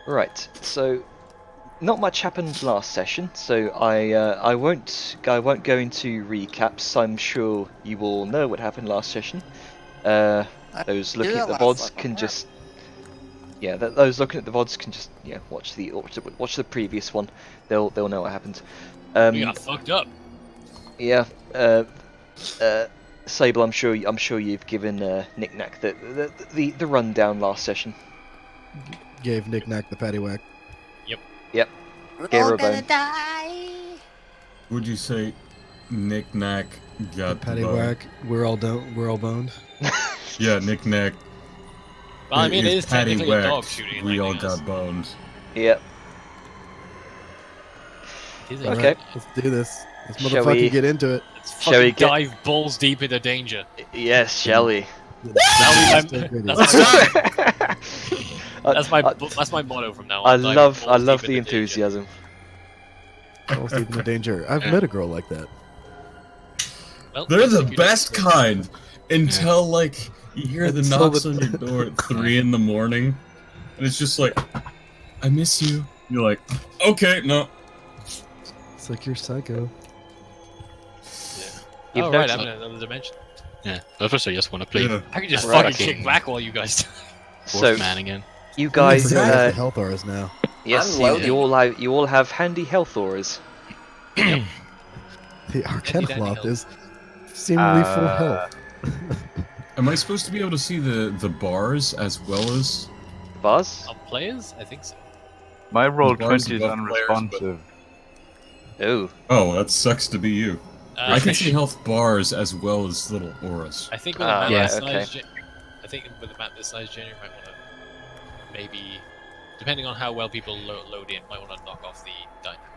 Right. So, not much happened last session, so I won't go into recaps. I'm sure you all know what happened last session. Those looking at the VODs can just those looking at the VODs can just watch the previous one. They'll know what happened. We got fucked up. Yeah. Sable, I'm sure you've given Knick-Knack the rundown last session. Gave Knick-Knack the paddywhack. Yep. We're Gave her all a gonna bone. die. Would you say Knick-Knack got the bone? Paddywhack. We're all boned. Yeah, Knick-Knack. Well, I mean, it is technically a paddywhacked, dog shooting. We all I guess. got bones. Yep. It is Okay. Alright, let's do this. Let's Shall we- motherfucking get into it. Let's Shall we fucking get- dive balls deep into danger. Yes, shall we? That's my I- that's my motto from now I on. Dive love balls deep the into enthusiasm. Balls deep into danger. I've met a girl like that. danger. Well, They're the you did best it. kind until like you hear the Until knocks the- on your door at 3 in the morning, and it's just like, I miss you. You're like, okay, no. It's like you're psycho. You've Oh right, noticed- I'm in another dimension. Yeah, first I just want to play Yeah. I can just Right. fucking kick back while you guys. So Man again. you guys, I forgot what the health auras now. yes, I'm loading. you all have handy health auras. The Arcana dandy Cloth health. is seemingly full health. Am I supposed to be able to see the bars as well as? Buzz? On players, I think so. My roll Bars 20 is above players, unresponsive. Oh, Oh, that sucks to be you. I can see think- health bars as well as little auras. I think with a Ah, map yeah, this okay. size, I think with a map this size, Jenny, you might want to maybe, depending on how well people load in, might want to knock off the dynamic.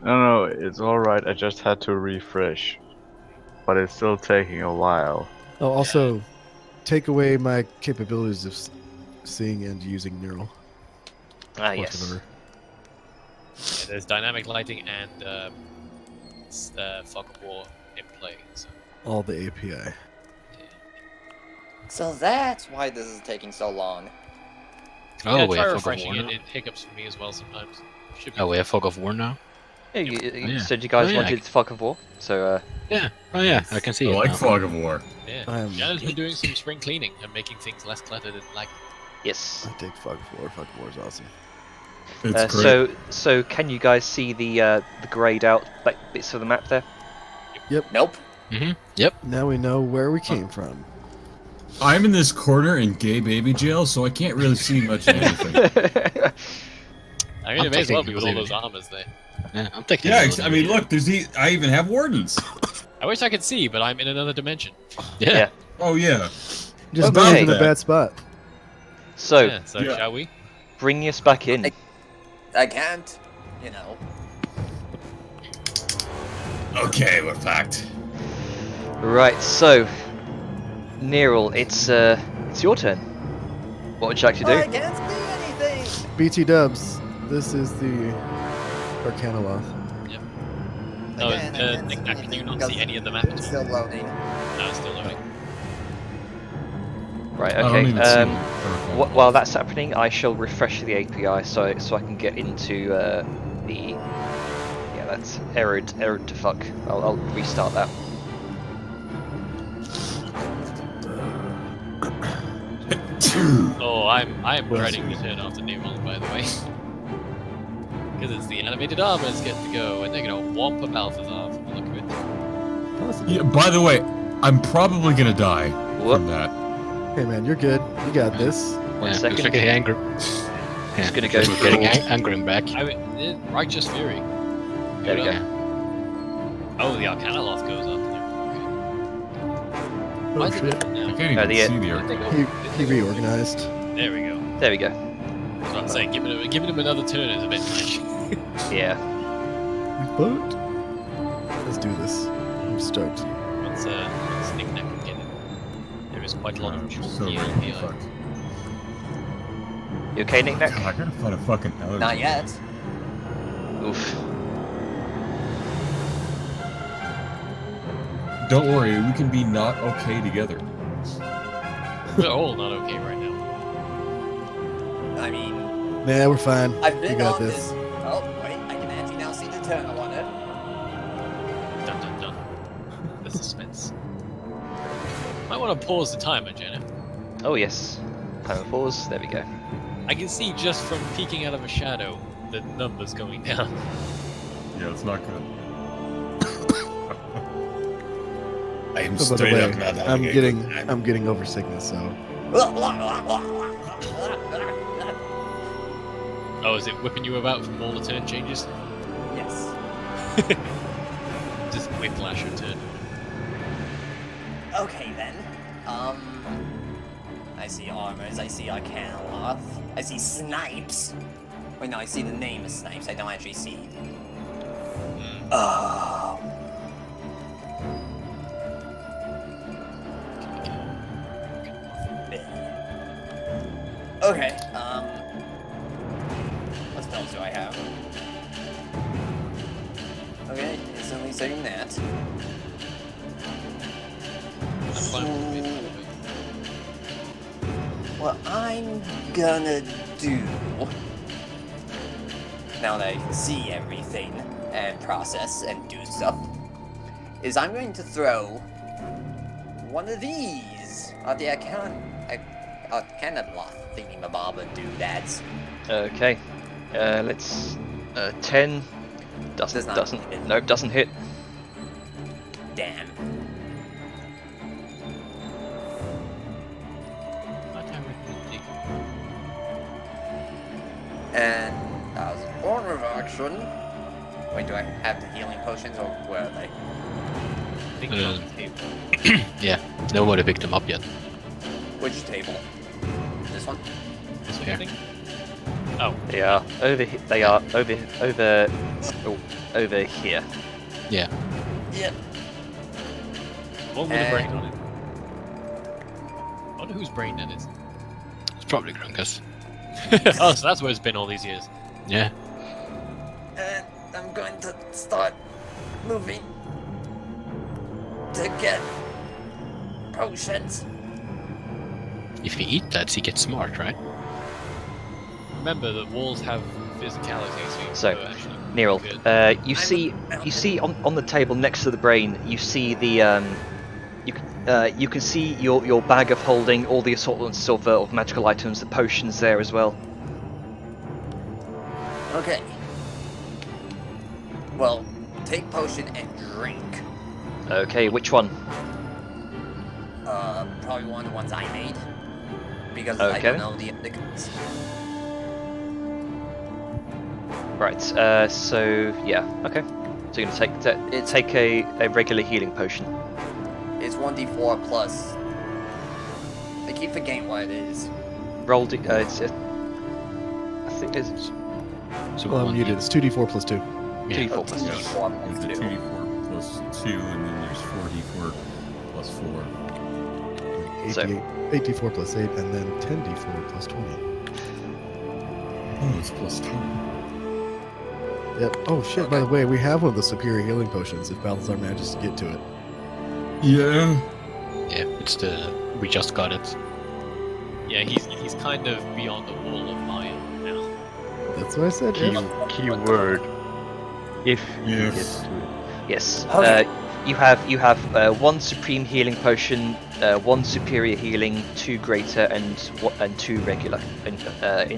No, it's alright, I just had to refresh. But it's still taking a while. Oh, also, take away my capabilities of seeing and using neural. yes. Whatever. Yeah, there's dynamic lighting and fog of war in play. So. All the API. So that's why this is taking so long. Oh, yeah, we try have fog of refreshing war it. now. It hiccups for me as well sometimes. Should be Oh, we have fog of war now. Yeah, you Yeah. said you guys Oh, yeah, wanted Fog of War, so Yeah. Oh yeah, I can see I it like now. Fog of War. Yeah. I am- Janet's been doing some spring cleaning and making things less cluttered and like. yes. I take Fog of War. Fog of War is awesome. It's great. So can you guys see the grayed out bits of the map there? Nope. Yep. Now we know where we came from. I'm in this corner in gay baby jail, so I can't really see much of anything. I mean, it I'm may as well taking be with all the- those armors there. Yeah, I'm taking. Yeah, the- I mean, look, I even have wardens. I wish I could see, but I'm in another dimension. Yeah. Yeah. Oh yeah. Just Okay. okay. in a That. bad spot. So Yeah, so Yeah. shall we? bring us back in. I can't. You know. Okay, we're packed. Right. So, Neril, it's your turn. What would you like to I do? can't see anything. BT Dubs. This is the Arcana Loth. No, Again, I can't Nick, see can you anything not because see any of the map at It's all? still loading. No, it's still loading. Right. I don't Okay. even see it. While that's happening, I shall refresh the API so I can get into the. Yeah, that's error to fuck. I'll restart that. Oh, I'm dreading to turn off the new one, by the way. Because it's the animated armors get to go, and they're gonna whomp a Balthazar from the look of it. Possibly. Yeah, by the way, I'm probably gonna die Whoop. from that. Hey man, you're good. You got this. One Yeah, second. looks like angry. Yeah, gonna go we're getting through- angering back. I mean, Righteous Fury. There we go. Oh, the Arcana Loth goes up. Why Oh is it shit. different I now? can't even the- see the Did they arc. go- He reorganized. There we go. There we go. That's what I'm saying. Giving him another turn is a bit like. Yeah. But let's do this. I'm stoked. Once Nick Nack can get it. There is quite a lot of I'm chalk so here ready in to the fuck. You okay, Nick God, Nack? I gotta find a fucking elevator. Not yet. Oof. Don't worry, we can be not okay together. We're all not okay right now. I mean, Nah, we're fine. I've We been got on this. this. Oh, wait, I can actually now see the terminal on it. Dun dun dun. The suspense. Might want to pause the timer, Jenna. Oh yes. Timer pause. There we go. I can see just from peeking out of a shadow the numbers going down. Yeah, it's not good. I am Oh, by the straight way, up not having a good time. I'm getting over sickness, so Oh, is it whipping you about from all the turn changes? Yes. Just whiplash your turn. Okay then. I see armors. I see Arcanoloth. I see Snipes. Wait, no, I see the name of Snipes. I don't actually see. Okay. What spells do I have? Okay, it's only saying that. I'm fine with it, by the way. What I'm gonna do, now that I can see everything and process and do stuff, is I'm going to throw one of these at the Arcanoloth thingy-mababa doodads. Okay. Let's 10 Does not doesn't hit. nope, doesn't hit. Damn. What time is it? And as a form of action, wait, do I have the healing potions or where are they? I think it's on the table. Yeah, nobody picked them up yet. Which table? This one? This one, Here. I think? Oh, They are over. They are over here. Yeah. Yep. one with a brain on it. I wonder whose brain that is. It's probably Grunkus. Oh, so that's where it's been all these years. Yeah. And I'm going to start moving to get potions. If you eat that, you get smart, right? Remember that walls have physicality, So, actually Nero, good. you see on the table next to the brain, you see the you can see your bag of holding all the assortments of magical items, the potions there as well. Okay. Well, take potion and drink. Okay, which one? Probably one of the ones I made. Because I Okay. don't know the indicators. Right. So yeah. Okay. So you're gonna take a regular healing potion. It's 1d4 plus. I keep forgetting what it is. Roll. I think it's So well, I'm one muted. It's 2d4 plus 2. Yeah. 2d4 plus 2. 2d4 There's plus the 2. 2d4 plus 2, and then there's 4d4 plus 4. 8d4 plus 8, and then 10d4 plus 20. Oh, it's plus 2. Yep. Oh shit, by the way, we have one of the superior healing potions if Balthazar manages to get to it. Yeah. Yeah, it's the. We just got it. Yeah, he's kind of beyond the wall of mine now. That's what I said, Key, yes. keyword. If you get Yes. to it. Yes. Okay. You have one supreme healing potion, one superior healing, 2 greater, and 2 regular in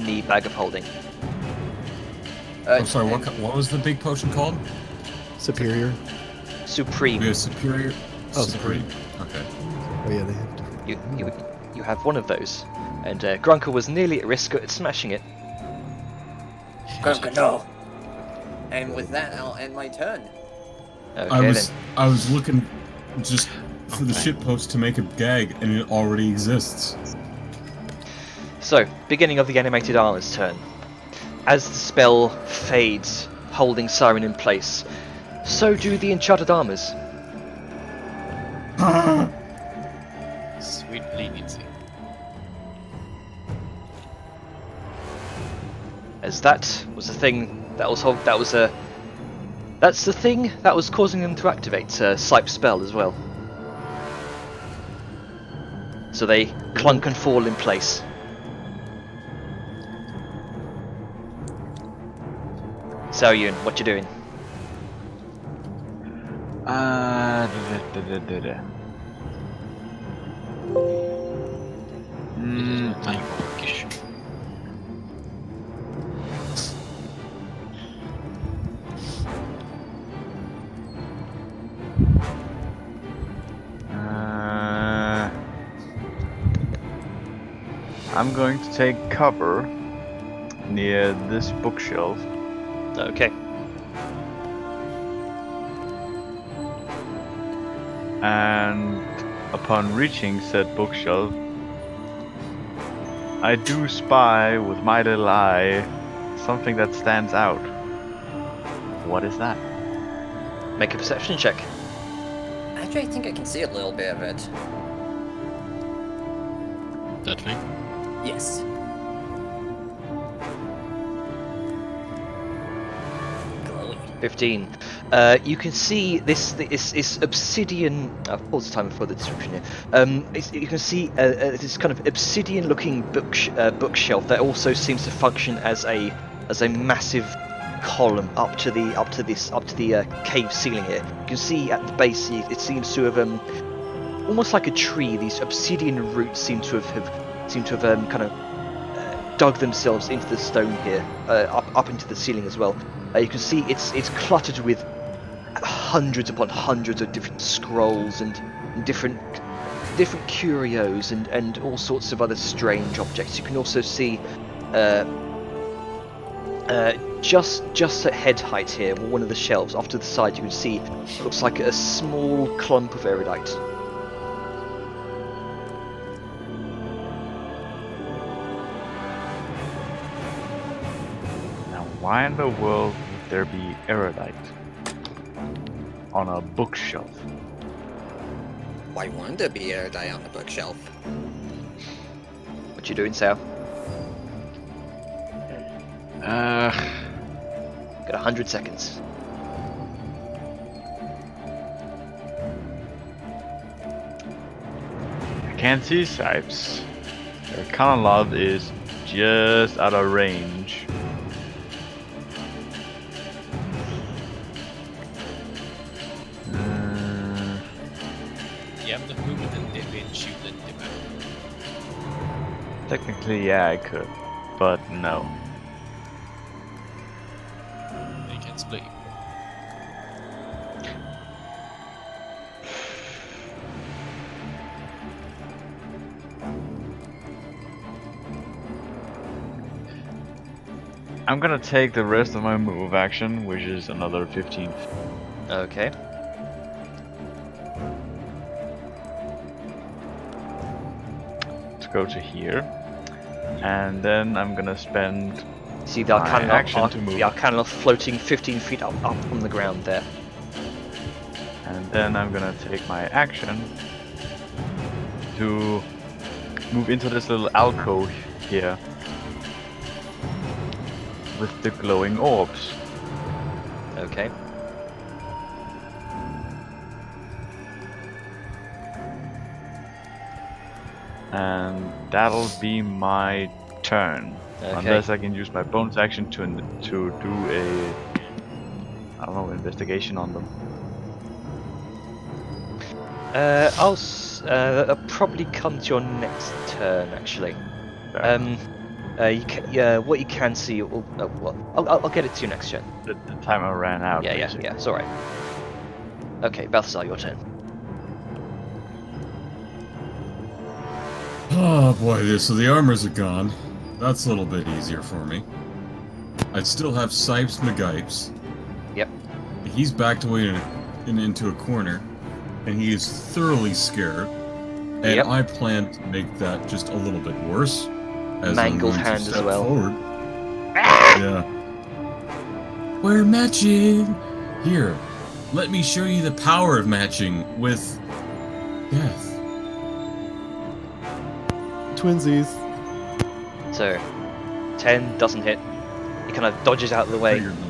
the bag of holding. I'm sorry, what was the big potion called? Superior. Supreme. We have superior. Oh, Supreme. Okay. Oh yeah, they have different. You have one of those, and Grunker was nearly at risk at smashing it. No. And with that, I'll end my turn. Okay I was looking just for the shitpost to make a gag, and it already exists. So, beginning of the animated armor's turn. As the spell fades, holding Siren in place, so do the enchanted armors. Sweet leniency. As that was the thing that's the thing that was causing them to activate Sipe's spell as well. So they clunk and fall in place. Saoyun, what you doing? Da, da, da, da, da. This is not time for orcish. I'm going to take cover near this bookshelf. Okay. And upon reaching said bookshelf, I do spy with my little eye something that stands out. What is that? Make a perception check. Actually, I think I can see a little bit of it. That thing? Yes. Glowy. 15. You can see this obsidian. I've paused the time for the description here. You can see this kind of obsidian-looking bookshelf that also seems to function as a massive column up to the cave ceiling here. You can see at the base it seems to have almost like a tree. These obsidian roots seem to have kind of dug themselves into the stone here, up into the ceiling as well. You can see it's cluttered with hundreds upon hundreds of different scrolls and different curios and all sorts of other strange objects. You can also see just at head height here, one of the shelves off to the side, you can see it looks like a small clump of erudite. Why in the world would there be erudite on a bookshelf? Why wouldn't there be erudite on the bookshelf? What you doing, Sal? Got 100 seconds. I can't see Sipes. Kanalov is just out of range. You have the movement and dip in, shoot and dip out. Technically, yeah, I could, but no. You can split. I'm gonna take the rest of my move action, which is another 15. Okay. To go to here, and then I'm gonna spend See the my action to move, the Arcanoloth floating 15 feet up on the ground there. and then I'm gonna take my action to move into this little alcove here with the glowing orbs. Okay. And that'll be my turn. Okay. Unless I can use my bonus action to do a, I don't know, investigation on them. That'll probably come to your next turn, actually. What you can see. I'll get it to you next turn. The timer ran out. Yeah, basically. it's all right. Okay, Balthazar, your turn. Oh boy, so the armors are gone. That's a little bit easier for me. I'd still have Sipes McGipes. Yep. He's backed away into a corner, and he is thoroughly scared. And Yep. I plan to make that just a little bit worse. As I'm Mangled going to hand as step well. Forward. Yeah. We're matching! Here, let me show you the power of matching with death. Twinsies. So, 10 doesn't hit. He kind of dodges out of the way. Figured not.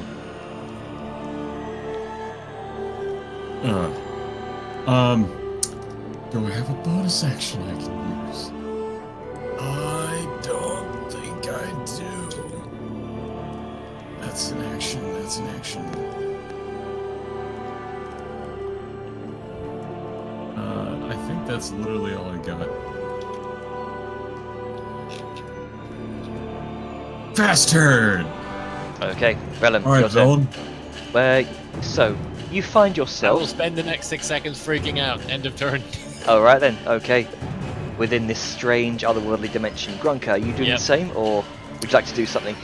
Do I have a bonus action I can use? I don't think I do. That's an action. That's an action. I think that's literally all I got. Fast turn! Okay, Vellum, Alright, your turn. Vellum. So, you find I will yourself... spend the next 6 seconds freaking out. End of turn. Alright then, okay. Within this strange, otherworldly dimension. Grunka, are you doing Yep. the same, or would you like to do something?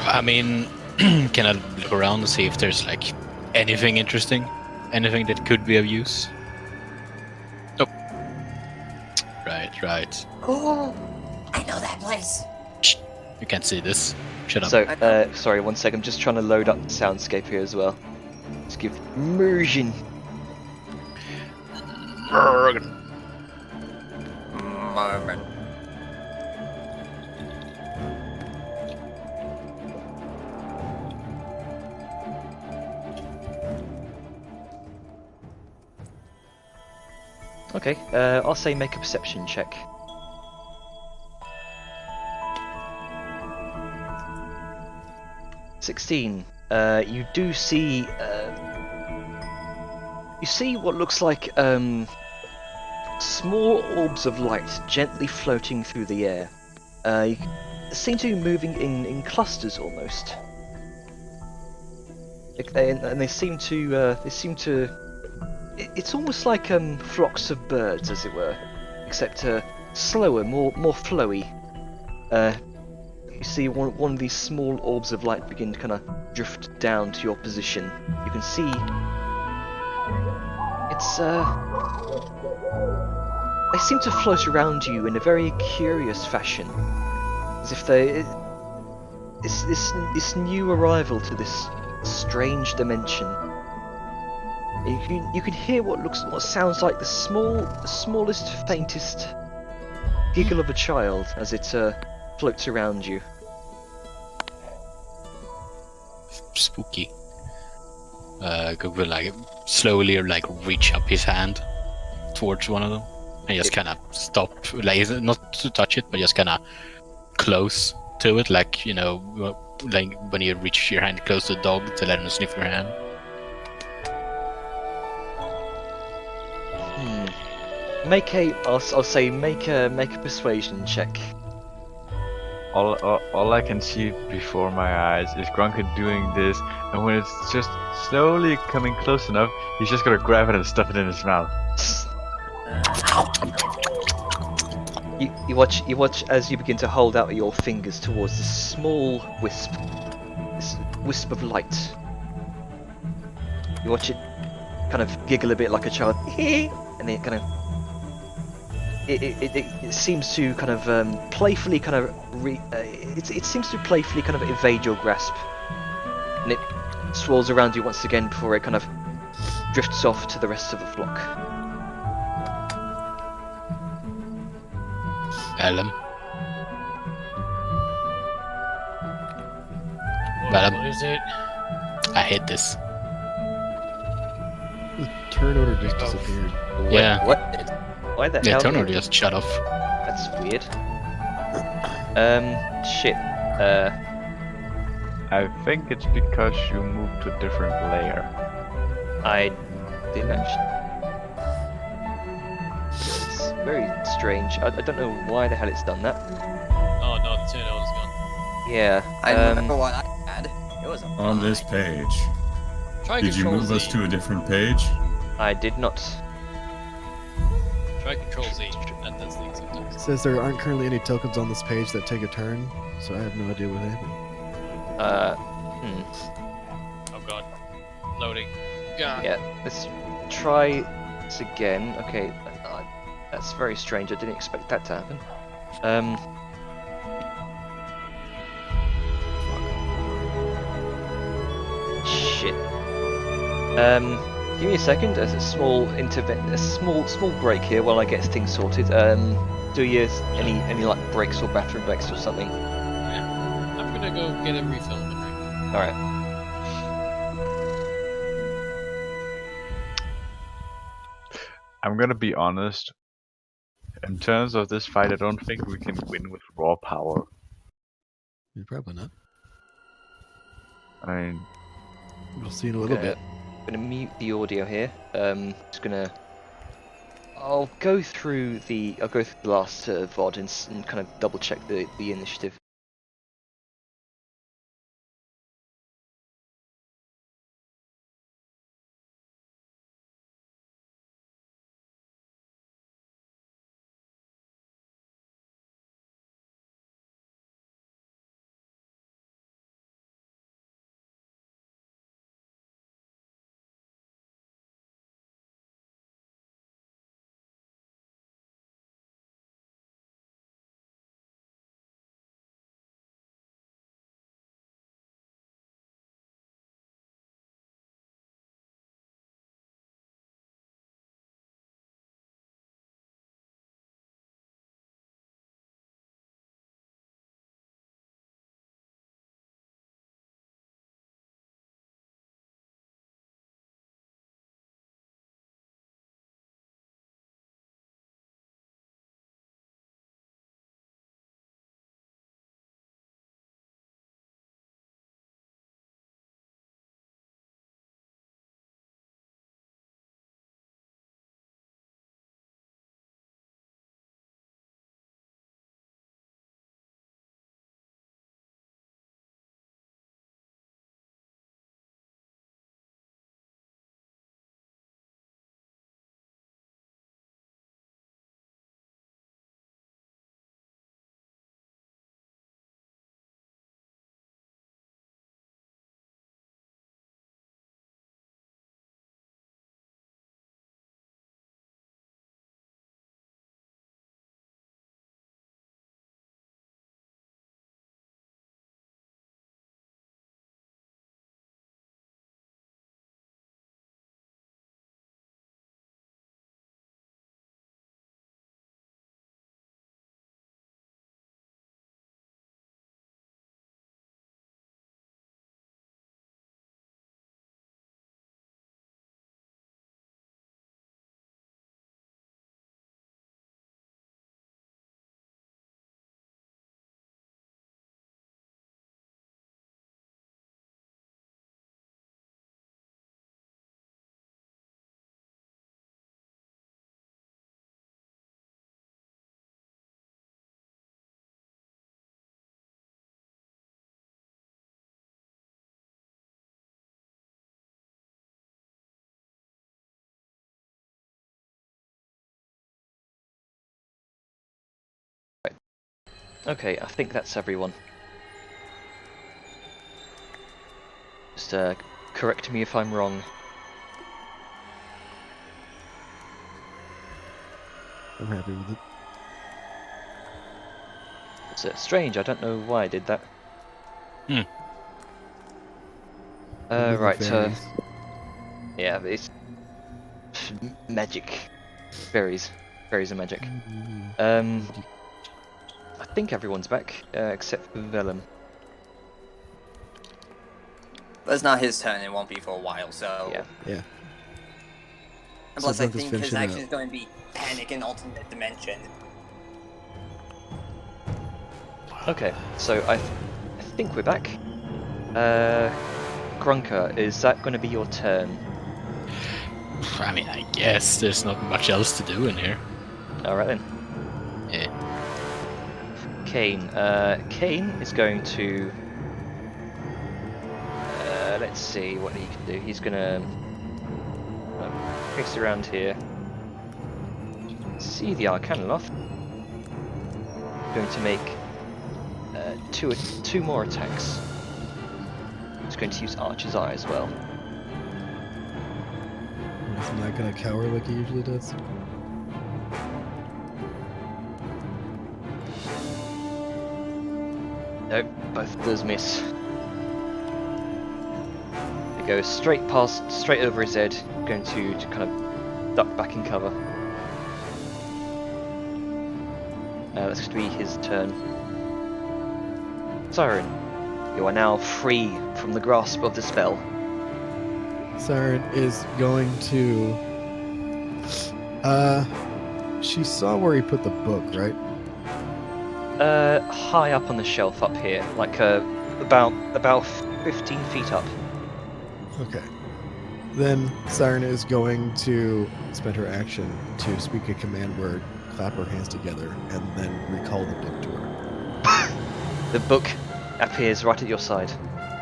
I mean, can I look around and see if there's like anything interesting? Anything that could be of use? Nope. Right. Oh, I know that place. Shh. You can't see this. Shut up. So, sorry, 1 second, I'm just trying to load up the soundscape here as well. Let's give immersion. Moment. Okay, I'll say make a perception check. (16). You do see... you see what looks like small orbs of light gently floating through the air. You seem to be moving in clusters almost. And they seem to... It's almost like flocks of birds, as it were, except slower, more flowy. You see one of these small orbs of light begin to kind of drift down to your position. You can see it's they seem to float around you in a very curious fashion, as if this new arrival to this strange dimension. You can hear what sounds like the smallest, faintest giggle of a child as it floats around you. Spooky. Go will like slowly like reach up his hand towards one of them and just kind of stop, like not to touch it, but just kind of close to it, like you know, like when you reach your hand close to the dog to let him sniff your hand. I'll say make a persuasion check. All I can see before my eyes is Grunka doing this, and when it's just slowly coming close enough, he's just gonna grab it and stuff it in his mouth. You watch as you begin to hold out your fingers towards this small wisp of light. You watch it kind of giggle a bit like a child, and then kind of it seems to kind of playfully kind of it seems to playfully kind of evade your grasp, and it swirls around you once again before it kind of drifts off to the rest of the flock. Ellen. What is it? I hate this. The turn order just disappeared. Yeah. What? Why the Yeah, hell? turn order just shut off. That's weird. Shit. I think it's because you moved to a different layer. I didn't actually. It's very strange. I don't know why the hell it's done that. Oh no, the turn order's gone. Yeah. I remember what I had. It was a On this page. Try Did you Control move Z. us to a different page? I did not. Try Control Z. That does things sometimes. It says there aren't currently any tokens on this page that take a turn, so I have no idea what happened. Oh god. Loading. God. Yeah. Let's try this again. Okay. That's very strange. I didn't expect that to happen. Shit. Give me a second. There's a small small break here while I get things sorted. Do you any like breaks or bathroom breaks or something? Yeah. I'm gonna go get a refill of the drink. All right. I'm gonna be honest. In terms of this fight, I don't think we can win with raw power. Yeah, probably not. I mean, We'll see in a little bit. I'm gonna mute the audio here. Just gonna. I'll go through the last VOD and kind of double check the initiative. Okay, I think that's everyone. Just correct me if I'm wrong. I'm happy with it. It's strange, I don't know why I did that. Maybe Right, fairies. yeah, it's magic. Fairies. Fairies are magic. I think everyone's back, except for Vellum. But it's not his turn, it won't be for a while, so... Yeah. Yeah. And plus, So I Drunk is think his finishing action up. is going to be Panic in Alternate Dimension. Okay, so I think we're back. Grunker, is that going to be your turn? I mean, I guess there's not much else to do in here. Alright then. Yeah. Kane. Kane is going to... let's see what he can do. He's gonna... pace around here. See the Arcana Loft. Going to make two more attacks. He's going to use Archer's Eye as well. He's not gonna cower like he usually does. Nope, both of those miss. They go straight over his head, going to kind of duck back in cover. That's going to be his turn. Siren, you are now free from the grasp of the spell. Siren is going to... she saw where he put the book, right? High up on the shelf up here, like about 15 feet up. Okay. Then Siren is going to spend her action to speak a command word, clap her hands together, and then recall the book to her. The book appears right at your side,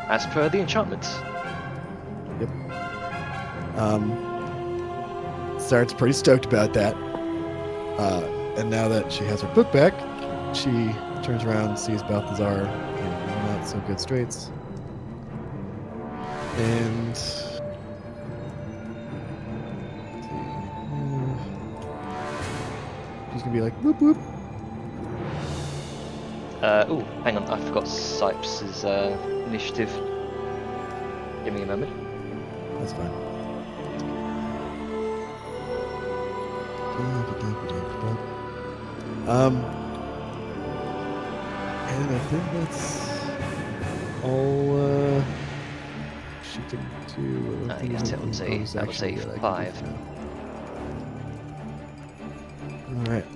as per the enchantments. Yep. Siren's pretty stoked about that. And now that she has her book back, she turns around, sees Balthazar in not so good straits, and she's gonna be like, whoop whoop. Oh, hang on, I forgot Sipes' initiative. Give me a moment. That's fine. And I think that's all she can do. I don't think yes, there's that was anything a- bonus that was a action yet I can 5. do now. Alright.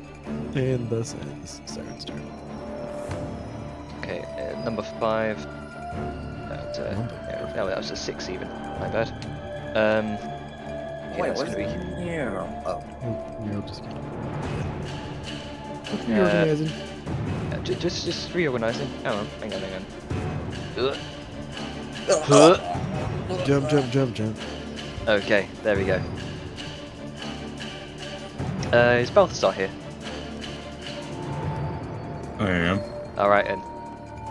And thus ends Siren's turn. Okay, number 5. No, that was a 6 even. My bad. Okay, Wait, that's what's gonna be. Nero? Oh. You're just kidding. Yeah. Reorganizing. Just reorganizing. Hang on. Ugh. Jump. Okay, there we go. Is Balthazar here? I am. Alright then.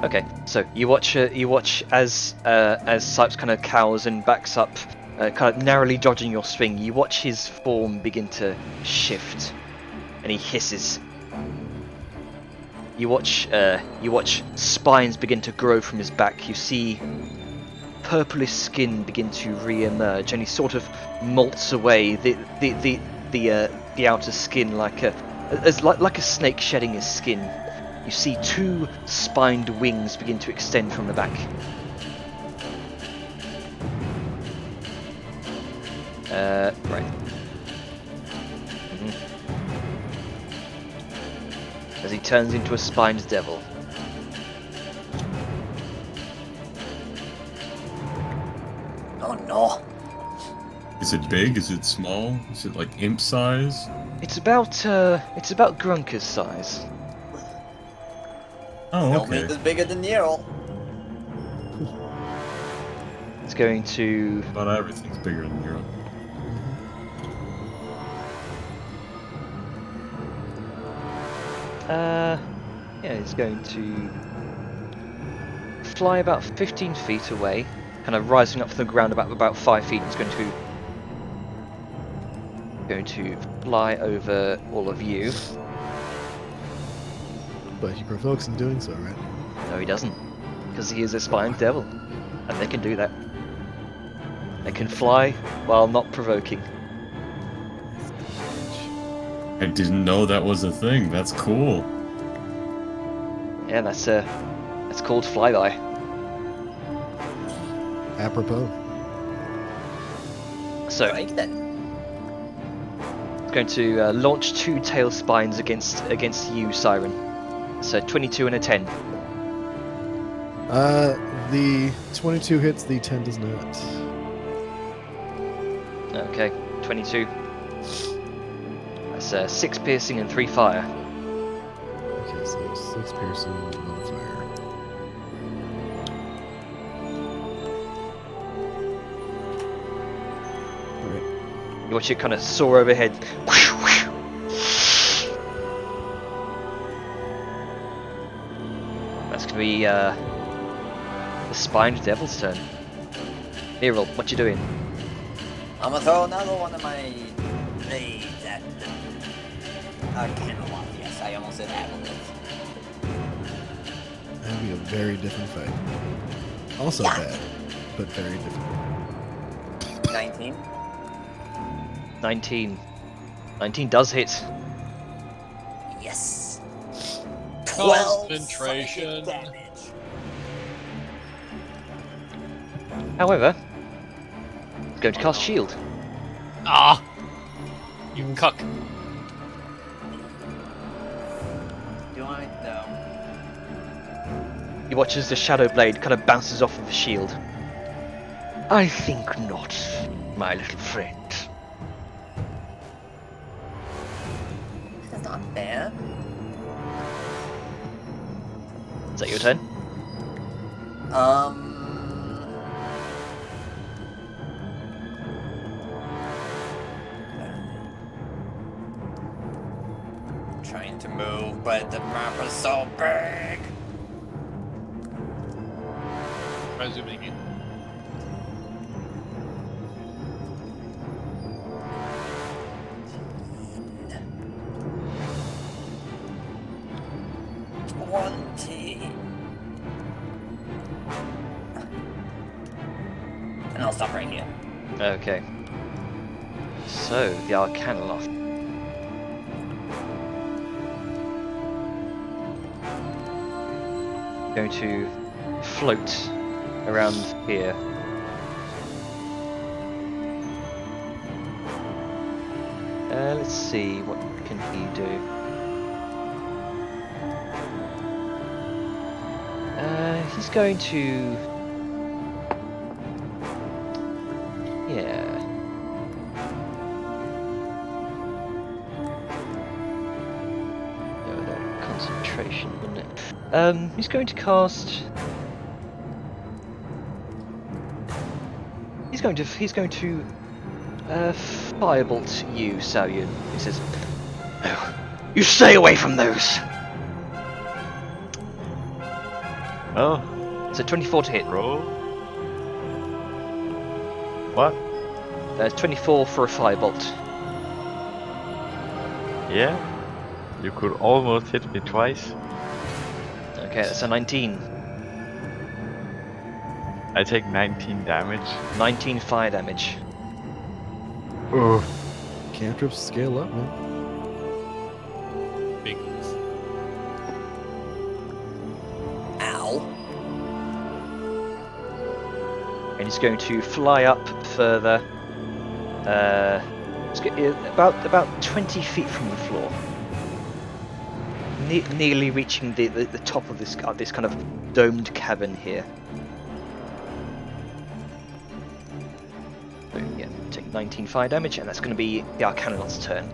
Okay, so you watch as Sipes kind of cowers and backs up, kind of narrowly dodging your swing. You watch his form begin to shift, and he hisses. You watch spines begin to grow from his back. You see purplish skin begin to re-emerge, and he sort of molts away the outer skin like a snake shedding his skin. You see 2 spined wings begin to extend from the back. Right. As he turns into a spined devil. Oh no. Is it big? Is it small? Is it like imp size? It's about Grunker's size. Oh, Don't make okay. this bigger than Nero. It's going to. Not everything's bigger than Europe. Yeah, it's going to fly about 15 feet away, kind of rising up from the ground about 5 feet. It's going to fly over all of you. But he provokes in doing so, right? No, he doesn't, because he is a spined devil, and they can do that. They can fly while not provoking. I didn't know that was a thing. That's cool. Yeah, that's called flyby. Apropos. So Right then. it's going to launch 2 tail spines against you, Siren. So 22 and a 10. The 22 hits, the 10 does not. Okay, 22. That's 6 piercing and 3 fire. Okay, so 6 piercing, 1 fire. Alright. You watch it kind of soar overhead. That's gonna be the spined devil's turn. Nero, what you doing? I'm gonna throw another one of my blades at Camelot. Yes, I almost said Aboleth. That'd be a very different fight. Also Yeah. bad, but very different. 19. 19. 19 does hit. Yes. 12 Concentration. psychic damage. However, it's going to cast shield. Ah! You cuck. Do I? No. You watch as the shadow blade kind of bounces off of the shield. I think not, my little friend. That's not fair. Is that your turn? Trying to move, but the map is so big. Try zooming in. And I'll stop right here. Okay. So, the Arcanoloth. Going to float around here. Let's see, what can he do? He's going to... Yeah. No, that concentration, wouldn't it? He's going to cast... He's going to firebolt you, Saoyun. He says, "No, you stay away from those." Oh, So 24 to hit. roll. What? 24 for a firebolt. Yeah? You could almost hit me twice. Okay, that's a 19. I take 19 damage. 19 fire damage. Ugh. Cantrips scale up, man. Big ones. Ow. And he's going to fly up further. About 20 feet from the floor. Nearly reaching the top of this kind of domed cavern here. So yeah, take 19 fire damage, and that's going to be the Arcanonaut's turn.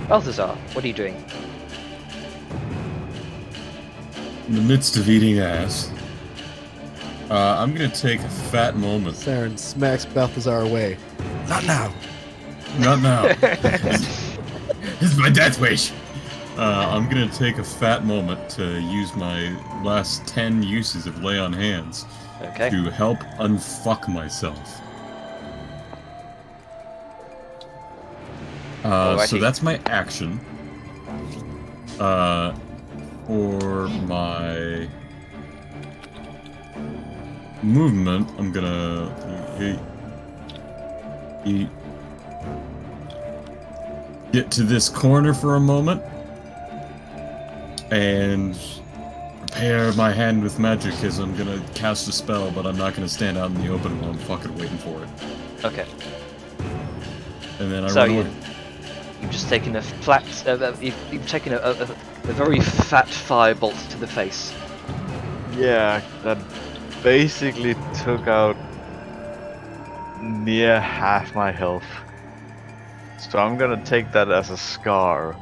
Balthazar, what are you doing? In the midst of eating ass, I'm gonna take a fat moment. Saren smacks Balthazar away. Not now. Not now. It's my death wish. I'm gonna take a fat moment to use my last 10 uses of Lay on Hands Okay. to help unfuck myself. So Alrighty. that's my action. For my movement, I'm gonna get to this corner for a moment and prepare my hand with magic, as I'm gonna cast a spell, but I'm not gonna stand out in the open while I'm fucking waiting for it. Okay. And then I So run you- away. You've just taken a flat. You've taken a very fat firebolt to the face. Yeah, that basically took out near half my health. So I'm gonna take that as a scar.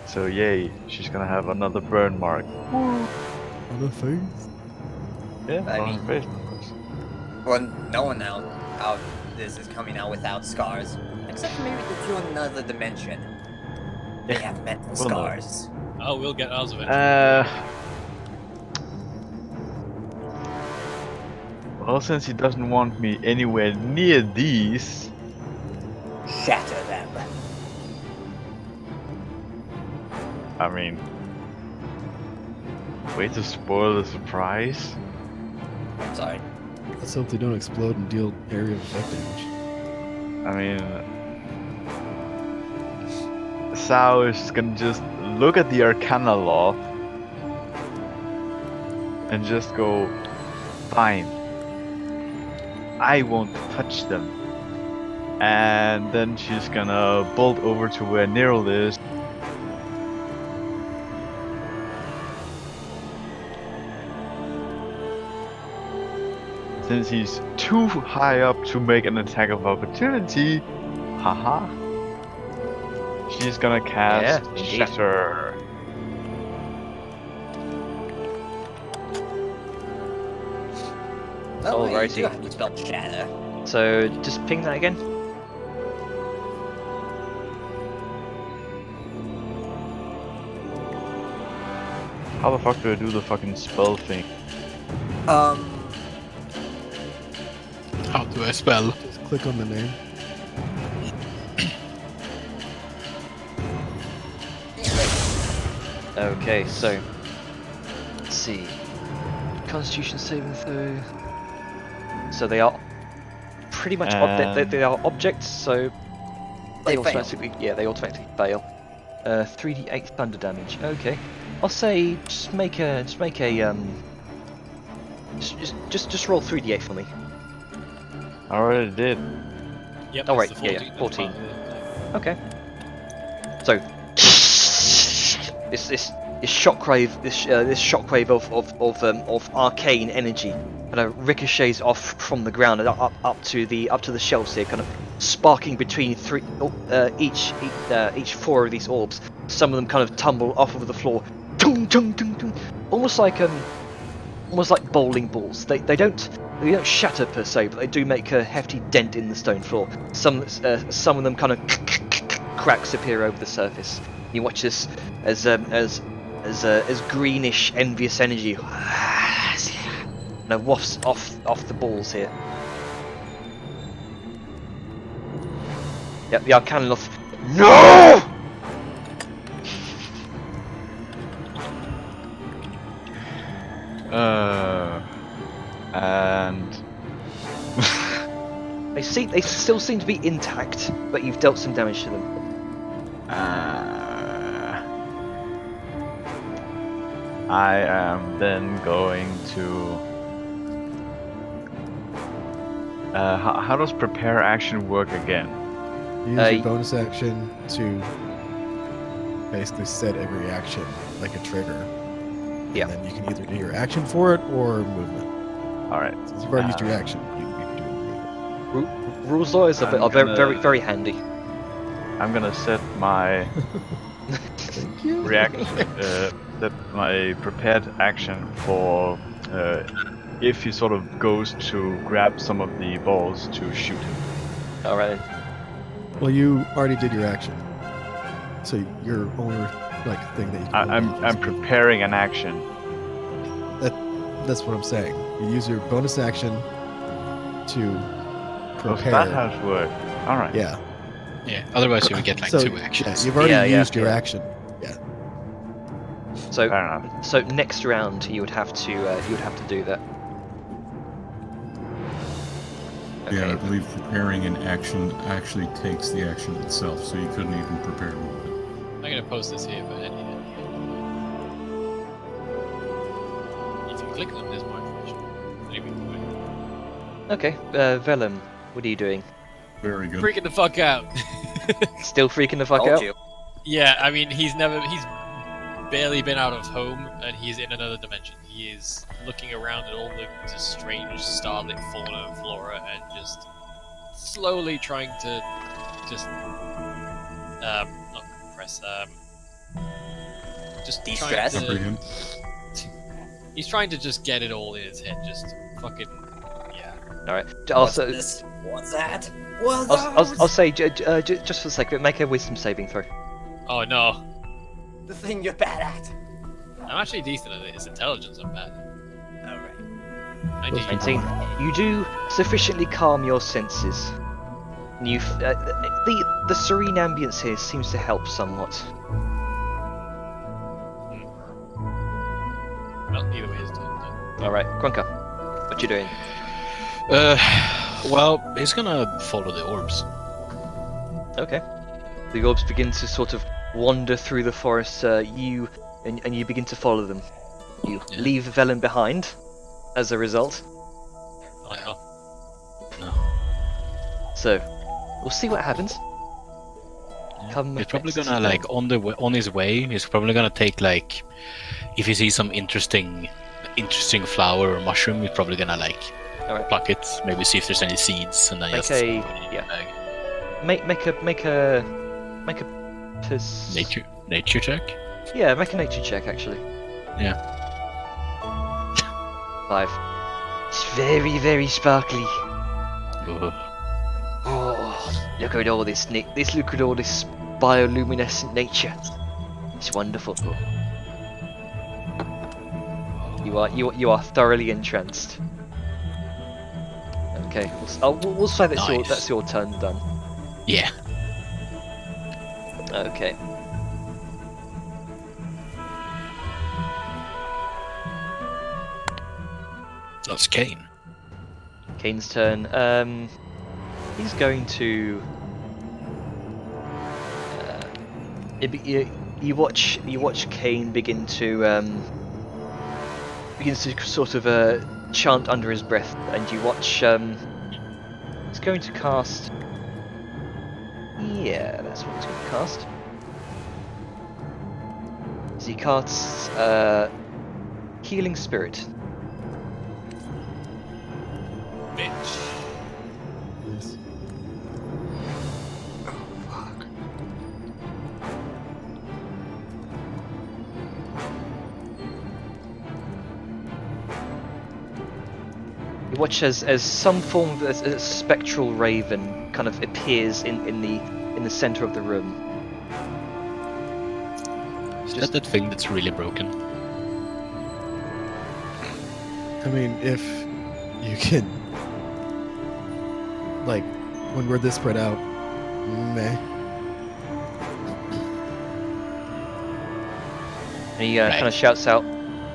So yay, she's gonna have another burn mark. On the face. Yeah, I on mean- her face, of course. Well, no one out this is coming out without scars. Except for maybe the two in another dimension. They have mental Well, no. scars. Oh, we'll get ours eventually. Well, since he doesn't want me anywhere near these, Shatter them. I mean, way to spoil the surprise. I'm sorry. Let's hope they don't explode and deal area of effect damage. I mean, Sao is gonna just look at the Arcanoloth and just go, fine. I won't touch them. And then she's gonna bolt over to where Nero is. Since he's too high up to make an attack of opportunity, haha, she's gonna cast Yeah, indeed. Shatter. Oh, you Alrighty. do have to spell shatter. So just ping that again. How the fuck do I do the fucking spell thing? How do I spell? Just click on the name. Okay, so let's see. Constitution saving throw. So they are pretty much they are objects, so They they fail. automatically they automatically fail. 3d8 thunder damage. Okay, I'll say just make a just roll 3d8 for me. I already did. Yep. Oh, that's right, the yeah, 14. 14. Okay. So this shockwave this shockwave of arcane energy kind of ricochets off from the ground and up to the shelves here, kind of sparking between each four of these orbs. Some of them kind of tumble off of the floor, tung, tung, tung, tung, almost like bowling balls. They don't shatter per se, but they do make a hefty dent in the stone floor. Some of them kind of cracks appear over the surface. You watch this as greenish, envious energy wafts off the balls here. Yep, the Arcana Loft. No! And They still seem to be intact, but you've dealt some damage to them. I am then going to. How does prepare action work again? Use your bonus action to basically set every action like a trigger. Yeah. And then you can either do your action for it or movement. All right. Since you've already used your action, you can do movement. Rules lawyers are I'm very, gonna- very, very handy. I'm gonna set my Thank you. reaction, set my prepared action for if he sort of goes to grab some of the balls to shoot him. All right. Well, you already did your action, so your only thing that you can. I'm preparing an action. That's what I'm saying. You use your bonus action to Oh, prepare. that how it works. All right. Yeah. Yeah. Otherwise, you would get like So, 2 actions. Yeah, you've already Yeah, used your yeah. action. Yeah. So Fair enough. so next round you would have to do that. Yeah, I believe preparing an action actually takes the action itself, so you couldn't even prepare movement. I'm gonna post this here, but anyway. If you click on, there's more information. Anyway, Okay, Vellum, what are you doing? Very good. freaking the fuck out. Still freaking the fuck Told out? you. Yeah, I mean, he's barely been out of home, and he's in another dimension. He is looking around at all the strange starlit fauna and flora, and just slowly trying to just not compress, just De-stress? trying to, Comprehend. he's trying to just get it all in his head, just fucking, yeah. All right. What's Also, this? What's that? What's I'll say just for the sake of it, make a wisdom saving throw. Oh no, the thing you're bad at. I'm actually decent at it. It's intelligence I'm bad at. Alright. 19. 19. You do sufficiently calm your senses. And you the serene ambience here seems to help somewhat. Well, either way, it's done. All right, Grunka, what you doing? Well, he's gonna follow the orbs. Okay. The orbs begin to sort of wander through the forest. You begin to follow them. You Yeah. leave Velen behind, as a result. Oh no. No. So, we'll see what happens. Come He's probably next gonna like on his way. He's probably gonna take like, if he sees some interesting flower or mushroom, he's probably gonna like Alright. pluck it. Maybe see if there's any seeds, and then Make just a- put it in yeah. the bag. Make a Nature check. Yeah, make a nature check actually. Yeah. 5. It's very, very sparkly. Ugh. Oh, look at all this, Nick. Look at all this bioluminescent nature. It's wonderful. You are thoroughly entranced. Okay, we'll say Nice. that's your turn done. Yeah. Okay. That's Kane. Kane's turn. He's going to. You watch Kane begins to sort of chant under his breath, and you watch. He's going to cast. Yeah, that's what he's going to cast. So he casts Healing Spirit. Bitch. Nice. You watch as some form of a spectral raven kind of appears in the center of the room. Is that thing that's really broken? I mean, if you can, like, when we're this spread out, meh. And he Right. kind of shouts out,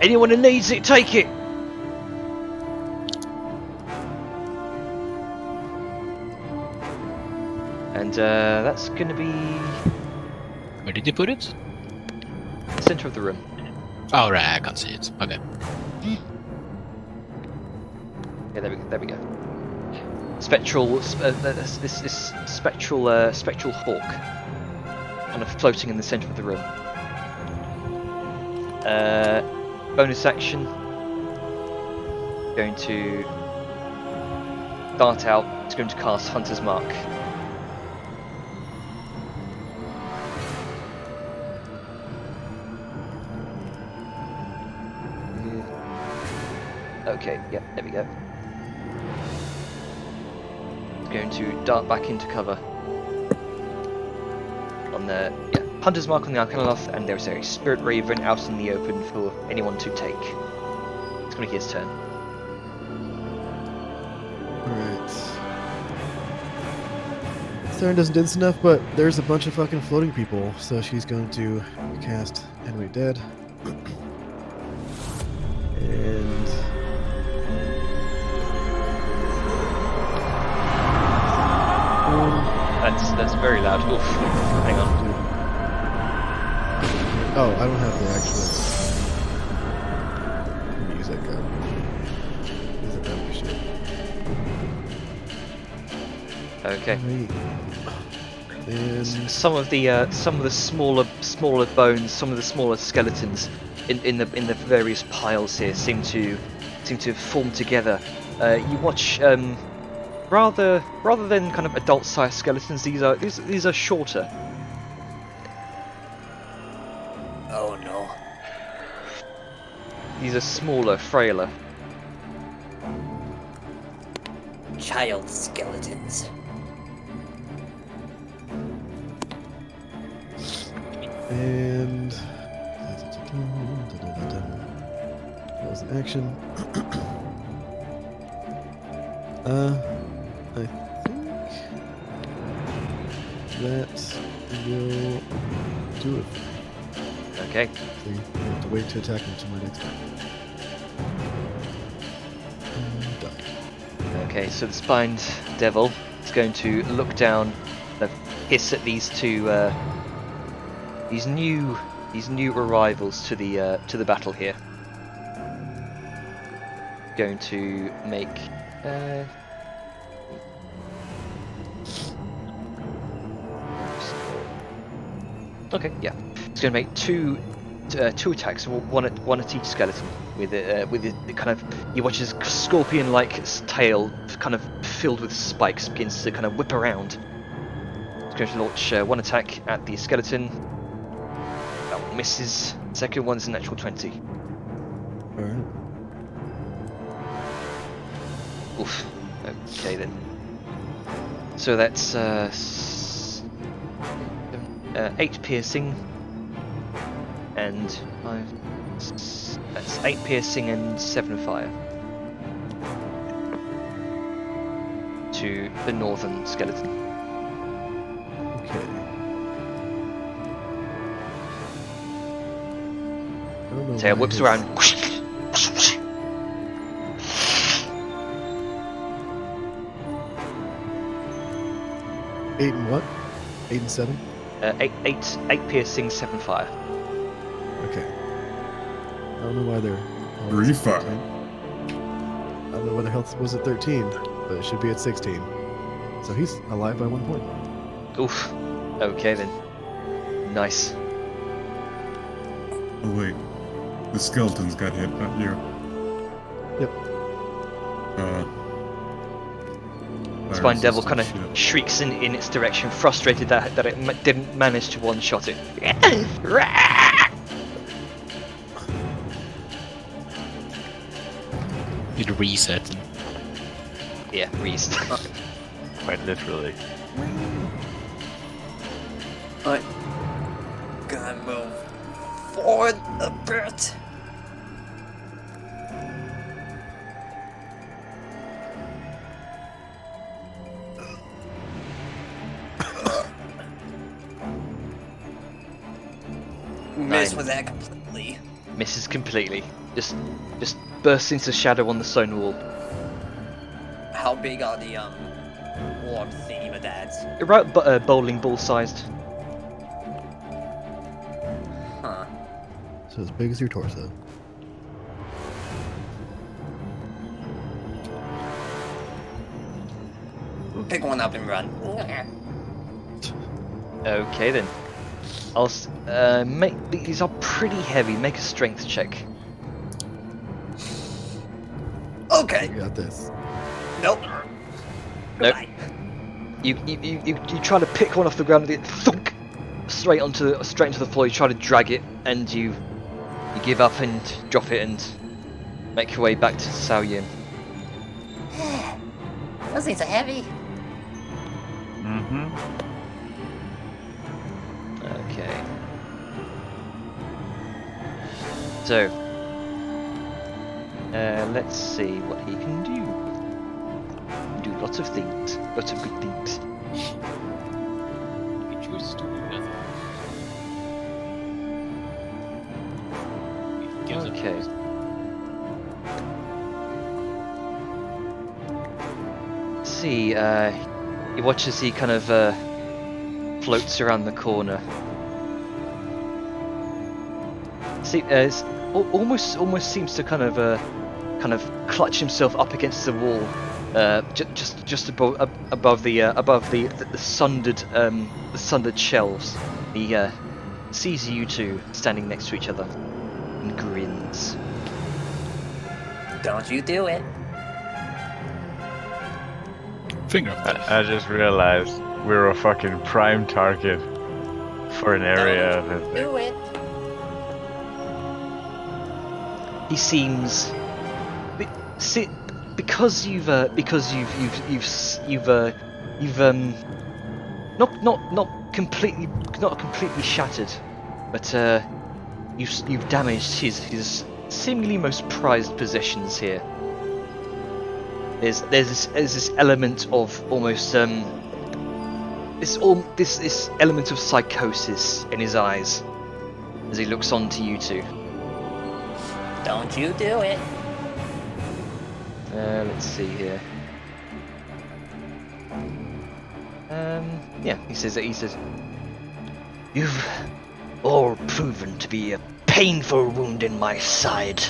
"Anyone who needs it, take it!" And that's going to be Where did you put it? the center of the room. Oh right, I can't see it. Okay. Yeah, there we go. Spectral, this spectral hawk, kind of floating in the center of the room. Bonus action. Going to dart out. It's going to cast Hunter's Mark. Okay, yeah, there we go. It's going to dart back into cover. On the Hunter's Mark on the Arcanoloth, and there's a Spirit Raven out in the open for anyone to take. It's going to be his turn. Alright. Saren doesn't do this enough, but there's a bunch of fucking floating people, so she's going to cast Enemy Dead. And That's very loud. Oof. Hang on. oh, I don't have the actual. Let me use that gun. Use that gun for shit. Okay. Right. And Some of the smaller bones, some of the smaller skeletons in the various piles here seem to form together. You watch rather than kind of adult-sized skeletons, these are shorter. Oh no. These are smaller, frailer. Child skeletons. And that was an action. I think that will do it. Okay. So you have to wait to attack until my next turn. Die. Okay, so the spined devil is going to look down, hiss at these two, these new arrivals to the battle here. Going to make Okay, yeah. It's going to make two attacks, one at each skeleton. With the kind of, you watch his scorpion-like tail, kind of filled with spikes, begins to kind of whip around. It's going to launch one attack at the skeleton. That one misses. Second one's a natural 20. Alright. Oof. Okay then. So that's 8 piercing and 5. That's 8 piercing and 7 fire to the northern skeleton. Okay. I don't know Tail why whips his- around. 8 and what? 8 and 7? 8 piercing, 7 fire. Okay. I don't know why they're. Really far. I don't know why their health was at 13, but it should be at 16. So he's alive by 1 point. Oof. Okay then. Nice. Oh wait, the skeletons got hit, not you. Yep. Spine Fire Devil kind resistant of shit. shrieks in its direction, frustrated that it didn't manage to one-shot it. It reset. Yeah, Reese. Quite literally. I'm gonna move forward a bit. Miss with that completely. Misses completely. Just bursts into shadow on the stone wall. How big are the orb thingy with that? About bowling ball sized. Huh. So as big as your torso. Pick one up and run. Okay then. Make these are pretty heavy. Make a strength check. Okay. You got this. Nope. Nope. Goodbye. You try to pick one off the ground and it thunk straight into the floor. You try to drag it and you give up and drop it and make your way back to Sao Yin. Those things are heavy. Mm-hmm. Okay. So, let's see what he can do. Do lots of things, lots of good things. He chooses to do nothing. He gives up Okay. See, he watches. He kind of floats around the corner. See, almost seems to kind of clutch himself up against the wall, just above the sundered shelves. He sees you two standing next to each other and grins. Don't you do it. Finger of death. I just realized we're a fucking prime target for an area of it. Do it. He seems because you've not completely shattered, but you've damaged his seemingly most prized possessions here. There's this element of almost this element of psychosis in his eyes as he looks on to you two. Don't you do it. Let's see here. Yeah, he says, you've all proven to be a painful wound in my side.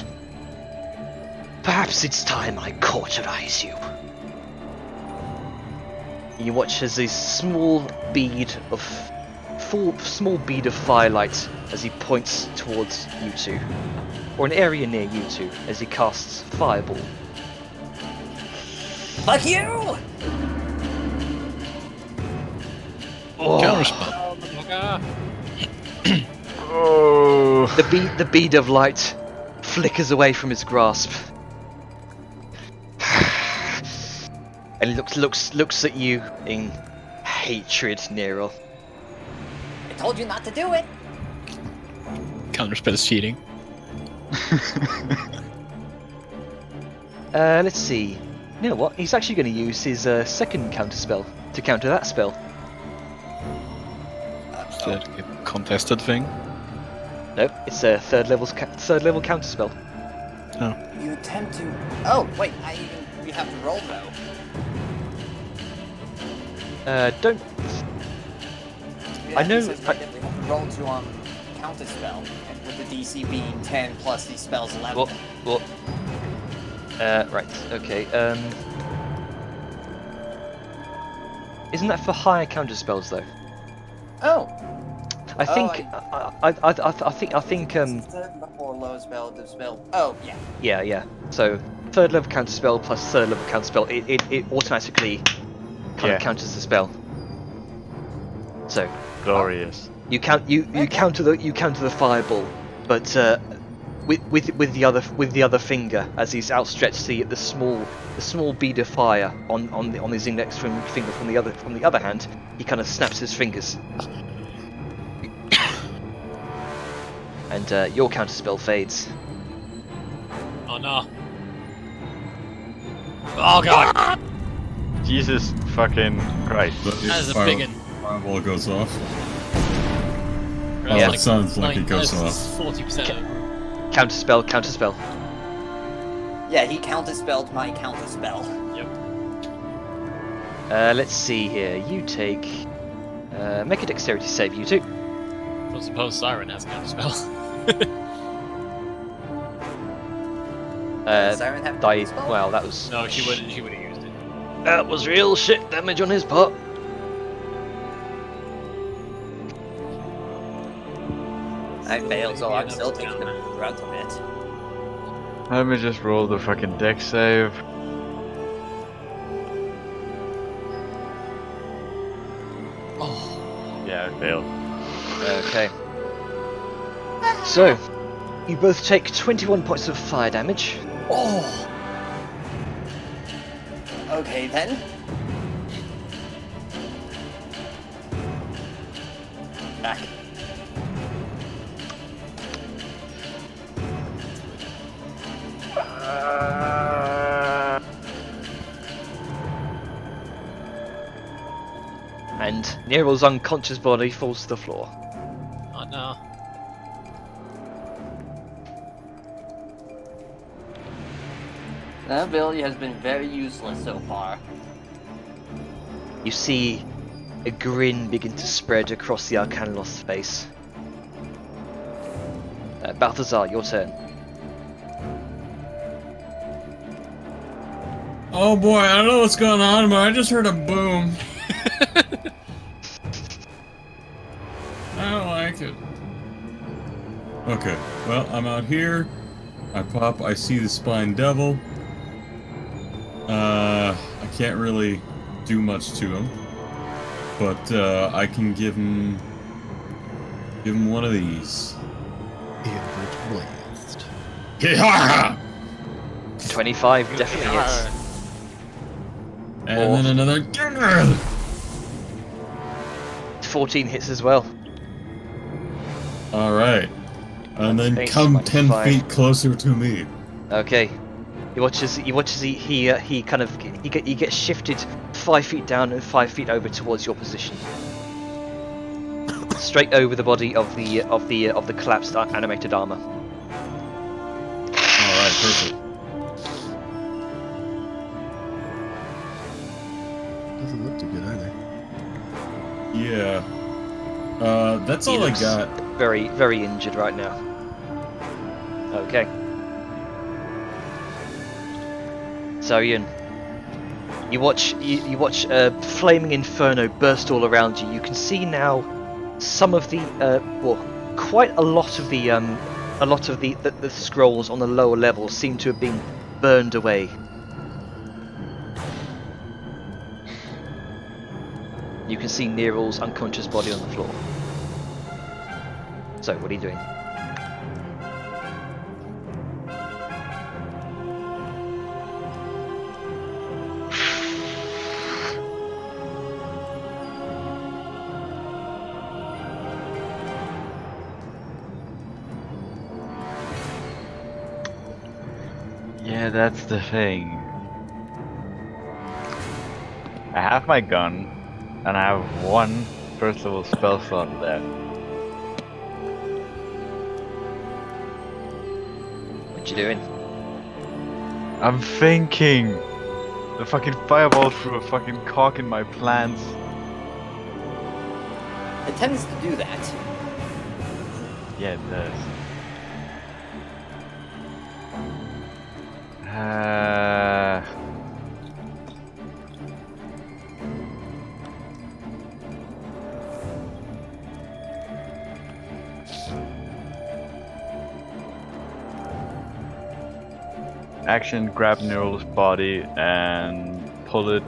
Perhaps it's time I cauterize you. You watch as a small bead of small bead of firelight as he points towards you two, or an area near you two, as he casts Fireball. Fuck you! Counterspell. Oh. The bead of light flickers away from his grasp, and looks at you in hatred, Nero. I told you not to do it. Counterspell is cheating. Let's see. You know what? He's actually going to use his second counterspell to counter that spell. Is that a contested thing? Nope, it's a third level counterspell. You attempt to. Oh wait, we have to roll though. Don't. Yeah, I know- it says right there, we have to roll to counter spell, and with the DC being 10 plus the spell's 11. What? Right. Okay. Isn't that for higher counterspells though? Oh. I think. I think. Third or low spell, the spell. Oh yeah. Yeah. So third level counterspell plus third level counterspell, it automatically kind of counters the spell. So Glorious. you counter the fireball, but with the other finger as he's outstretched the small bead of fire on his index finger from the other hand, he kind of snaps his fingers. And your counterspell fades. Oh no. Oh god! Jesus fucking Christ. But if That is a big one. fireball goes off. Right, Yeah. It sounds like it goes off. 40% of Counterspell. Yeah, he counterspelled my counterspell. Let's see here. You take. Make a dexterity save, you two. I suppose Siren has counterspell. Siren have Die. counterspell? Well, that was. No, she wouldn't have used it. That was real shit damage on his part. I failed, so I'm still taking the brunt of it. Let me just roll the fucking dex save. Oh. Yeah, I failed. Okay. So, you both take 21 points of fire damage. Oh! Okay then. Back. And Nero's unconscious body falls to the floor. Oh no. That ability has been very useless so far. You see a grin begin to spread across the Arcanalost's face. Balthazar, your turn. Oh boy, I don't know what's going on, but I just heard a boom. I don't like it. Okay, well, I'm out here. I pop, I see the Spine Devil. I can't really do much to him. But I can give him one of these. Eldritch Blast. Yeah! 25 definitely hits. And then another. 14 hits as well. Alright. And then Thanks, come 10 25. feet closer to me. Okay. He watches he gets shifted 5 feet down and 5 feet over towards your position. Straight over the body of the collapsed animated armor. Alright, perfect. Doesn't look too good either. Yeah. That's He all I looks got. very, very injured right now. Okay. Sarian, you watch a flaming inferno burst all around you. You can see now some of the quite a lot of the scrolls on the lower levels seem to have been burned away. You can see Neryl's unconscious body on the floor. So, what are you doing? Yeah, that's the thing. I have my gun, and I have one first level spell slot left. What you doing? I'm thinking! The fucking fireball threw a fucking cock in my plans. It tends to do that. Yeah, it does. Action, grab Neryl's body and pull it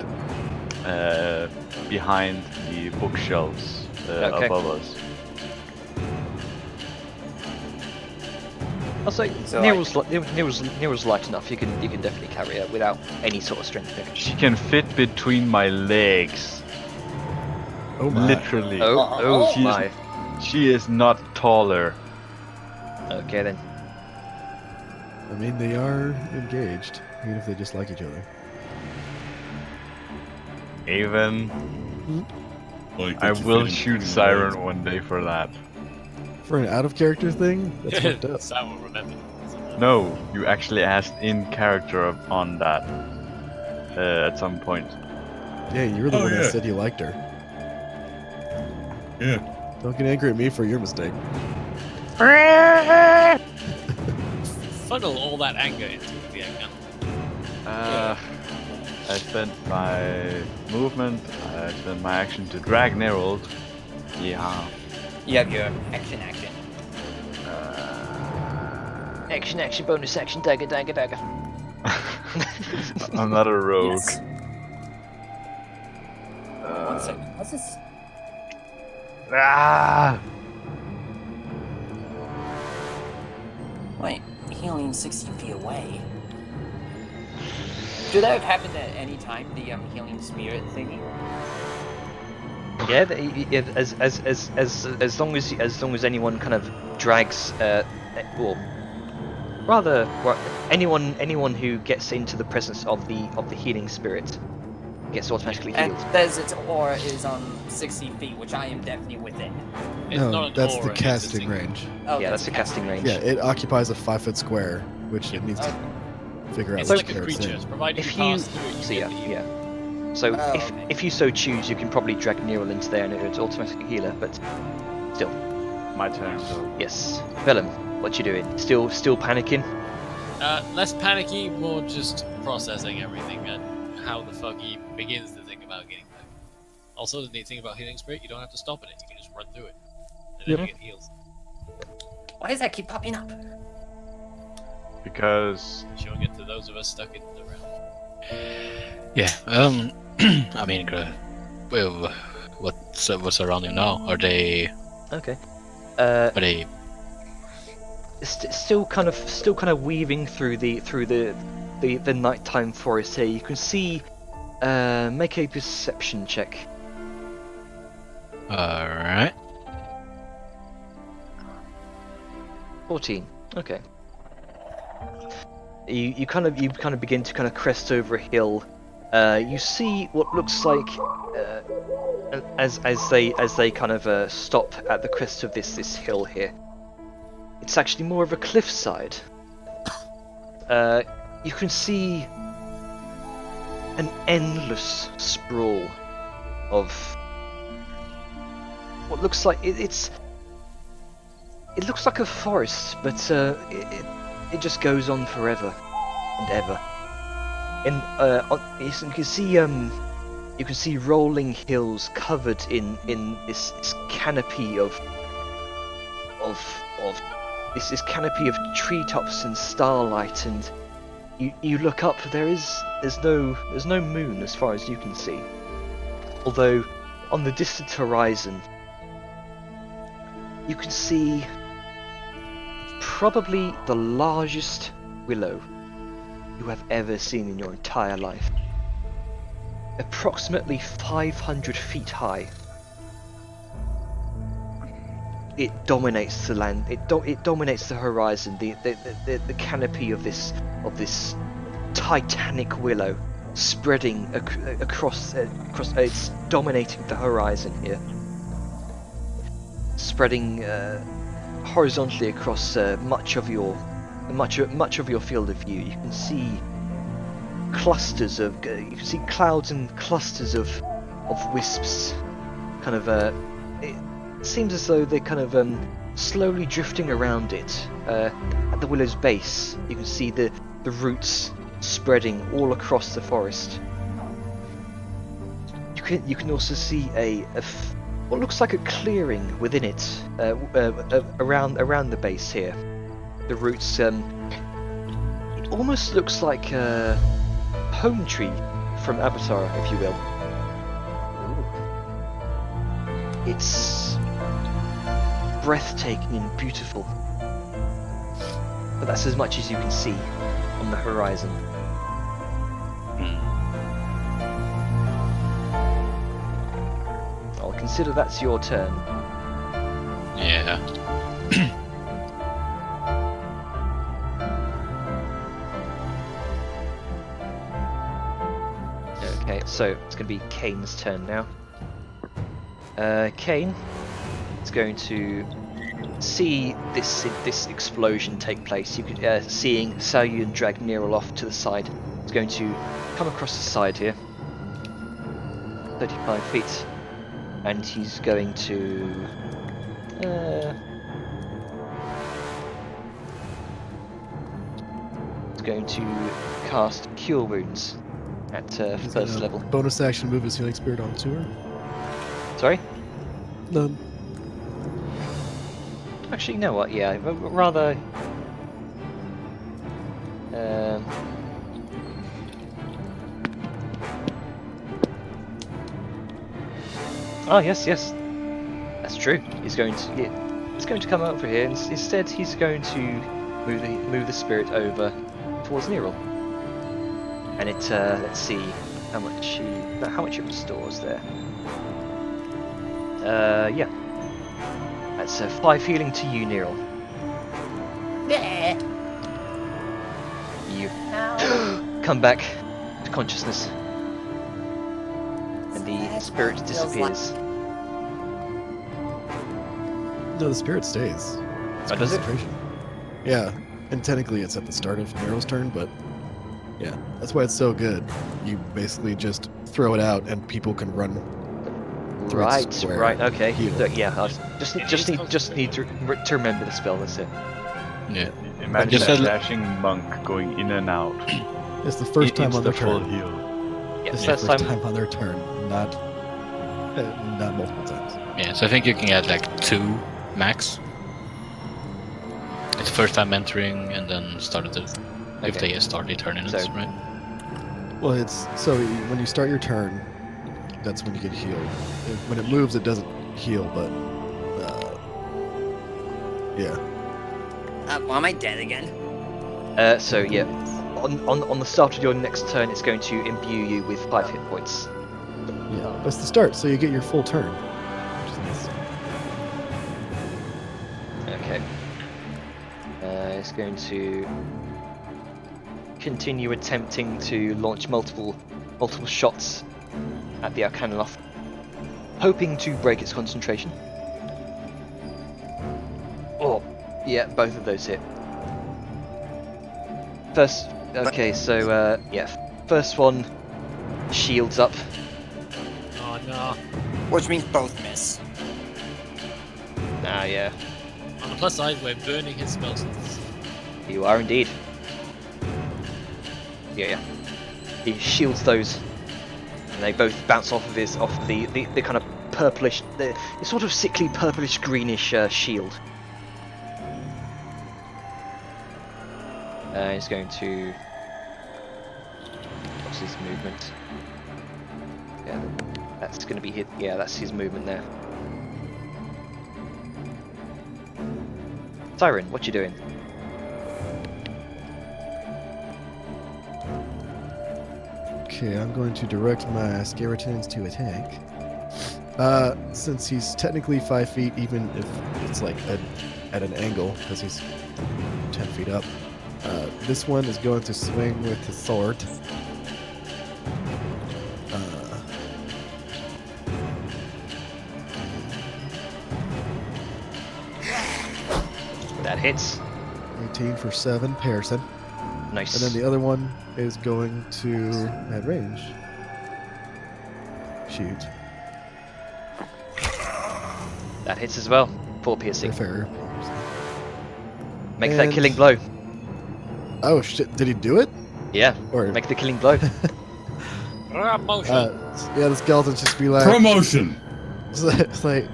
behind the bookshelves Okay. above us. Also, So Neryl's light enough. You can definitely carry her without any sort of strength. She can fit between my legs. Oh my. Literally. Oh She's- my. She is not taller. Okay then. I mean, they are engaged, even if they dislike each other. Even Like, I that you will fit in shoot between Siren legs. one day for that. For an out-of-character thing, that's fucked up. Sam will remember. No, you actually asked in character on that at some point. Yeah, you were the Oh, one that yeah. said you liked her. Yeah. Don't get angry at me for your mistake. Funnel all that anger into the account. I spent my movement, I spent my action to drag Nerold. Yeah. You have your action. Action, bonus action, dagger. I'm not a rogue. Yes. One second. What's this? Ah! Wait, healing 60 feet away. Should that have happened at any time? The healing spirit thingy. Yeah, as long as anyone kind of drags, or rather, anyone who gets into the presence of the healing spirit gets automatically And healed. says its aura is 60 feet, which I am definitely within. It's No, not an that's aura, the it's a casting single- range. Oh, Yeah, that's the casting range. Yeah, it occupies a 5-foot square, which it needs to figure out It's which like a pair it's creature. in. It's provided If you you, pass through it, you so get yeah, the heal. yeah. So Oh, if okay. if you so choose, you can probably drag Neural into there and it would automatically heal her. But still, My turn, though. yes. Vellum, what you doing? Still panicking? Less panicky, more just processing everything and how the fuck he begins to think about getting back. Also, the neat thing about Healing Spirit, you don't have to stop in it, you can just run through it. And then you get heals. Why does that keep popping up? Because Showing it to those of us stuck in the realm. Yeah. I mean, well, what's around you now? Are they? Okay. Are they? Still kind of weaving through the nighttime forest here. You can see. Make a perception check. All right. 14. Okay. You kind of begin to kind of crest over a hill. You see what looks like as they kind of stop at the crest of this hill here. It's actually more of a cliffside. You can see an endless sprawl of what looks like it looks like a forest, but it just goes on forever and ever. And you can see You can see rolling hills covered in this canopy of this canopy of treetops and starlight, and you look up. There's no moon as far as you can see. Although on the distant horizon, you can see probably the largest willow you have ever seen in your entire life. Approximately 500 feet high. It dominates the land. It dominates the horizon. The canopy of this titanic willow spreading across. It's dominating the horizon here. Spreading horizontally across much of your field of view. You can see clusters of clouds and clusters of wisps, kind of it seems as though they're kind of slowly drifting around it. At the willow's base, you can see the roots spreading all across the forest. You can also see what looks like a clearing within it, around the base here. The roots, it almost looks like a home tree from Avatar, if you will. It's breathtaking and beautiful, but that's as much as you can see on the horizon. I'll consider that's your turn. Yeah. Okay, so it's going to be Kane's turn now. Kane is going to see this explosion take place. You could seeing Saoyun drag Nero off to the side. He's going to come across the side here, 35 feet, and he's going to cast Cure Wounds at first level. Bonus action move his healing spirit on tour. Sorry? None. Actually, you know what? Yeah, rather. Oh yes, that's true. He's going to come over here, and instead he's going to move the spirit over towards Nero. And it let's see how much it restores there. Yeah. That's 5 healing to you, Nero. Yeah. You come back to consciousness, and the spirit disappears. No, the spirit stays. It's Oh, does it? concentration. Yeah, and technically it's at the start of Nero's turn, but yeah, that's why it's so good. You basically just throw it out, and people can run. Right, square right, okay. heal. Look, yeah, I just need to remember the spell. That's it. Yeah. Imagine Just a a- flashing monk going in and out. It's the first time on their full turn. heal. Yeah, It's the first first time. time on their turn, not multiple times. Yeah, so I think you can get like 2 max. It's first time entering and then started to, if Okay. they start the turn in it, So- right? Well, it's so when you start your turn, that's when you get healed. When it moves, it doesn't heal, but yeah. Why am I dead again? So yeah, on the start of your next turn, it's going to imbue you with 5 hit points. Yeah, that's the start, so you get your full turn. Which is nice. Okay. It's going to continue attempting to launch multiple shots at the Arcanoloth, hoping to break its concentration. Oh, yeah, both of those hit. First, okay, so yeah, first one, shields up. Oh no. Which means both miss. Ah, yeah, On the plus side, we're burning his spells. you are indeed. Yeah. He shields those. and they both bounce off of the kind of purplish, the sort of sickly purplish greenish shield. He's going to. What's his movement? Yeah, that's going to be hit. Yeah, that's his movement there. Siren, what you doing? Okay, I'm going to direct my skeletons to attack. Since he's technically 5 feet, even if it's like at an angle, because he's 10 feet up, this one is going to swing with the sword. That hits. 18 for 7, Pearson. Nice. And then the other one is going to, at range, shoot. That hits as well. 4 piercing. Fair. Make that And- killing blow. Oh shit! Did he do it? Yeah, Or make the killing blow. Motion. yeah, the skeletons just be like, Promotion. it's like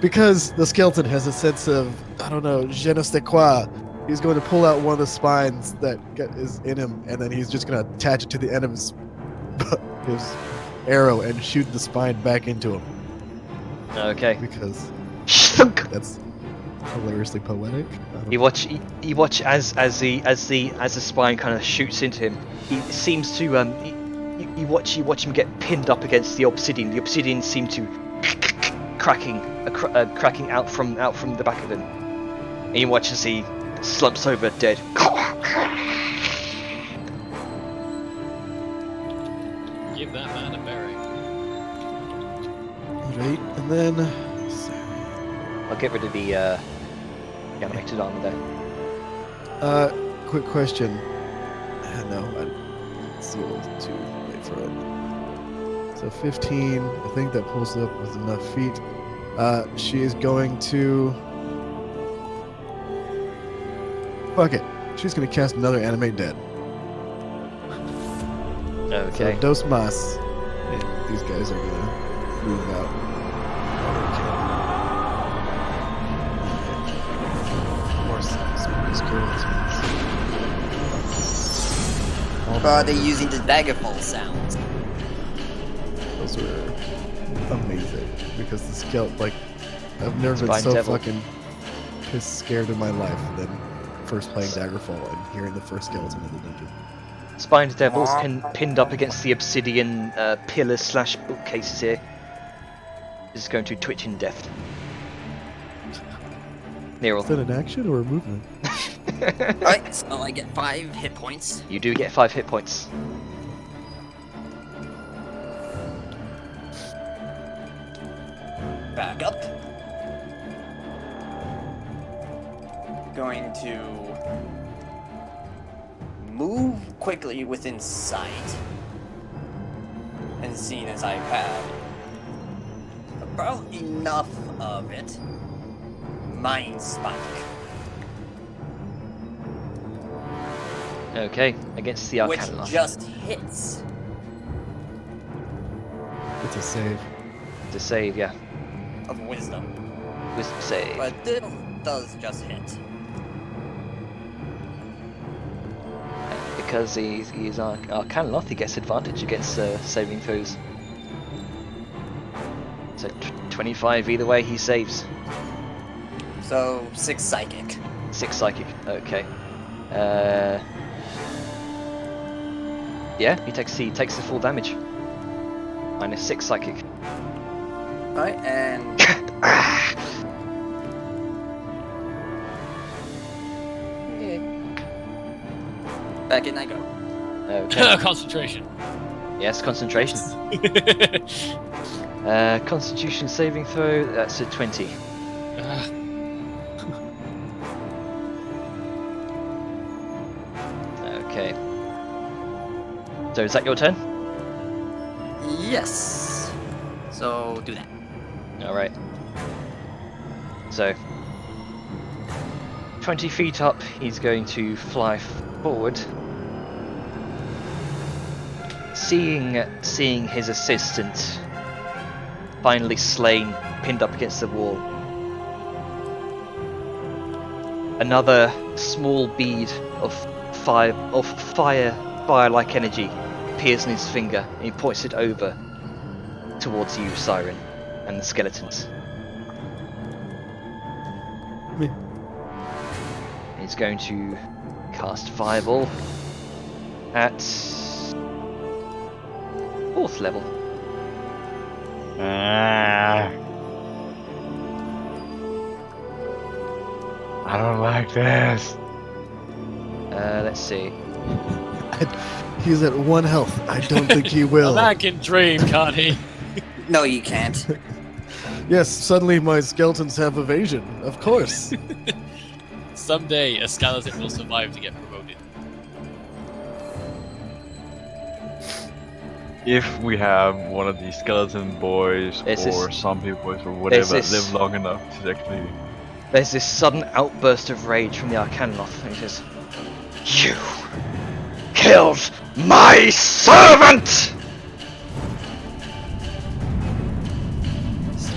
because the skeleton has a sense of, I don't know, je ne sais quoi. He's going to pull out one of the spines that is in him, and then he's just going to attach it to the end of his arrow and shoot the spine back into him. Okay. Because that's hilariously poetic. You watch as the spine kind of shoots into him. He seems to you watch him get pinned up against the obsidian. The obsidian seemed to cracking out from the back of him. And you watch as he slumps over dead. Give that man a berry. Right, and then I'll get rid of the animated armor there. quick question. No, it's a little too late for it. So 15, I think that pulls up with enough feet. She is going to. Fuck it. She's going to cast another Animate Dead. Okay. So Dos Mas. And these guys are going to move out. More skeletons. Are they using the daggerfall sounds? Those were amazing because the skeleton, like, I've never been Spine so Devil. fucking pissed scared in my life than first playing Daggerfall and hearing the first skeleton in the dungeon. Spined devils pinned up against the obsidian pillars / bookcases here. This is going to twitch in death. Is Nero, that an action or a movement? Alright, so I get 5 hit points. you do get 5 hit points. Back up. Going to move quickly within sight. And seeing as I've had about enough of it, Mind Spike. Okay, against the Which Arcana. just hits. It's a save. To save, yeah. Of wisdom. Wisdom save. But this does just hit. Because he's Arcana Loth, he gets advantage against saving throws. So 25 either way, he saves. So 6 psychic. 6 psychic. Okay. Yeah, he takes the full damage. Minus 6 psychic. Alright, and back in I go. Okay. Concentration. Yes, concentration. Constitution saving throw. That's a 20. Ah, Okay. So is that your turn? Yes. So do that. Alright. So 20 feet up, he's going to fly forward. seeing his assistant finally slain, pinned up against the wall, another small bead of fire-like energy appears in his finger, and he points it over towards you, Siren, and the skeletons. Me. He's going to cast Fireball at 4th level. I don't like this. Let's see. He's at 1 health. I don't think he A will. man can dream, can't he? No, you can't. Yes, suddenly my skeletons have evasion. Of course. Someday a skeleton will survive to get promoted. If we have one of these skeleton boys This or is- zombie boys or whatever this- live long enough to actually... There's this sudden outburst of rage from the Arcanoloth, and he says, "You killed my servant!"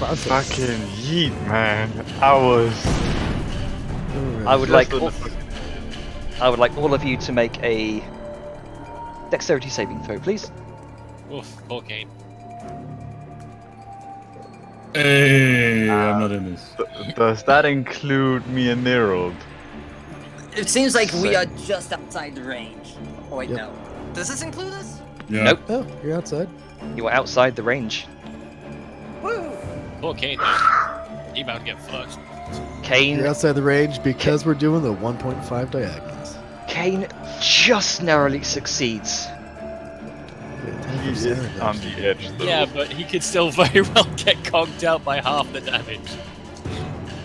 Fucking yeet, man. I was... I would Just like in the all, fucking- I would like all of you to make a dexterity saving throw, please. Oof, poor Kane. Hey, I'm not in this. Does that include me and Nerold? It seems like we So- are just outside the range. Oh wait, Yep. no. Does this include us? Yeah. Nope. Oh, you're outside. You are outside the range. Woo! Poor Kane, though. He about to get fucked. Kane, You're outside the range because we're doing the 1.5 diagonals. Kane just narrowly succeeds. Yeah, time He for is Siren on next. the edge, though. Yeah, but he could still very well get conked out by half the damage.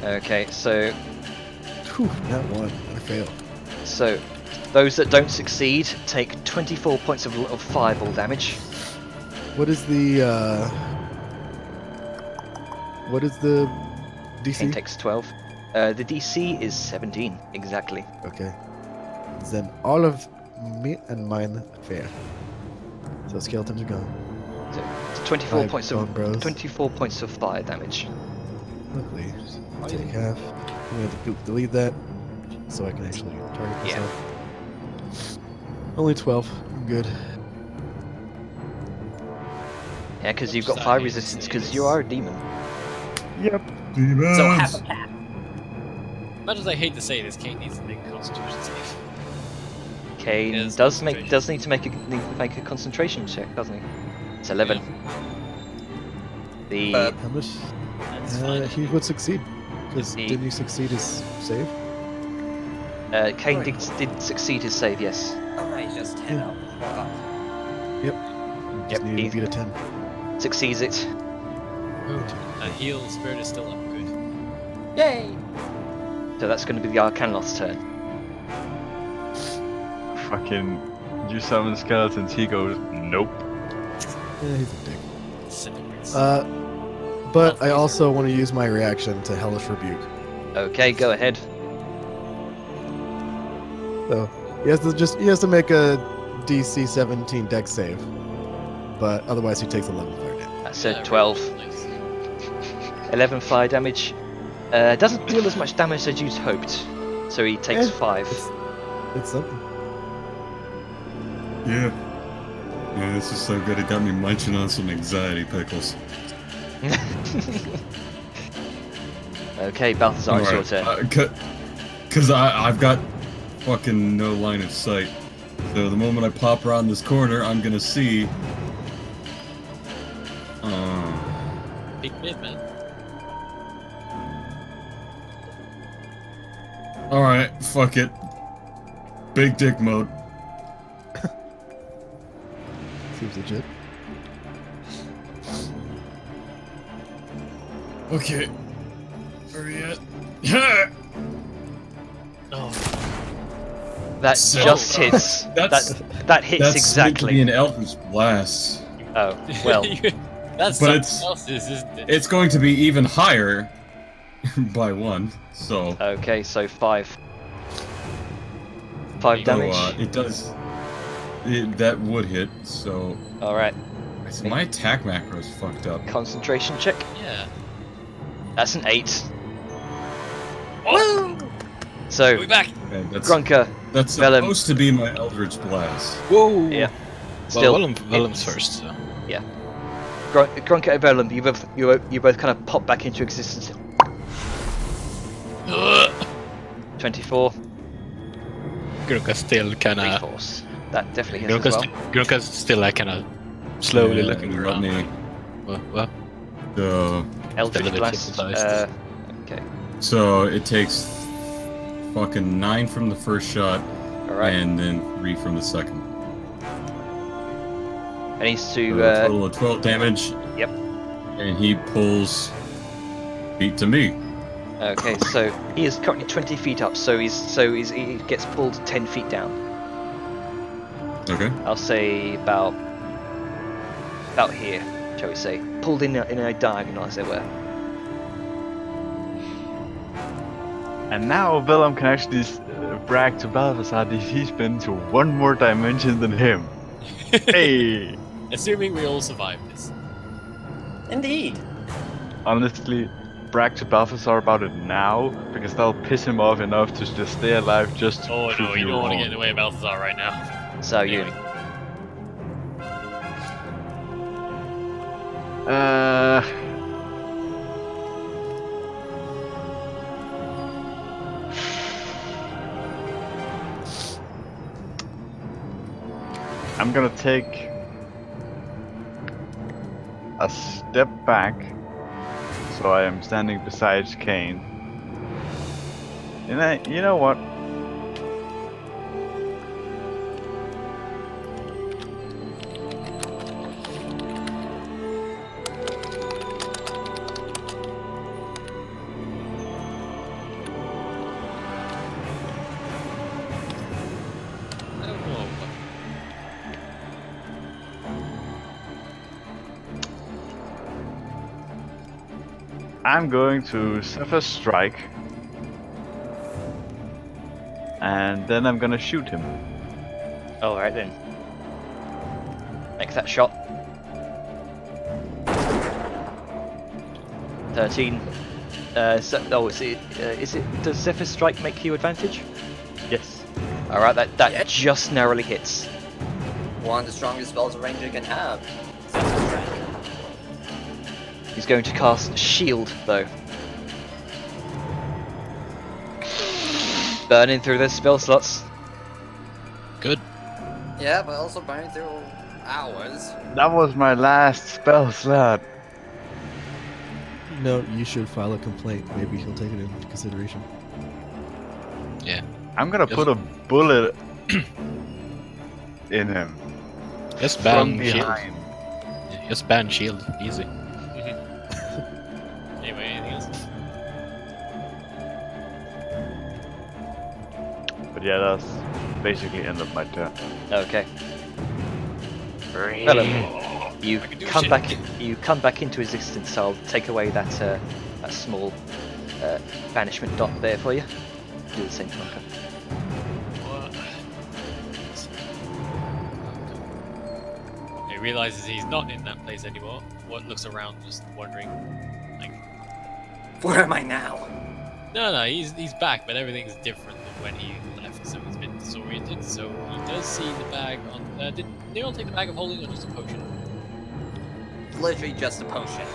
Okay, so Whew, not one. I failed. those that don't succeed take 24 points of fireball damage. What is the Kane DC? takes 12. The DC is 17 exactly. Okay. Then all of me and mine fail. So skeletons are gone. So it's 24 Five points bone of bros. 24 points of fire damage. Luckily, take half. I'm gonna have to delete that so I can actually target Yeah. myself. Only 12. I'm good. Yeah, because you've Much got as I fire hate to resistance say because this. you are a demon. Yep. Demons. So half a pack. Much as I hate to say this, Kane needs to make a constitution save. Kane Yes, does concentration. need to make a concentration check, doesn't he? It's 11. The How much? That's fine. He would succeed. Because The- didn't he succeed his save? Kane did succeed his save, yes. Alright, just 10 Yeah. up. Hold on. Just Yep, needed he- to beat a 10. Succeeds it. And heal spirit is still up. Good. Yay! So that's going to be the Arcanoloth's turn. Fucking... You summon skeletons, he goes, nope. Yeah, he's a dick. Disintegrates. But I also want to use my reaction to Hellish Rebuke. Okay, go ahead. So he has to make a DC 17 dex save. But otherwise he takes 11 fire damage. That's Yeah, a really 12. nice. 11 fire damage. Doesn't deal as much damage as you'd hoped. So he takes Eh, 5. It's something. Yeah. Yeah, this is so good. It got me munching on some anxiety pickles. Okay, Balthazar, it's your turn. Because I've got fucking no line of sight. So the moment I pop around this corner, I'm gonna see. Big mid, man. Alright, fuck it. Big dick mode. Seems legit. Okay. Where you at? Yeah! Oh, That So- just hits. That's- that hits That's meant to exactly. be an Eldritch Blast. Oh, well. that's But something it's- else's, isn't it? It's going to be even higher by 1, so... Okay, so 5. 5 So, damage. it does... That would hit. So All right, my attack macro is fucked up. concentration check. Yeah. That's an 8. Woo! So We're back. Okay, that's Grunker, that's Vellum. supposed to be my Eldritch Blast. Whoa! Yeah. Well, still, Vellum's first. So. Grunker and Vellum, you both kind of pop back into existence. 24. Grunka's still kind of. Force. That definitely hits as well. Grunka's still like kind of slowly looking let around. me. What? Eldritch Still a bit Blast. hypnotized. Okay. So it takes fucking 9 from the first shot, Alright. and then 3 from the second. And needs So to. a total of 12 damage. Yep. And he pulls feet to me. Okay, so he is currently 20 feet up, so he gets pulled 10 feet down. Okay. I'll say about here, shall we say, pulled in a diagonal, as it were. And now Willem can actually brag to Balthazar that he's been to one more dimension than him. Hey! Assuming we all survive this. Indeed. Honestly, brag to Balthazar about it now, because that'll piss him off enough to just stay alive just to Oh no, prove you don't want to wrong. get in the way of Balthazar right now. So you. Anyway. I'm gonna take a step back, so I am standing beside Kane. And you know what? I don't know. I'm going to Zephyr Strike, and then I'm gonna shoot him. Alright then. Make that shot. 13. Is it? Does Zephyr Strike make you advantage? Yes. Alright, that Yeah. just narrowly hits. One of the strongest spells a ranger can have. Zephyr Strike. He's going to cast Shield, though. Burning through those spell slots. Good. Yeah, but also burning through ours. That was my last spell slot. No, you should file a complaint. Maybe he'll take it into consideration. I'm gonna Yes. put a bullet in him. Just From ban shield. behind. Just ban shield. Easy. Anyway, anything else? But yeah, that's basically end of my turn. Okay. Hello. You I can do come shit. back. You come back into existence. I'll take away that that small banishment dot there for you. Do the same, Conker. He realizes he's not in that place anymore. One looks around, just wondering, like, Where am I now? no, he's back, but everything's different than when he left. So he's been disoriented. So he does see the bag on. Did Neil take the bag of holding or just a potion? Literally just a potion.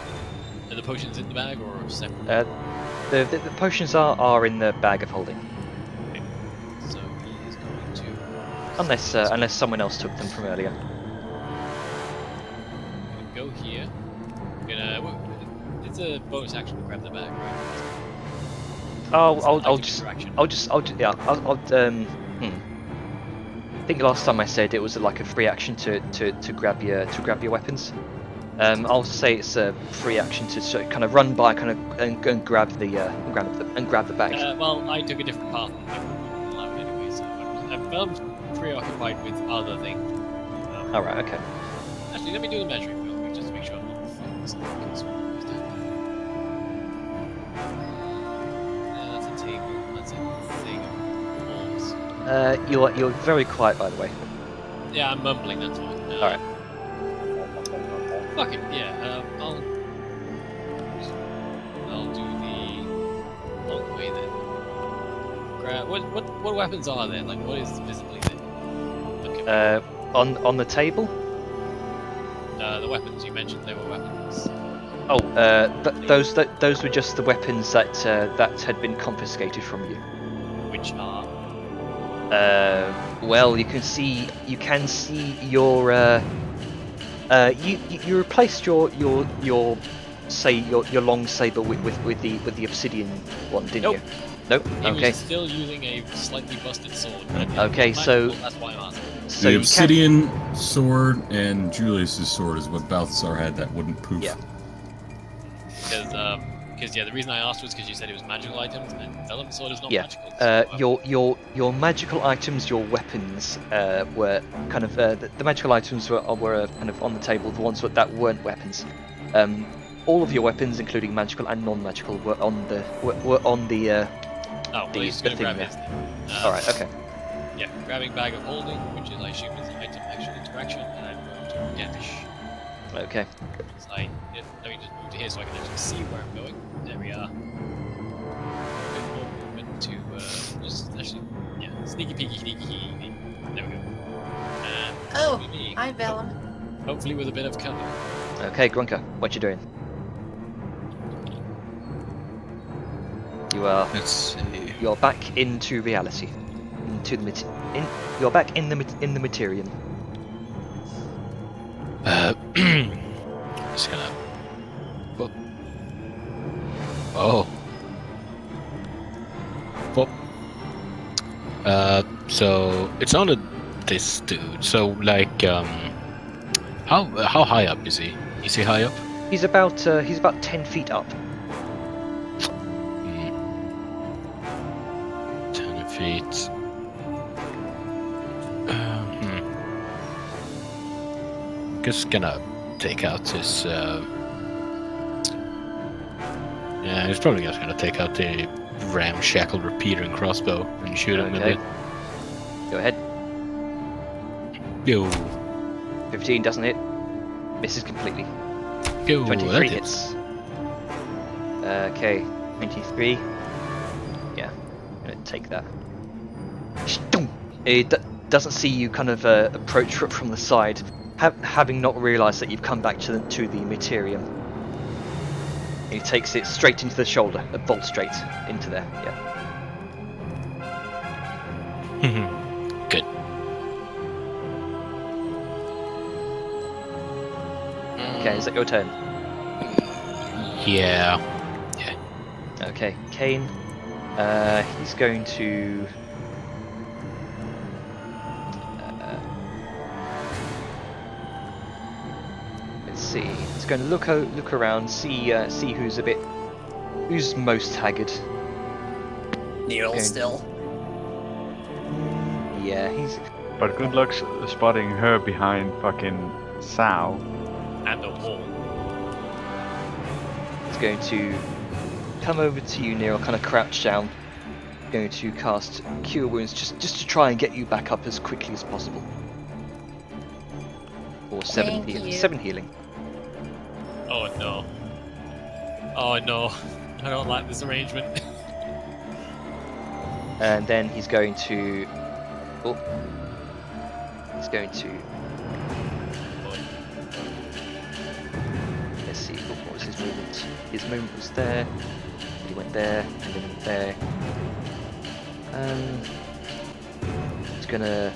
Are the potions in the bag or separate? The potions are in the bag of holding, So he is going to. unless someone else took them from earlier. Go here. I'm gonna. It's a bonus action to grab the bag, right? I'll Like just interaction. I think last time I said it was like a free action to grab your weapons. I'll say it's a free action to sort of kind of run by, and grab the bag. Well, I took a different path and I wouldn't allow it anyway, so I'm preoccupied with other things. All right, okay. Actually, let me do the measuring real quick just to make sure I'm not focusing on this one. That's a table. That's a thing of balls. You're very quiet, by the way. Yeah, I'm mumbling. That's fine. Alright. Fuck it. Yeah. I'll do the long way then. Grab. What weapons are there? Like, what is visibly there? Okay. On the table. The weapons you mentioned. They were weapons. Oh, those were just the weapons that that had been confiscated from you. Which are. Well, you can see your you replaced your long saber with the obsidian one, didn't Nope. you? Nope. He Okay. was still using a slightly busted sword. but Okay, it's so- magical, that's why I'm asking. So The you can, obsidian sword and Julius's sword is what Balthasar had that wouldn't poof. Yeah. Because yeah, the reason I asked was because you said it was magical items, and Vellum sword is not Yeah. magical. So, your magical items, your weapons were kind of the magical items were kind of on the table. The ones that weren't weapons. All of your weapons, including magical and non-magical, were on the oh, well, he's the gonna thing grab there. his then. All right. Okay. Yeah, grabbing bag of holding, which is I assume is an item actual interaction, and I'm going to Gamish. Okay. So let me just move to here so I can actually see where I'm going. There we are. A bit more movement to just actually, yeah, sneaky peeky. There we go. And Oh, that'll be me. hi, Vellum. Hopefully with a bit of cover. Okay, Grunker, what you doing? Let's see. You're back into reality. You're back in the Materium. Just gonna. Whoop. Oh. Whoop. So it sounded this dude. So like, how high up is he? Is he high up? He's about 10 feet up. 10 feet. Just gonna take out his. Yeah, he's probably just gonna take out the ramshackle repeater and crossbow and shoot him with Okay. it. Go ahead. Yo, 15 doesn't hit. Misses completely. yo, 23 that hits. Okay, 23. Yeah, I'm gonna take that. It doesn't see you kind of approach from the side, having not realised that you've come back to the Materium. He takes it straight into the shoulder, a bolt straight into there. Yeah. Good. Okay, is that your turn? Yeah. Okay, Kane. He's going to. Let's see. He's going to look around, see who's most haggard. Needle Okay. still. Yeah, he's. But good luck spotting her behind fucking Sao. And a wall. He's going to come over to you, Nero, kind of crouch down. Going to cast Cure Wounds just to try and get you back up as quickly as possible. Or 7 Thank healing. you. 7 healing. Oh no. Oh no. I don't like this arrangement. And then he's going to. Oh. He's going to. Let's see, what was his movement? His movement was there. He went there, and then he went there. He's gonna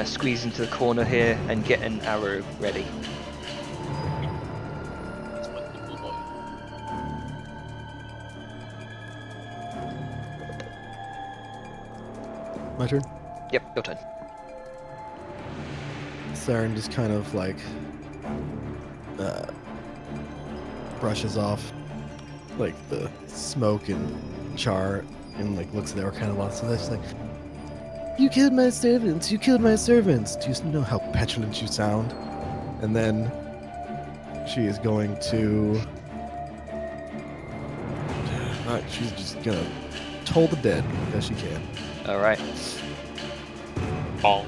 squeeze into the corner here and get an arrow ready. That's wonderful, boy. My turn. Yep, your turn. Siren just kind of like brushes off like the smoke and char and like looks at the kind of lost. So that's like, you killed my servants. You killed my servants. Do you know how petulant you sound? And then she is going to. She's just gonna toll the dead as she can. Alright. Ball.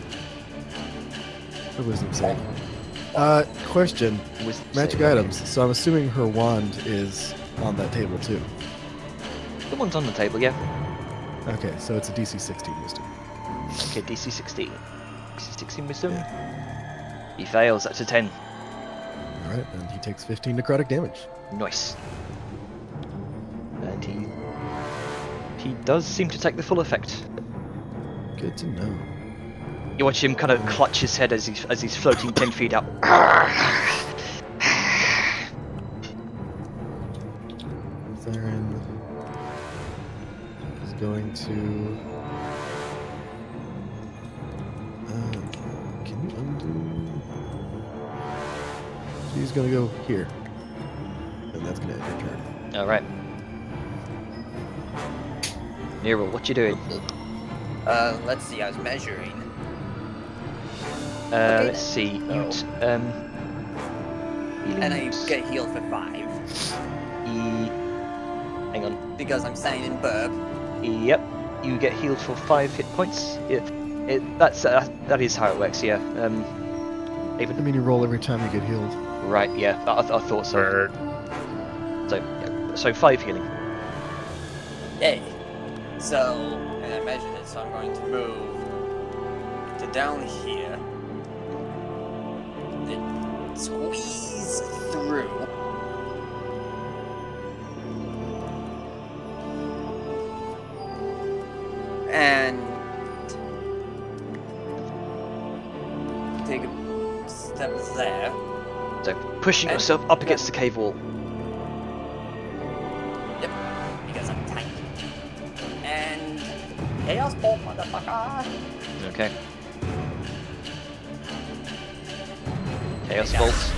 A wisdom save. Question. Wisdom Magic save. items. So I'm assuming her wand is on that table too. The one's on the table, yeah. Okay, so it's a DC 16 wisdom. Okay, DC 16. DC 16 wisdom. He fails, that's a 10. Alright, and he takes 15 necrotic damage. Nice. And he does seem to take the full effect. Good to know. You watch him kind of clutch his head as he's floating 10 feet up. Theron is going to. Can you undo? She's going to go here. And that's going to end her turn. Alright. Nero, what you doing? Let's see, I was measuring. Let's see. Oh. And I Healings. get healed for 5. Hang on. Because I'm standing in burp. Yep. You get healed for 5 hit points. That is how it works. Yeah. I Even mean, you roll every time you get healed. right. Yeah. I thought so. So 5 healing. Yay. So, and I measured it, so I'm going to move to down here. Then squeeze through. And take a step there. So pushing And- yourself up against the cave wall. Yep, because I'm tiny. And Chaos Bolt, motherfucker! Okay. Chaos Yeah. Bolt.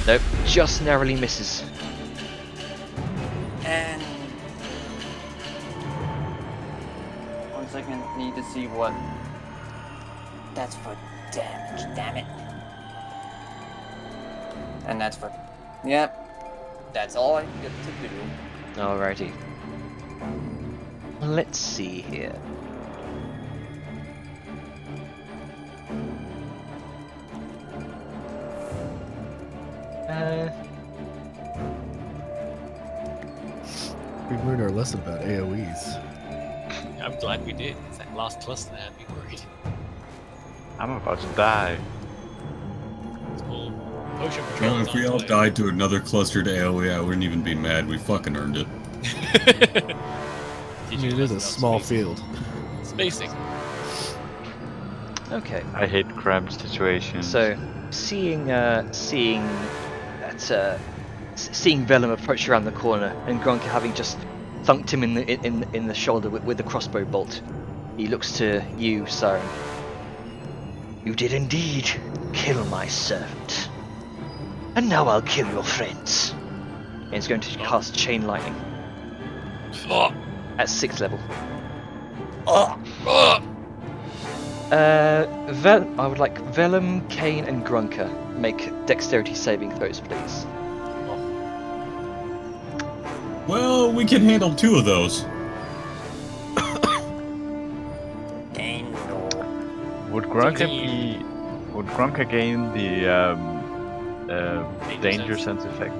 Nope. Just narrowly misses. And 1 second, need to see what. That's for damage, damn it. And that's for. Yep. That's all I get to do. Alrighty. Let's see here. We've learned our lesson about AoEs. I'm glad we did. It's that last cluster that had me worried. I'm about to die. It's all potion patrol. Well, if we all died to another clustered AoE, I wouldn't even be mad. We fucking earned it. I mean, it is a small field. Spacing. Okay. I hate cramped situations. So, seeing Vellum approach around the corner and Gronka having just thunked him in the shoulder with the crossbow bolt, he looks to you, Siren. You did indeed kill my servant, and now I'll kill your friends. And he's going to cast Chain Lightning Oh, at 6th level. Oh! oh. I would like Vellum, Kane, and Grunker make dexterity saving throws, please. Well, we can handle 2 of those. Dang, no. Would Grunka 16. be? Would Grunka gain the danger sense effect? I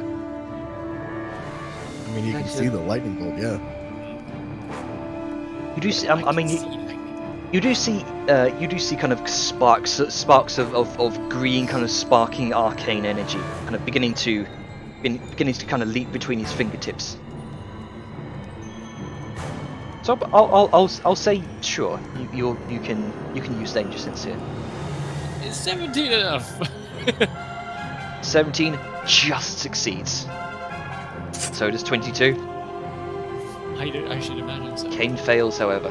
mean, you can see the lightning bolt, yeah. You do see. I mean, you do see kind of sparks of green, kind of sparking arcane energy, kind of beginning to kind of leap between his fingertips. So I'll say sure. You can use danger sense here. Is 17 enough? 17 just succeeds. So does 22. I should imagine so. Kane fails, however.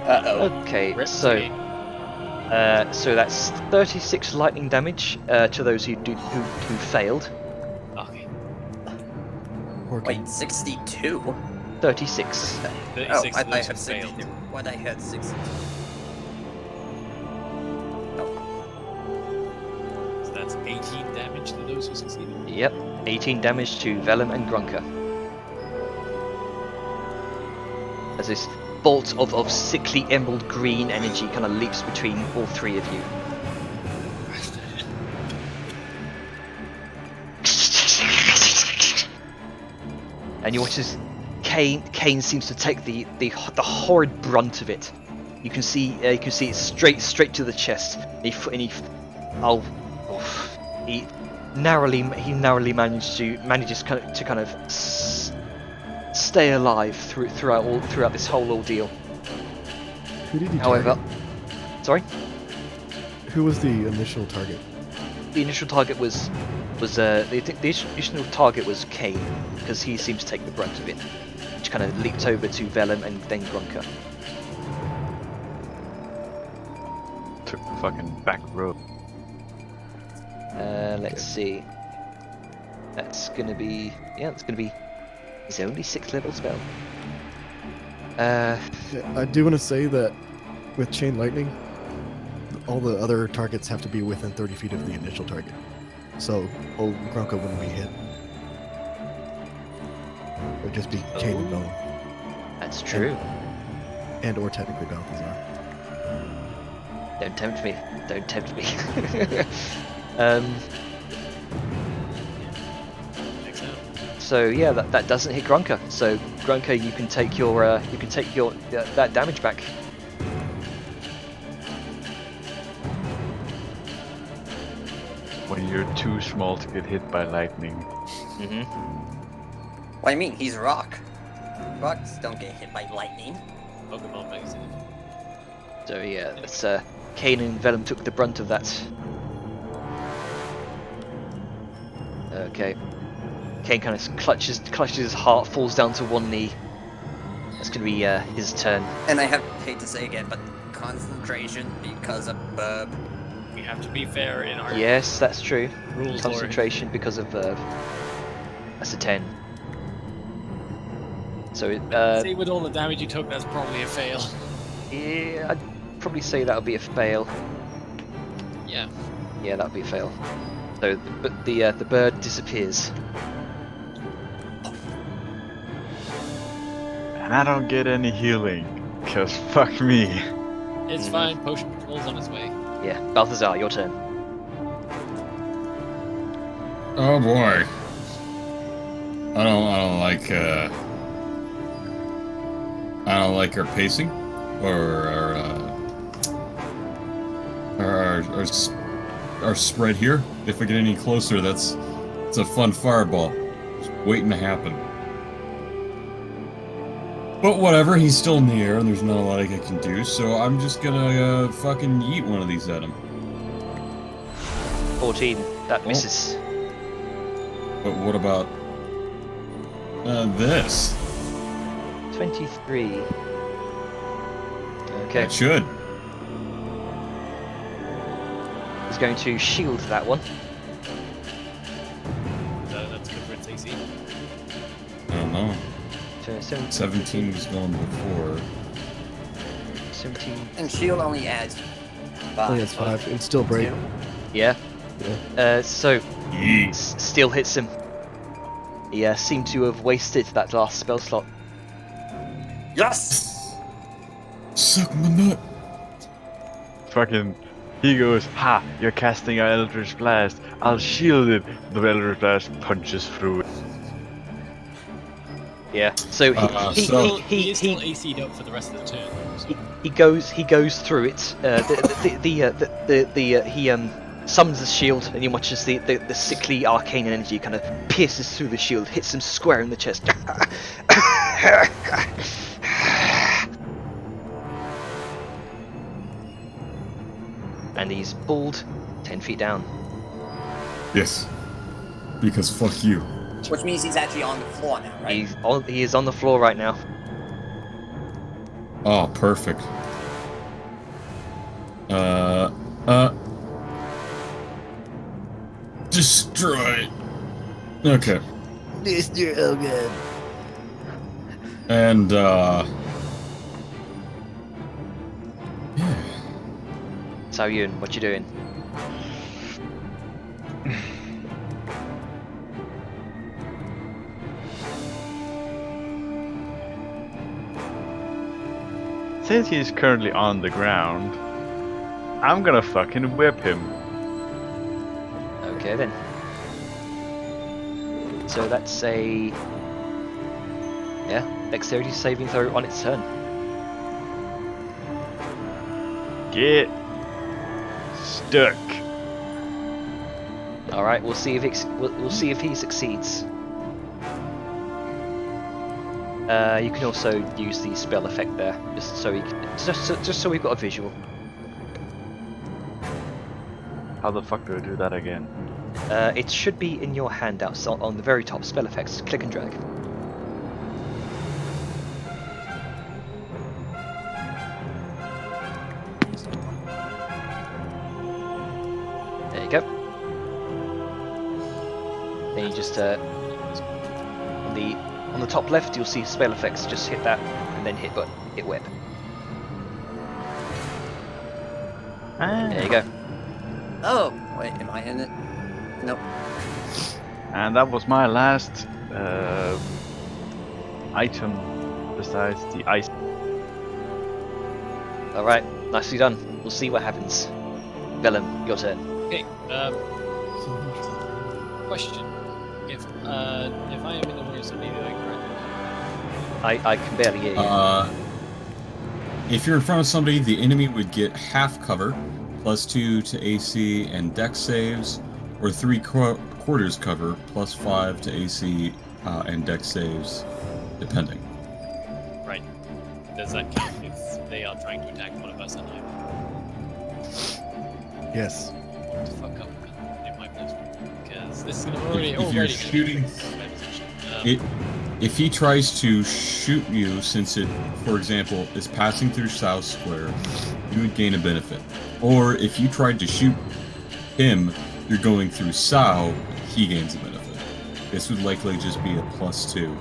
Uh-oh. Okay, Rip so Kane. so that's 36 lightning damage to those who failed. Okay. Working. Wait, 62? 36. 36 Oh, I of thought I those had who 62. failed. What I had 62. So that's 18 damage to those who succeeded. Yep, 18 damage to Vellum and Grunker. As this bolt of sickly emerald green energy kind of leaps between all three of you. And you watch as Kane seems to take the horrid brunt of it. You can see it straight to the chest. He narrowly manages to stay alive throughout this whole ordeal. Who did he However, target? sorry, Who was the initial target? the initial target was the initial target was Kane, because he seems to take the brunt of it, which kind of leaped over to Vellum and then Grunker. Took the fucking back road. Let's see. That's gonna be It's only 6th level spell. Yeah, I do want to say that with Chain Lightning, all the other targets have to be within 30 feet of the initial target. So, old Grunka wouldn't be hit. It would just be Chain and Bone. That's true. And or technically Balthazar. Don't tempt me. Don't tempt me. Makes sense. So yeah, that doesn't hit Grunka. So Grunka, you can take your that damage back. When you're too small to get hit by lightning. Mm-hmm. What do you mean? He's a rock. Rocks don't get hit by lightning. Pokemon magazine. So yeah, that's Kane and Vellum took the brunt of that. Okay. Kane kind of clutches his heart, falls down to one knee. That's gonna be his turn. And I hate to say again, but concentration because of Burb. We have to be fair in our Yes, that's true. rules. Lord. Concentration because of verb. That's a 10. So See, with all the damage you took, that's probably a fail. yeah, I'd probably say that would be a fail. Yeah. Yeah, that would be a fail. So, but the bird disappears. And I don't get any healing. Cause fuck me. It's fine. Potion patrol's on its way. Yeah, Balthazar, your turn. Oh boy. I don't like our pacing or our spread here. If I get any closer, it's a fun fireball. Just waiting to happen. But whatever, he's still in the air and there's not a lot I can do, so I'm just gonna fucking yeet one of these at him. 14. That Oh. misses. But what about this? 23. Okay. That should. He's going to shield that one. That's good for its AC. I don't know. So 17 was going before. 17. And shield only adds 5. Only has 5. And still break. Yeah. Yeah. So Yeet. Steel hits him. He seemed to have wasted that last spell slot. Yes! Suck my nut. Fucking. He goes, ha! You're casting our Eldritch Blast. I'll shield it. The Eldritch Blast punches through it. Yeah. So He is still AC'd up for the rest of the turn. So. he goes through it. He summons the shield, and you watch as the sickly arcane energy kind of pierces through the shield, hits him square in the chest. And he's balled 10 feet down. Yes. Because fuck you. Which means he's actually on the floor now, right? He is on the floor right now. Oh, perfect. Destroy. Okay. Mr. Elgin. And, So Yun, what you doing? since he's currently on the ground, I'm gonna fucking whip him. Okay then. So that's a dexterity saving throw on its turn. Get stuck. All right, we'll see if we'll see if he succeeds. You can also use the spell effect there, just so we've got a visual. How the fuck do I do that again? It should be in your handouts on the very top. Spell effects. Click and drag. There you go. Then you just on the top left, you'll see spell effects. Just hit that, and then hit web. There you go. Oh, wait, am I in it? Nope. And that was my last item besides the ice. All right, nicely done. We'll see what happens. Vellum, your turn. Okay. Question: If I am in the way of somebody that I can I can barely hear you. If you're in front of somebody, the enemy would get half cover, +2 to AC and Dex saves, or 3/4 cover, +5 to AC and Dex saves, depending. Right. Does that count if they are trying to attack one of us and I Yes. want to fuck up in my place? Because this is gonna already If you're shooting, if he tries to shoot you, since it, for example, is passing through South Square, you would gain a benefit. Or if you tried to shoot him, you're going through Sao, he gains a benefit. This would likely just be a +2,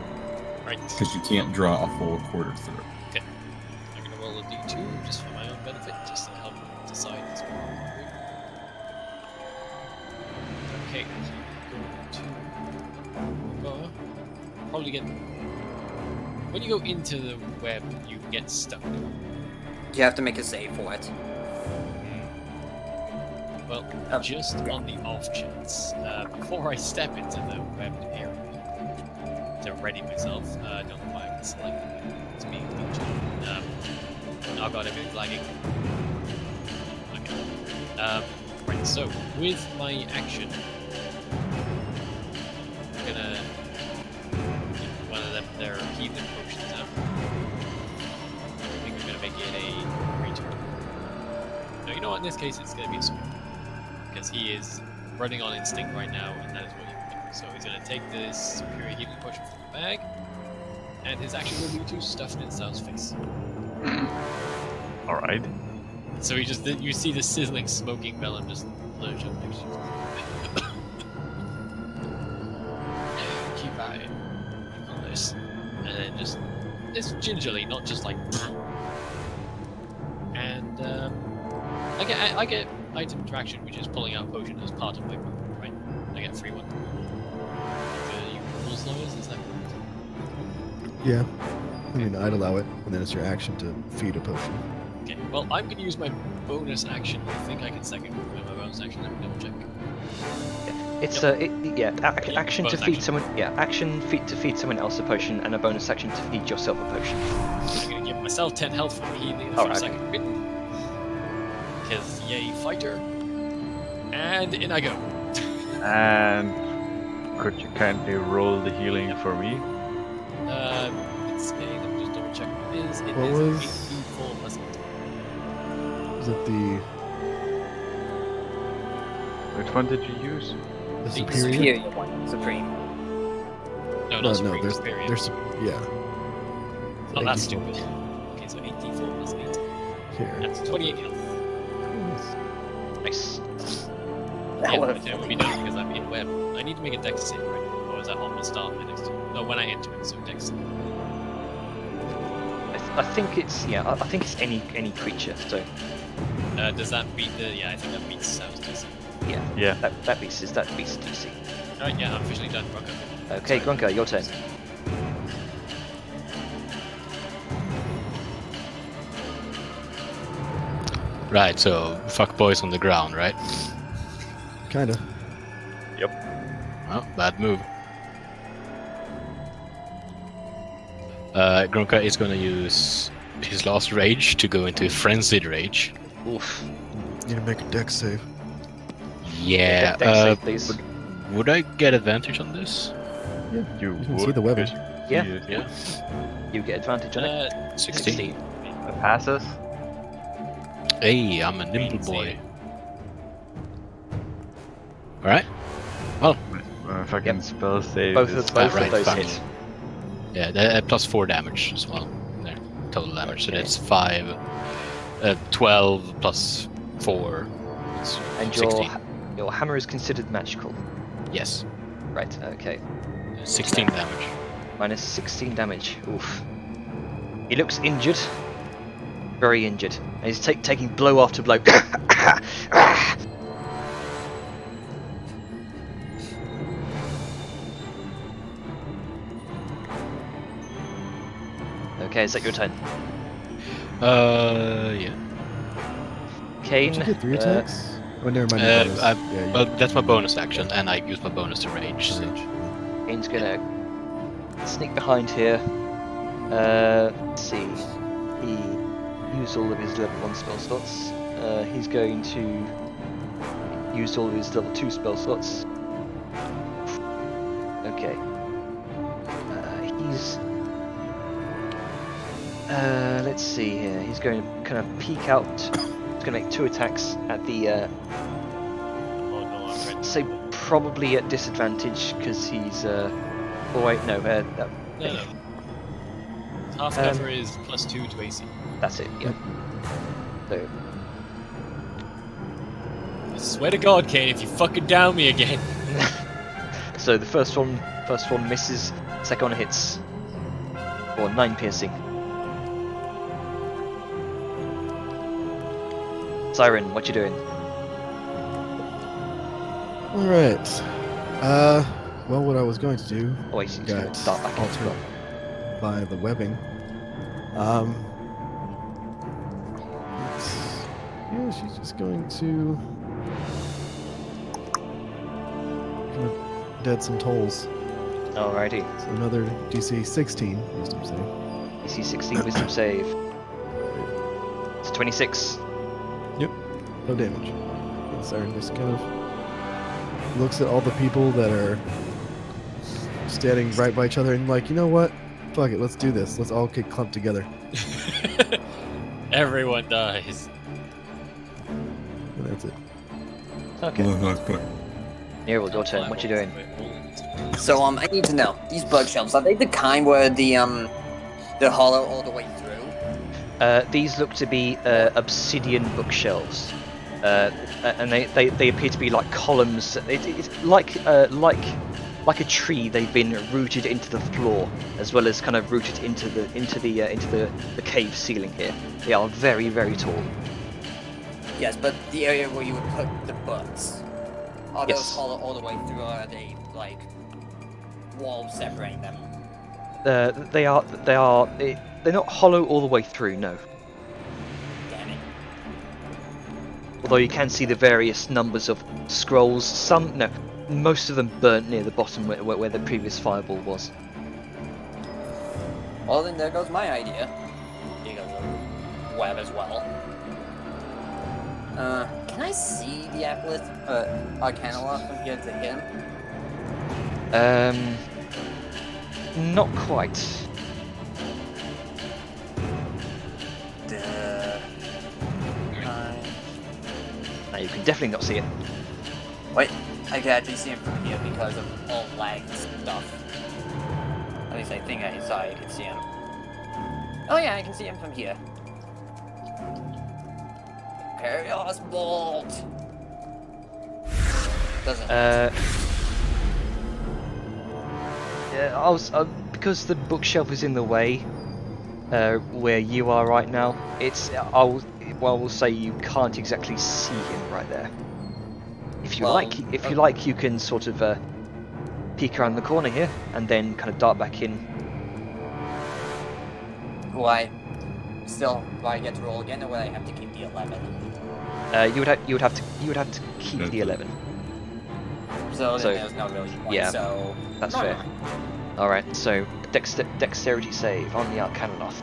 Right. because you can't draw a full quarter through. Okay. I'm gonna roll a d2 just for my own benefit, just to help decide this one. Okay. Probably get. When you go into the web, you get stuck. You have to make a save for it. Well, just on the off chance, before I step into the webbed area, to ready myself, don't know why I'm selecting it to be I've got everything lagging. Okay. Right, so with my action, I'm gonna one of them their heathen potions out. I think I'm gonna make it a return. No, you know what? In this case, it's gonna be a sword. Because he is running on instinct right now, and that is what he will do. So he's going to take this superior healing potion from the bag, and his action will be to stuff it in Sal's face. Alright. So he just, you see the sizzling, smoking melon just lurch up next to you. Keep eyeing on this, and then just gingerly, not just like. And I get item interaction, which is pulling out a potion as part of my move, right? I get a free one. You rules lawyers, is that correct? Yeah. I mean, I'd allow it, and then it's your action to feed a potion. Okay, well, I'm going to use my bonus action. I think I can second move my bonus action. Let me double check. It's action to bonus feed action. someone. Yeah, action to feed someone else a potion, and a bonus action to feed yourself a potion. I'm going to give myself 10 health from healing the Oh, first okay. second bit. Because, yay, fighter. And in I go. And could you kindly roll the healing for me? It's a, let me just double check what it is. It What is was- 8d4 plus 8. Is it the Which one did you use? superior? Superior one. Supreme. No, No, not supreme, there's superior. yeah. Oh, that's 84. stupid. Okay, so 8d4 plus 8. Here. That's 28 health. Nice. That Yeah, would but it would be done because I'm in web. I need to make a dex save, right? Or is that on the start of my next turn? No, when I enter it, so dex save. I think it's I think it's any creature. So Does that beat the... Yeah, I think that beats Sam's DC. Yeah. that beats DC. Alright, yeah, I'm officially done, Bronco. Okay, Grunker, your turn. Right, so fuck boys on the ground, right? Kinda. Oh, bad move. Gronka is gonna use his last rage to go into frenzied rage. Oof. Need to make a dex save. Yeah. Dex save, please. Would I get advantage on this? You You can would, see the weapon. because Yeah. you- Yeah. You get advantage on it. 16. It passes. Hey, I'm a nimble boy. Alright. Fucking Yep. spell save. Both is of both right, of those fine. hit. Yeah, plus 4 damage as well. There, total damage. So Okay. that's 12 plus 4. It's And 16. your hammer is considered magical. Yes. Right. Okay. 16 damage. Minus 16 damage. Oof. He looks injured. Very injured. And he's taking blow after blow. Okay, is that your turn? Yeah. Kane. Did you get 3 attacks? Oh, never mind. Uh, bonus. I- Yeah, you Well, that's my bonus action, and I use my bonus to rage. So. Kane's gonna sneak behind here. Let's see. He used all of his level 1 spell slots. He's going to use all of his level 2 spell slots. Okay. He's. Let's see here. He's going to kind of peek out. He's going to make 2 attacks at the. Oh no, I'm ready. Say probably at disadvantage because he's. Oh wait, no. No, no. Half Um, cover is +2 to AC. That's it. Yeah. So. I swear to God, Kane, if you fucking down me again. So the first one misses, second one hits. Or 9 piercing. Siren, what you doing? Alright. Well, what I was going to do, Oh wait, she's gonna got start back into altered by the webbing. Yeah, she's just going to kind of dead some tolls. Alrighty. So another DC 16 wisdom save. DC 16 wisdom save. It's 26. No damage. And Siren just kind of looks at all the people that are standing right by each other and like, you know what? Fuck it, let's do this. Let's all get clumped together. Everyone dies. And that's it. Okay. Quick. Nero, your turn. What you doing? So I need to know, these bookshelves, are they the kind where they're hollow all the way through? These look to be obsidian bookshelves. And they appear to be like columns. It's like a tree. They've been rooted into the floor, as well as kind of rooted into the cave ceiling here. They are very, very tall. Yes, but the area where you would put the books, are those Yes. hollow all the way through, or are they like walls separating them? They're not hollow all the way through. No. Damn it. Although you can see the various numbers of scrolls. Most of them burnt near the bottom where the previous fireball was. Well, then there goes my idea. Dig a little web as well. Can I see the Arcanaloth from here to him? Not quite. No, you can definitely not see it. Wait, I can actually see him from here because of all lag stuff. At least I think I saw I could see him. Oh yeah, I can see him from here. Chaos Bolt! Doesn't Yeah, I was because the bookshelf is in the way where you are right now. I will say you can't exactly see him right there. If you Well, like, you can sort of peek around the corner here and then kind of dart back in. do I get to roll again, or will I have to keep the 11? You would have to keep the 11. So, So, then there's no really point. yeah, So That's no, fair. no. All right. So dexterity save on the Arcanoloth,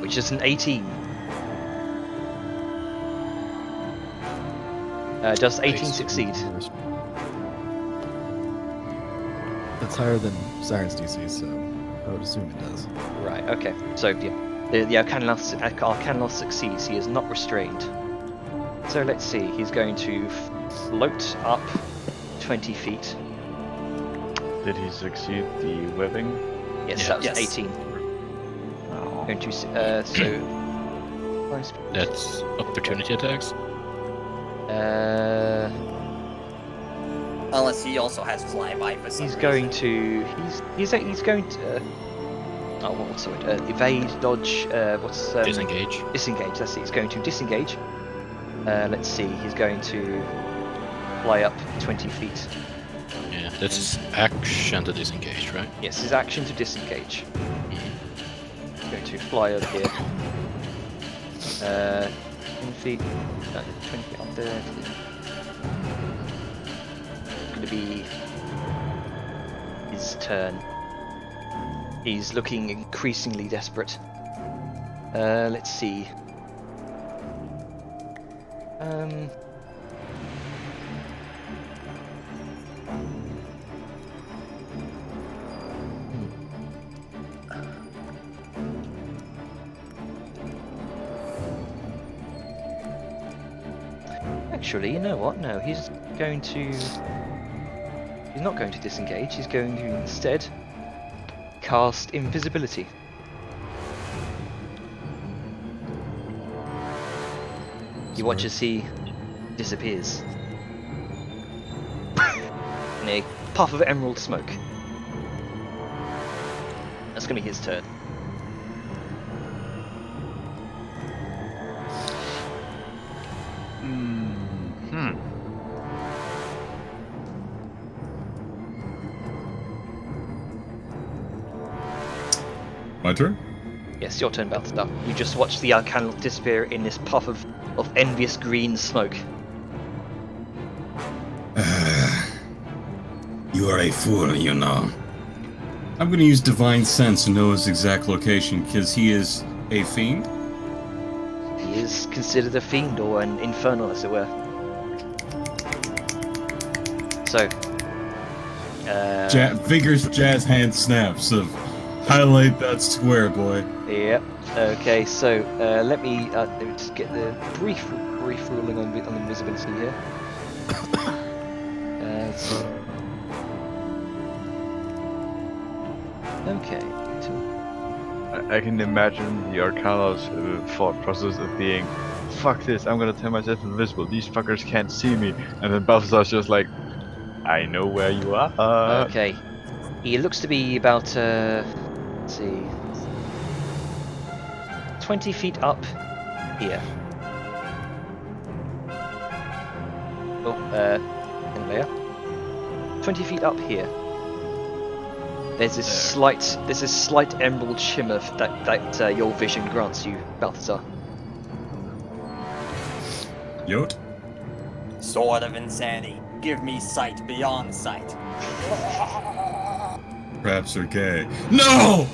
which is an 18. Does 18 Nice. succeed? That's higher than Siren's DC, so I would assume it does. Right. Okay. So yeah, the Arcanoloth succeeds. He is not restrained. So let's see. He's going to float up 20 feet. Did he succeed the webbing? Yes, Yeah. that was Yes. 18. Oh. Going to so. That's opportunity attacks. Unless he also has flyby for some He's reason. going to. He's going to. Oh, what's the word? Evade, dodge. What's Disengage. disengage? That's it. He's going to disengage. Let's see. He's going to fly up 20 feet. Yeah, that's his action to disengage, right? Yes, his action to disengage. He's going to fly over here. 10 feet. No, 20 feet up there. It's going to be his turn. He's looking increasingly desperate. Let's see. Actually, you know what? No, he's going to. He's not going to disengage. He's going to instead cast invisibility. You watch as he disappears in a puff of emerald smoke. That's going to be his turn. My turn? Yes, your turn, Balthazar. You just watched the Arcanoloth disappear in this puff of envious green smoke. You are a fool, you know. I'm going to use Divine Sense to know his exact location, because he is a fiend. He is considered a fiend or an infernal, as it were. So, Vigorous jazz hand snaps of highlight that square, boy. Yep. Okay. So let me just get the brief ruling on invisibility here. Okay. I can imagine the Arcanos thought process of being, fuck this, I'm gonna turn myself invisible, these fuckers can't see me, and then Balthazar's just like, I know where you are. Okay. He looks to be about let's see, 20 feet up here. Oh, anyway, 20 feet up here. There's this slight emerald shimmer that your vision grants you, Balthazar. Yot? Sword of Insanity. Give me sight beyond sight. Perhaps they're gay. No!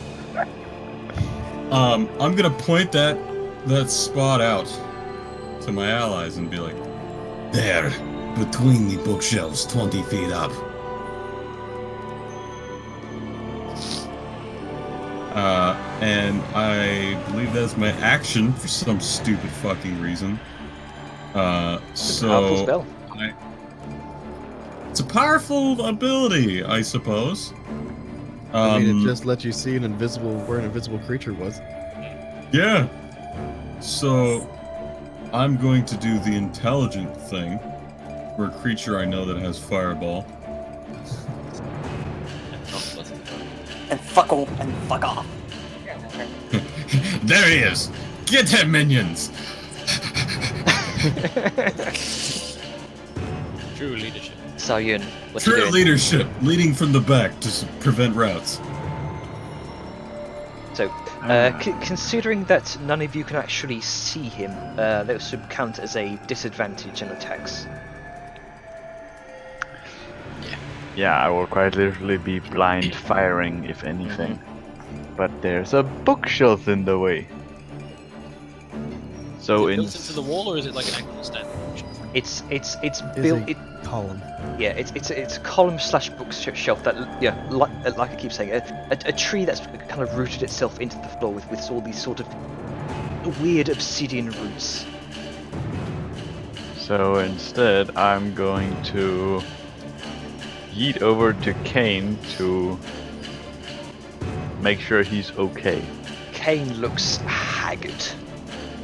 I'm gonna point that spot out to my allies and be like, there, between the bookshelves, 20 feet up. And I believe that's my action for some stupid fucking reason. Powerful So spell. it's a powerful ability, I suppose. I mean, it just let you see where an invisible creature was. Yeah. So I'm going to do the intelligent thing for a creature I know that has fireball. And fuck off. There he is! Get him, minions! True leadership. Saryun, what you True doing? leadership, leading from the back to prevent routes. So Considering that none of you can actually see him, that should count as a disadvantage in attacks. Yeah, I will quite literally be blind firing, if anything. But there's a bookshelf in the way. So Is it in built into the wall, or is it like an actual stand? It's Is built. a column. Yeah, it's a column slash bookshelf that, like I keep saying, a tree that's kind of rooted itself into the floor with all these sort of weird obsidian roots. So instead, I'm going to yeet over to Kane to make sure he's okay. Kane looks haggard.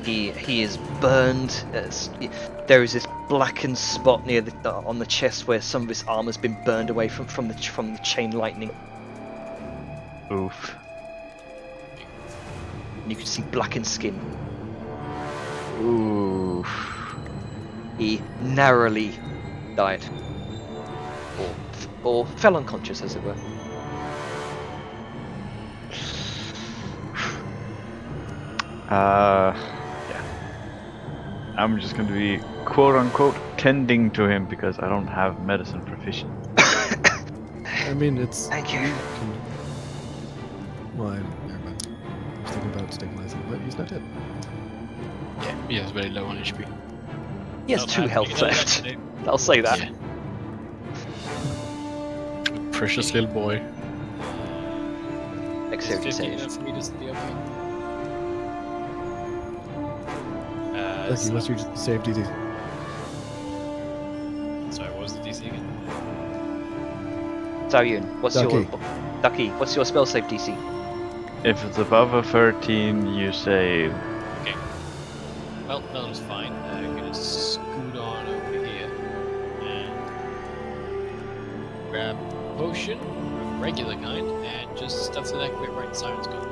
He is burned. There is this blackened spot near on the chest where some of his armor's been burned away from the chain lightning. Oof. And you can see blackened skin. Oof. He narrowly died, or fell unconscious, as it were. Yeah. I'm just going to be quote unquote tending to him because I don't have medicine proficient. I mean, it's. Thank you. Well, never mind. I was thinking about stabilizing, but he's not dead. Yeah, he has very low on HP. He has Not 2 happening health another left. today. I'll say that. Yeah. Precious little boy. Is Dexterity 15 save. enough for me to be okay? Lucky, what's your save DC? Sorry, what was the DC again? Taoyun, what's Ducky. your Ducky? What's your spell save DC? If it's above a 13, you save. Okay. Well, that was fine. I'm gonna scoot on over here and grab a potion, regular kind, and just stuff the neck bit right in Siren's gun.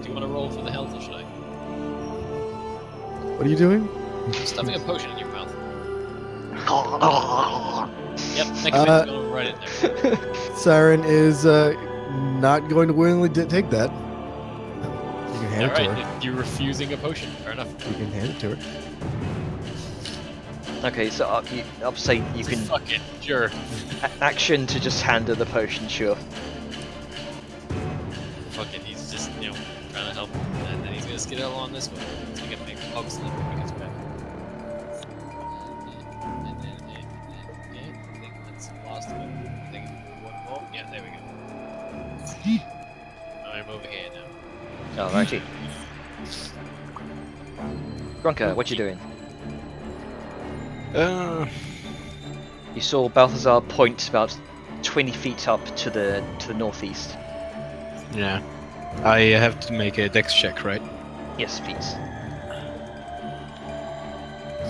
Do you want to roll for the health, or should I? What are you doing? Stuffing a potion in your mouth. Yep, next Uh, bit's going right in there. Siren is not going to willingly take that. You can hand it to her. Alright, you're refusing a potion. Fair enough. You can hand it to her. Okay, so I'll say you can Fucking sure. action to just hand her the potion, sure. Fucking, he's just, trying to help. And then he's gonna skid along this way. He's gonna make hogs slip when he gets back. And then, I think that's the last of it. I think one more. Yeah, there we go. I'm over here now. Alrighty. Grunker, what you doing? You saw Balthazar point about 20 feet up to the northeast. Yeah. I have to make a dex check, right? Yes, please.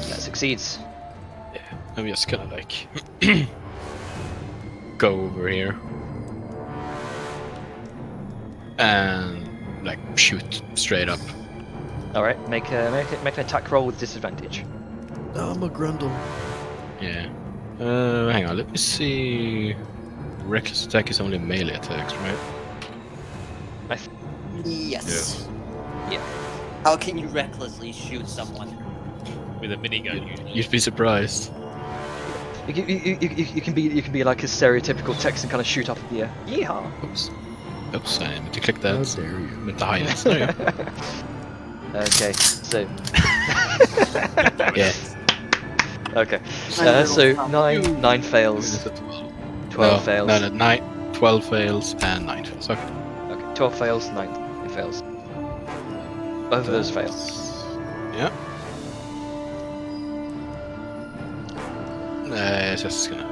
That succeeds. I'm just gonna like go over here and like shoot straight up. Alright, make an attack roll with disadvantage. I'm a grundle. Yeah. Hang on, let me see. Reckless attack is only melee attacks, right? Yes. Yeah. How can you recklessly shoot someone? With a minigun, usually. You'd be surprised. You can be like a stereotypical Texan, kind of shoot up in the air. Yeehaw! Oops. Oops, I meant to click How that. dare you? With the highlights. There you go. Okay, so Yeah. okay, so nine fails, 12 fails. No, 12 fails and 9 fails. Okay. Okay, 12 fails, 9 fails. Both of those fail. Yeah. It's just gonna,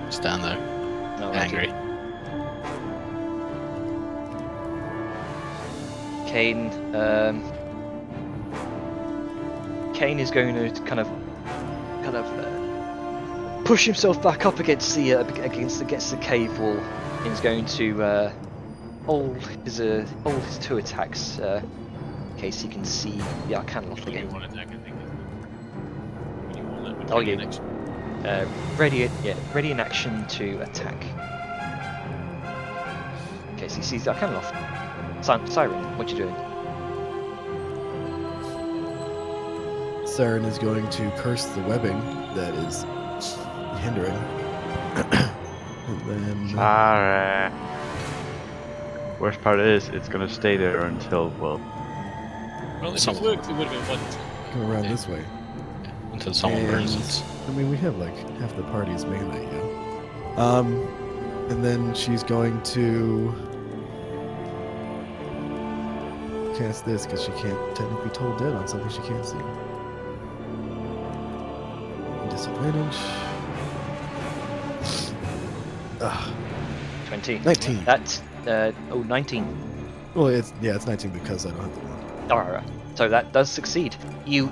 stand there, Alrighty. angry. Kane is going to kind of push himself back up against the cave wall. And he's going to hold his 2 attacks in case he can see the Arcana Loft Only again. one attack, I think. When you want that, Oh, ready yeah. in action. Ready in action to attack. Okay, Yes, he sees the Arcana Loft. Siren, what you doing? Siren is going to curse the webbing that is hindering. And then Sorry. Worst part is, it's gonna stay there until, well, Well, if it Someone- worked, it would have been one. go around Yeah. this way. Until someone burns And- it. I mean, we have like half the party's melee, and then she's going to cast this because she can't technically toll dead on something she can't see. Disadvantage. Ugh, 20. 19. That's 19. Well, it's 19 because I don't have the one. Alright. So that does succeed. You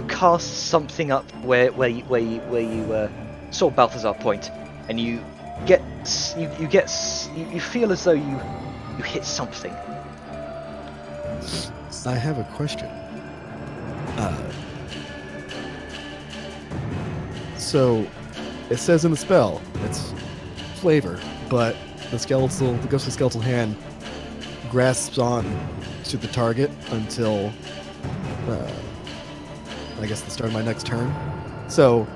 cast something up where you saw Balthazar point, and you feel as though you hit something. I have a question. So, it says in the spell, it's flavor, but the ghostly skeletal hand grasps on to the target until, I guess, the start of my next turn. So,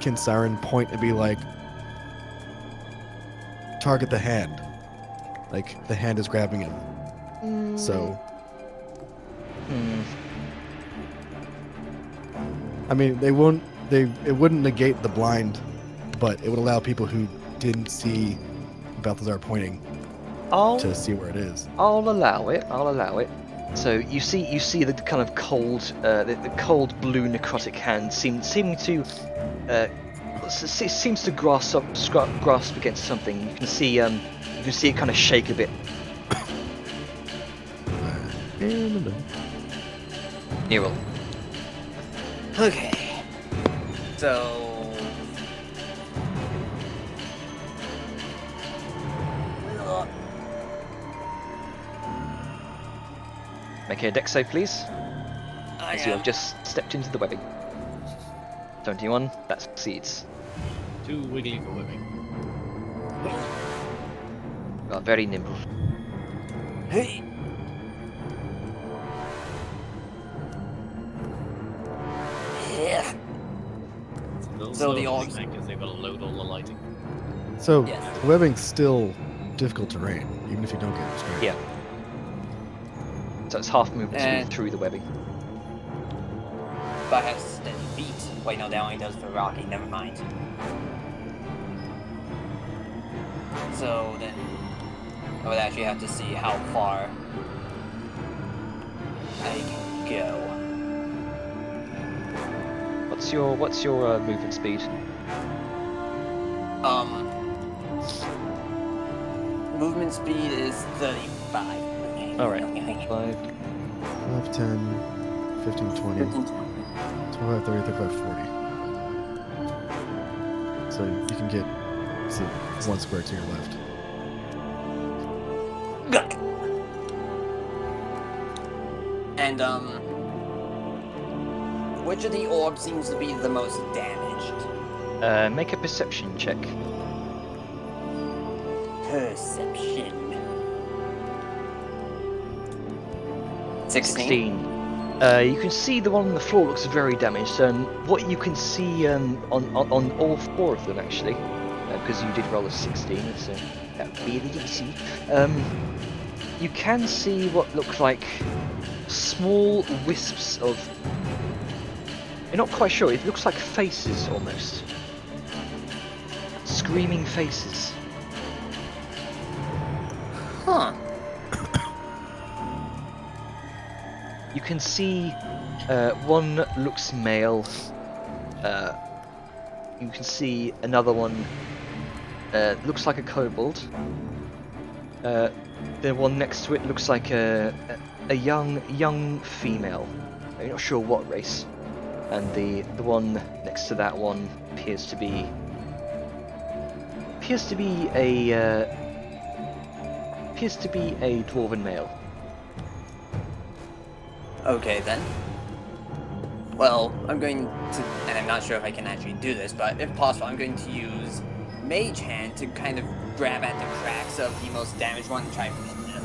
can Siren point and be like, target the hand? Like, the hand is grabbing him. So, I mean, it wouldn't negate the blind, but it would allow people who didn't see Balthazar pointing to see where it is. I'll allow it. So you see the kind of cold, the cold blue necrotic hand seeming to seems to grasp against something. You can see it kind of shake a bit. And Nero. Okay. So. Make a dex save, please. I As you am. have just stepped into the webbing. 21. That succeeds. Too wiggly for whipping. You are very nimble. Hey. Yeah. So the orcs- because they've got to load all the lighting. so, Yes. the webbing's still difficult terrain, even if you don't get restrained. Yeah. So it's half movement speed And- through the webbing. But I have steady feet. Wait, no, that only does for Rocky. Never mind. So then, I would actually have to see how far I can go. What's your movement speed? Movement speed is 35. All right. 5. 5, 10, 15, 20, 25, 30, 35, 40. So you can get one square to your left. Good. And which of the orbs seems to be the most damaged? Make a perception check. Perception. 16. 16. You can see the one on the floor looks very damaged, and what you can see on all 4 of them actually, because you did roll a 16, so that would be the easy. You can see what look like small wisps of. You're not quite sure. It looks like faces almost. Screaming faces. Huh. You can see one looks male. You can see another one looks like a kobold. The one next to it looks like a young female. You're not sure what race. And the one next to that one appears to be a dwarven male. Okay then. Well, I'm going to, and I'm not sure if I can actually do this, but if possible, I'm going to use mage hand to kind of grab at the cracks of the most damaged one and try to rip them.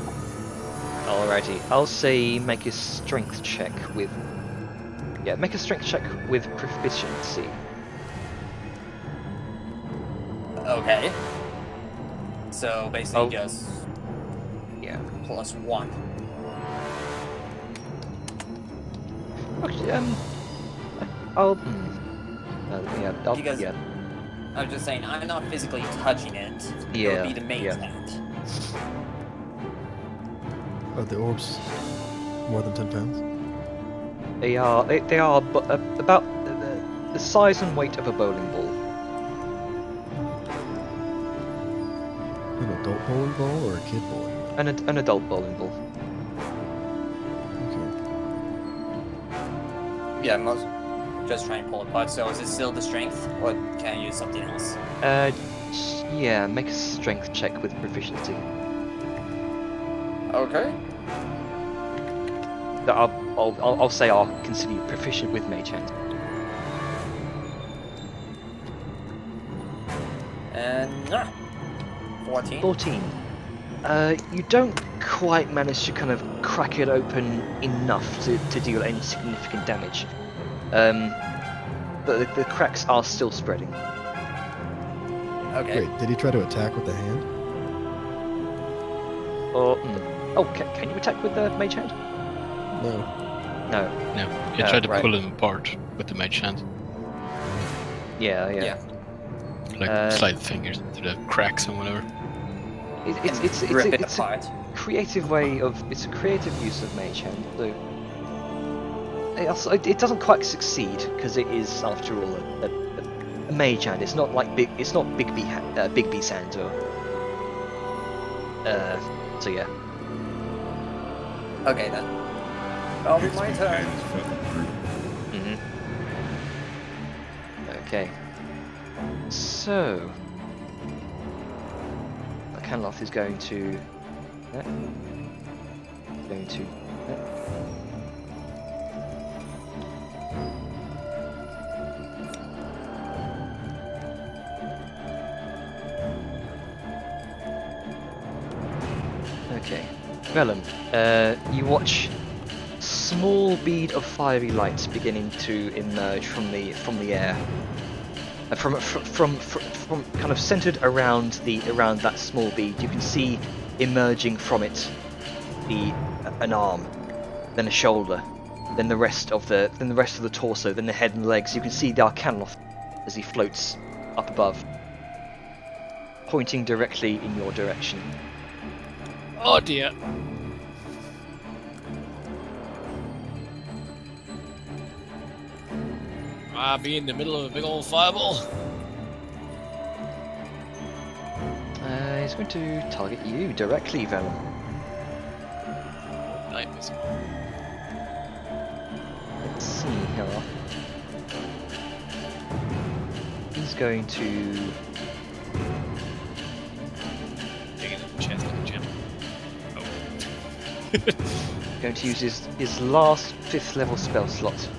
Alrighty, I'll say make a strength check with. Yeah, make a strength check with proficiency. Okay. So basically Oh. just Yeah. +1. Okay, I'll. Yeah, Because- yeah. I'm just saying, I'm not physically touching it. It Yeah, would be the mage yeah. hand. Are the orbs more than 10 pounds? They are. They are about the size and weight of a bowling ball. An adult bowling ball or a kid bowling ball? An adult bowling ball. Okay. Yeah, most. Just try and pull it apart. So is it still the strength, or can I use something else? Yeah. Make a strength check with proficiency. Okay. I'll say I'll consider you proficient with mage hand. And 14. 14. You don't quite manage to kind of crack it open enough to deal any significant damage. But the cracks are still spreading. Okay. Wait, did he try to attack with the hand? Or oh, can you attack with the mage hand? No. No. No, you tried to right. pull him apart with the mage hand. Yeah. Yeah. Like slide the fingers into the cracks and whatever. It's Rip it a apart. creative way of it's a creative use of mage hand. So it doesn't quite succeed because it is after all a mage hand. It's not like Bigby's hand or so yeah. Okay then. That'll be my It's turn. fucking brutal. Mm-hmm. Okay. So Canloth is going to Okay. Vellum, you watch small bead of fiery light beginning to emerge from the air. From kind of centered around that small bead, you can see emerging from it an arm, then a shoulder, then the rest of the torso, then the head and legs. You can see the Arcanoloth as he floats up above, pointing directly in your direction. Oh dear. Be in the middle of a big old fireball. He's going to target you directly, Vellum. I miss him. Let's see here. He's going to Dig it in the chest like a gem. Oh. going to use his last 5th level spell slot.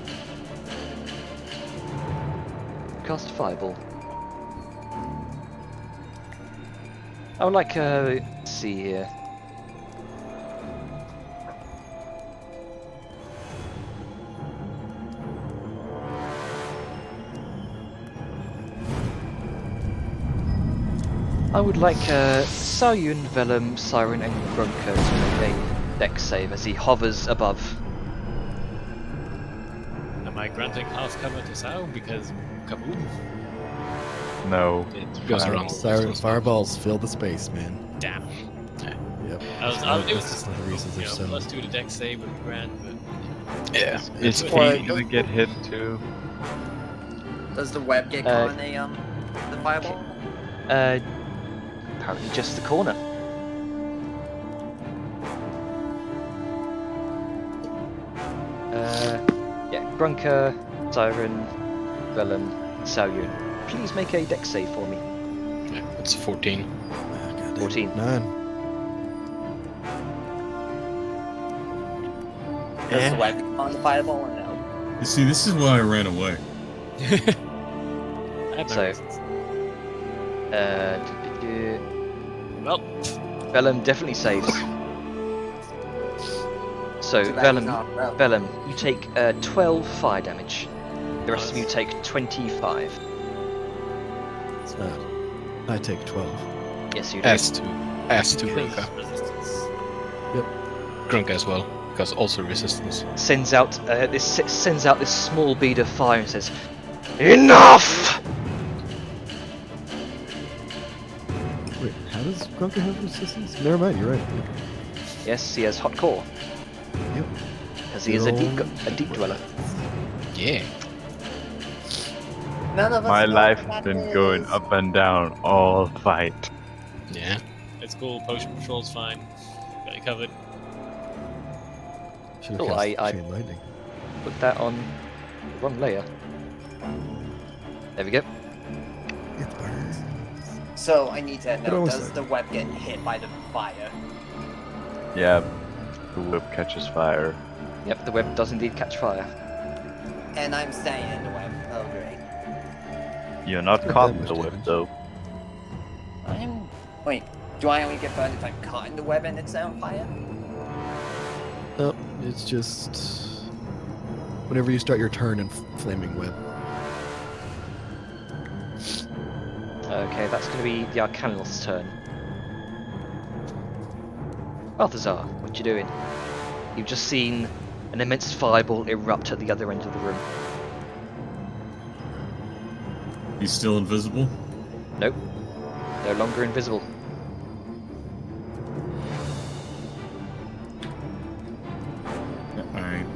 Cast Fireball. I would like let's see here. I would like Saoyun, Vellum, Siren, and Grunker to make a dex save as he hovers above. Am I granting half cover to Sao because kaboom? No. It Goes Fine. around. Siren fireballs fill the space, man. Damn. Yep. It was just one of the reasons you they're know, so. plus 2 to dex save would be grand, but Yeah, It's It's easy to get hit too. Does the web get caught in the fireball? Apparently just the corner. Yeah, Grunker, Siren, Vellum, Saoyun. Please make a dex save for me. yeah, it's 14. Ah, goddamn. 14. 9. Does the web get caught in the fireball or no? You see, this is why I ran away. I have no So- reasons. Well, Vellum definitely saves. So, Too bad he's Vellum, not broke. Vellum, you take 12 fire damage. The rest of you take 25. I take 12. Yes, you do. S2 Grunka. resistance. Grunka as well, because also resistance. Sends out this small bead of fire and says, "Enough!" Wait, how does Grunka have resistance? Never mind, you're right. Yes, he has hot core, Yep. because he is a deep dweller. Yeah. None of us My know life what has that been going is. up and down all fight. Yeah. It's cool. Potion patrol's fine. Got you covered. Should have Oh, cast I- Chain Lightning. Put that on the wrong layer. There we go. It burns. So I need to But know, almost does like- the web get hit by the fire? Yeah, the whip catches fire. Yep, the web does indeed catch fire. And I'm staying in the web. Oh great. You're not Not caught that in much the whip damage. though. I'm... Wait, do I only get burned if I'm caught in the web and it's on fire? No, it's just whenever you start your turn in Flaming Web. Okay, that's going to be the Arcanal's turn. Balthazar, what you doing? You've just seen an immense fireball erupt at the other end of the room. He's still invisible? Nope, no longer invisible. Alright.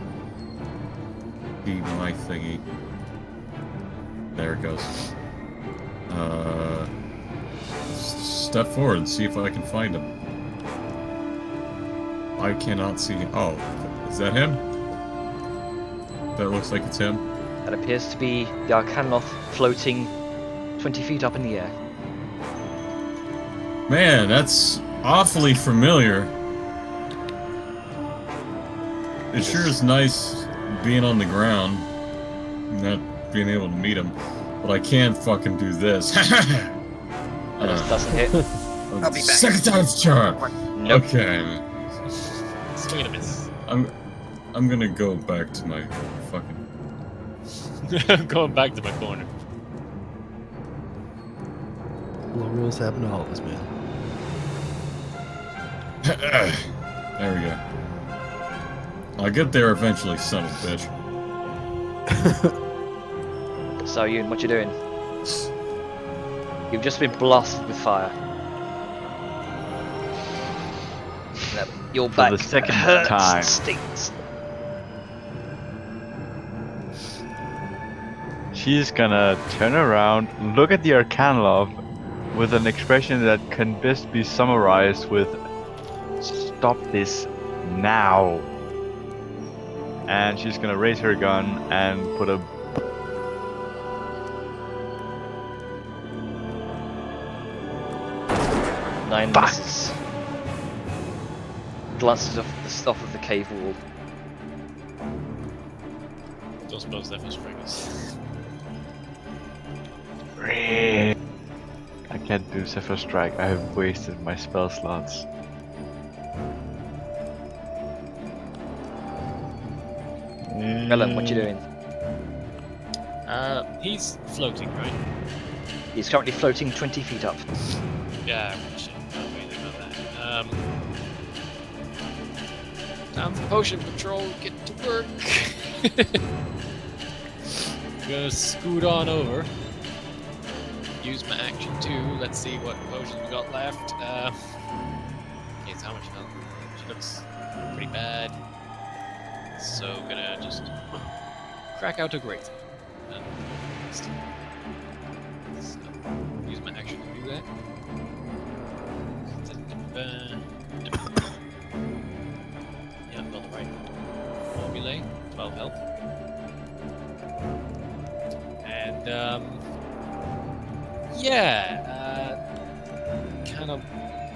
See my thingy. There it goes. Step forward and see if I can find him. I cannot see him. Oh, is that him? That looks like it's him. That appears to be the Arcanoloth floating 20 feet up in the air. Man, that's awfully familiar. It sure is nice being on the ground, not being able to meet him, but I can't fucking do this. That just doesn't hit. I'll be back. Second time's charm. Nope. Okay, Swing and a miss. I'm gonna go back to my fucking. I'm going back to my corner. Well, rules happen to all of us, man. There we go. I'll get there eventually, son of a bitch. So, Yoon, what you doing? You've just been blasted with fire. Yep, your For back the second hurts, time. stings. She's gonna turn around, look at the Arcanlov with an expression that can best be summarized with "Stop this now." And she's gonna raise her gun and put a 9 Fuck. misses. Glances off of the cave wall. Don't suppose they're for strikers. I can't do Zephyr Strike. I have wasted my spell slots. Melon, what you doing? He's floating, right? He's currently floating 20 feet up. Yeah, shit. Not anything about that. Time for potion patrol. Get to work. Gonna scoot on over. Use my action too. Let's see what potions we got left. Yes, how much health? She looks pretty bad. So gonna just crack out a great. And so, use my action to do that. Yeah, I've got the right formulae. 12 health. And kind of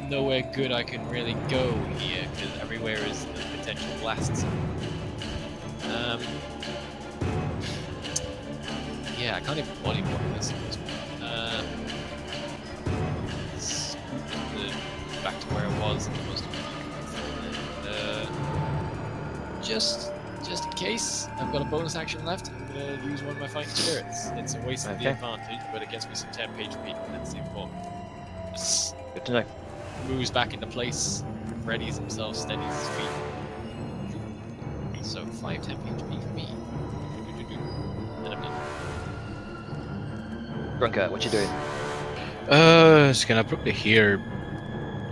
nowhere good I can really go here because everywhere is a potential blast zone. Yeah, I can't even body block this at this point. just in case, I've got a bonus action left. I'm gonna use one of my fighting spirits. It's a waste of the Okay. advantage, but it gets me some temp HP. That's important. Just Good to know. moves back into place, readies himself, steadies his feet. So 5 temp HP for me. And I'm done. Grunker, what you doing? It's gonna probably hear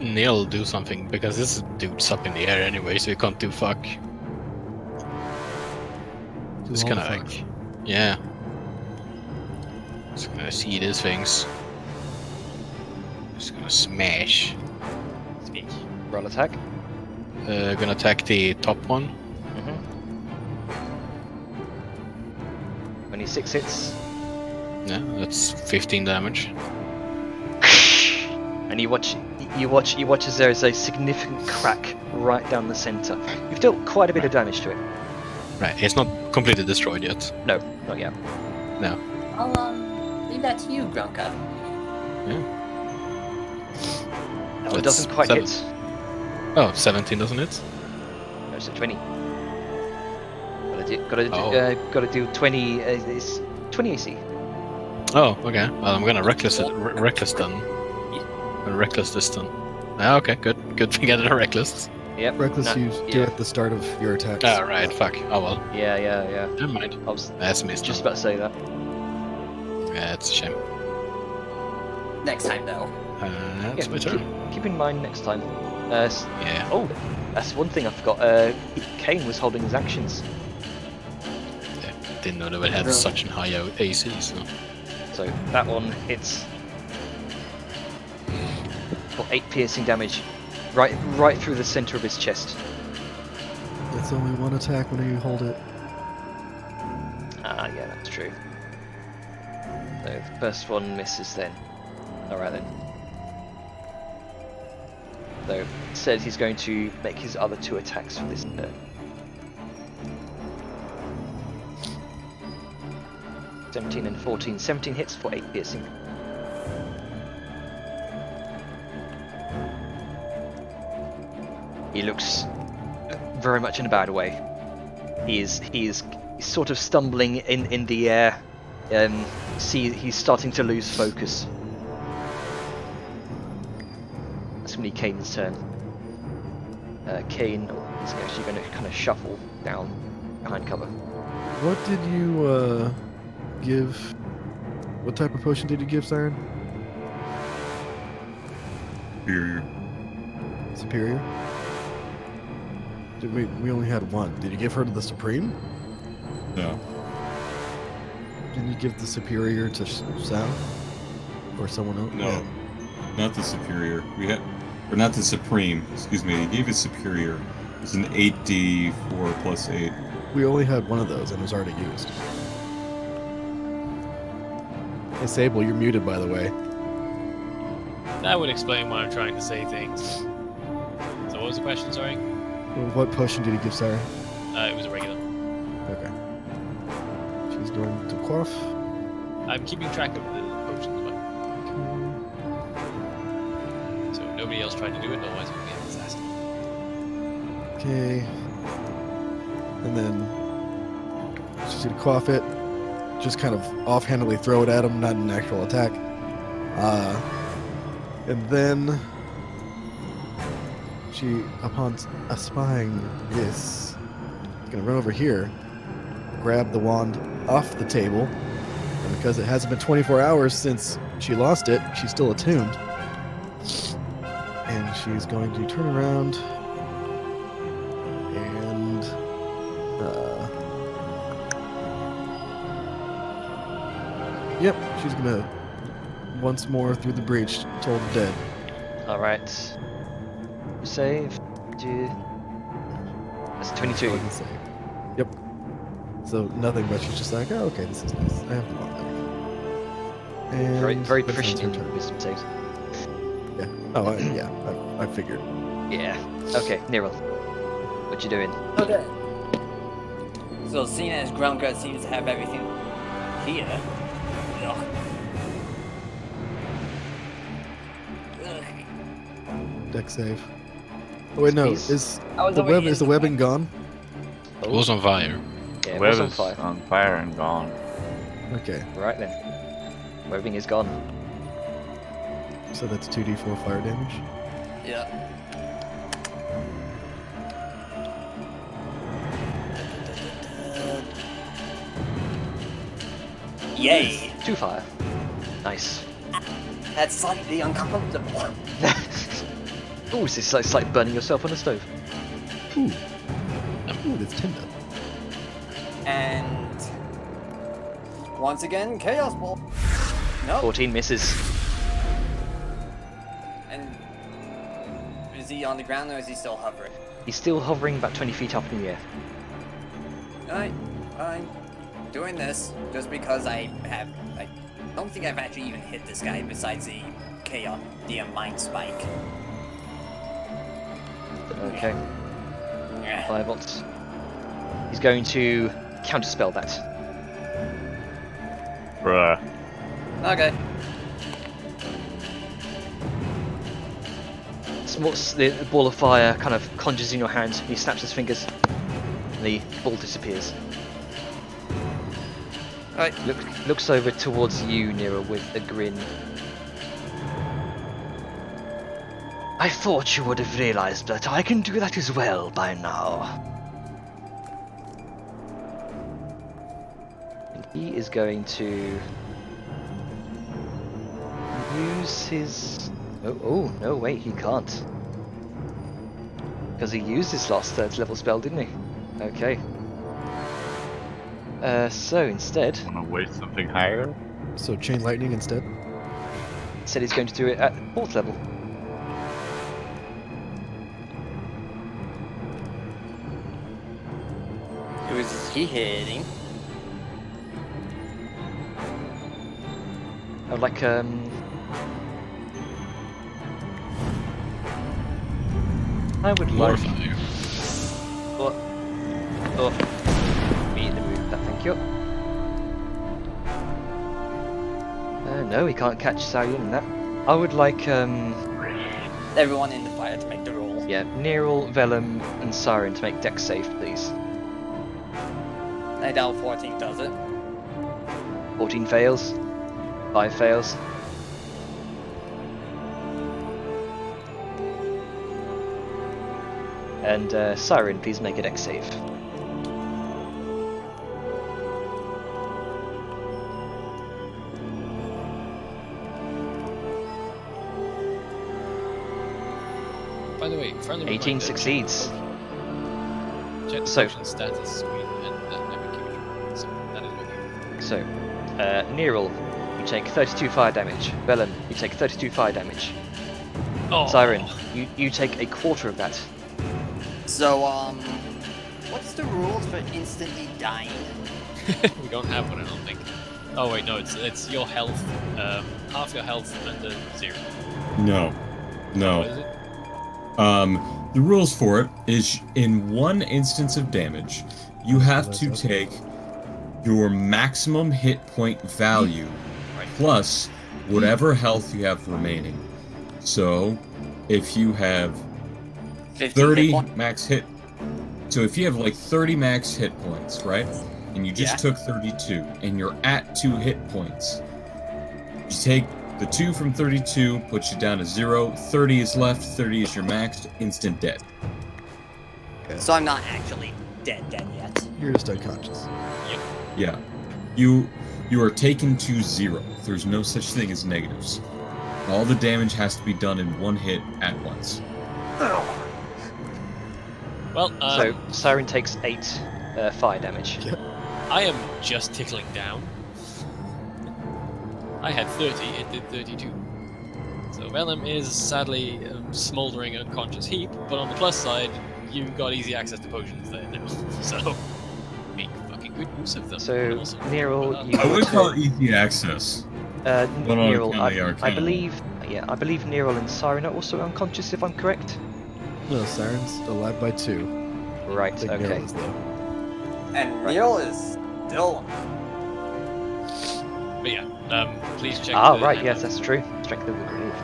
Neil do something because this dude's up in the air anyway, so he can't do fuck. It's Do all gonna the like, fuck. yeah. It's gonna see these things. It's gonna smash. Roll attack. Gonna attack the top one. Mm-hmm. 26 hits. Yeah, that's 15 damage. And you watch as there is a significant crack right down the center. You've dealt quite a bit of damage to it. Right, it's not completely destroyed yet. No, not yet. No. I'll leave that to you, Grunka. That one That's doesn't quite 7. hit. Oh, 17 doesn't it? No, it's a 20. Gotta do 20. It's 20 AC. Oh, okay. Well, I'm gonna reckless it. Reckless then. Gonna reckless this then. Ah, okay, good. Good thing I did a reckless. Yep. Reckless no, you do yeah. at the start of your attacks. Ah, right. Fuck. Oh well. Yeah. Never mind. I was That's missed. just about to say that. Yeah, it's a shame. Next time, though. That's Yeah, my turn. Keep in mind next time. Yeah. Oh, that's one thing I forgot. Kane was holding his actions. Didn't know they would have such a high AC. So. So that one hits for 8 piercing damage, right through the center of his chest. It's only one attack when you hold it. Ah, yeah, that's true. So the first one misses then. Alright then. So it says he's going to make his other 2 attacks for this turn. (17 and 14). 17 hits for 8 piercing. He looks very much in a bad way. He is sort of stumbling in the air. He's starting to lose focus. That's going to be Kane's turn. Kane is actually going to kind of shuffle down behind cover. What did you give? What type of potion did you give Siren? Superior. Superior? Did we only had one. Did you give her to the Supreme? No. Didn't you give the Superior to Sal? Or someone else? No. Not the superior. Or not the supreme. Excuse me. He gave it superior. It's an 8d4 plus 8. We only had one of those and it was already used. Hey Sable, you're muted by the way. That would explain why I'm trying to say things. So what was the question, sorry? What potion did you give Siren? It was a regular. Okay. She's going to quaff. I'm keeping track of the potions, but so nobody else tried to do it, otherwise it would be a disaster. Okay. And then she's gonna quaff it. Just kind of offhandedly throw it at him, not an actual attack. And then she, upon espying this, is gonna run over here, grab the wand off the table, and because it hasn't been 24 hours since she lost it, she's still attuned. And she's going to turn around and yep, she's gonna once more through the breach, toll the dead. Alright. Save. That's 22. Fucking save. Yep. So nothing, but she's just like, oh, okay, this is nice. I have the wand back. And Very that proficient sounds her in turn. wisdom saves. Yeah. Oh, yeah. I figured. Yeah. Okay, Nero. What you doing? Okay. So seeing as Grunka seems to have everything here. Ugh. Deck save. Oh wait, no. Please. Is I was the over web here is the webbing gone? It was on fire. Yeah, it Web was on is fire. on fire and gone. Okay, Right then. Webbing is gone. so that's 2d4 fire damage. Yeah. Yay! 2 fire. Nice. That's slightly uncomfortable. Ooh, it's like burning yourself on a stove. Ooh. Ooh, that's tender. And once again, Chaos Ball. Nope. 14 misses. And is he on the ground or is he still hovering? He's still hovering about 20 feet up in the air. Alright, I'm doing this just because I don't think I've actually even hit this guy besides the chaos, the mind spike. Okay, Yeah. Firebolt. He's going to counterspell that. Bruh. Okay. The ball of fire kind of conjures in your hand. He snaps his fingers, and the ball disappears. Alright. Looks over towards you, Nero, with a grin. I thought you would have realized that I can do that as well by now. And he is going to use his... Oh, no, wait, he can't. Because he used his last 3rd level spell, didn't he? Okay. So instead, Wanna waste something higher? So chain lightning instead. said he's going to do it at 4th level. Who is he hitting? I would like I would More like. fire. Oh, me to move that. Thank you. No, he can't catch Sarian in that. I would like Everyone in the fire to make the roll. yeah, Neril, Vellum, and Siren to make dex save, please. I doubt 14 does it. 14 fails. 5 fails. And Siren, please make a dex save. By the way, friendly 18 reminder, succeeds. Check the So- potion status screen and epic image. So that is what you So, Neril, you take 32 fire damage. Vellum, you take 32 fire damage. Oh, Siren, you take a quarter of that. So, what's the rules for instantly dying? we don't have one, I don't think. Oh wait, no, it's your health, half your health and then 0. No. What No. is it? The rules for it is in one instance of damage, you have to take your maximum hit point value plus whatever health you have remaining. So, if you have 15 hit 30 point- max hit, so if you have like 30 max hit points, right? And you just Yeah. took 32, and you're at 2 hit points, you take the 2 from 32, puts you down to 0, 30 is left, 30 is your max, instant dead. So I'm not actually dead yet. You're just unconscious. Yeah. You are taken to 0. There's no such thing as negatives. All the damage has to be done in one hit at once. Well, So, Siren takes 8 fire damage. I am just tickling down. I had 30, it did 32. So Vellum is sadly a smouldering unconscious heap, but on the plus side, you got easy access to potions there now. So, make fucking good use of them. So, And also- Neril, you I would also- call it easy access. But on Neril, account of the I Arcana. believe, yeah, I believe Neril and Siren are also unconscious, if I'm correct. No, Siren's alive by 2. Right. Big Okay. Neril is though. And Neil is still. But yeah, please check. Ah, the right. hand Yes, up. that's true. Strength of the groove.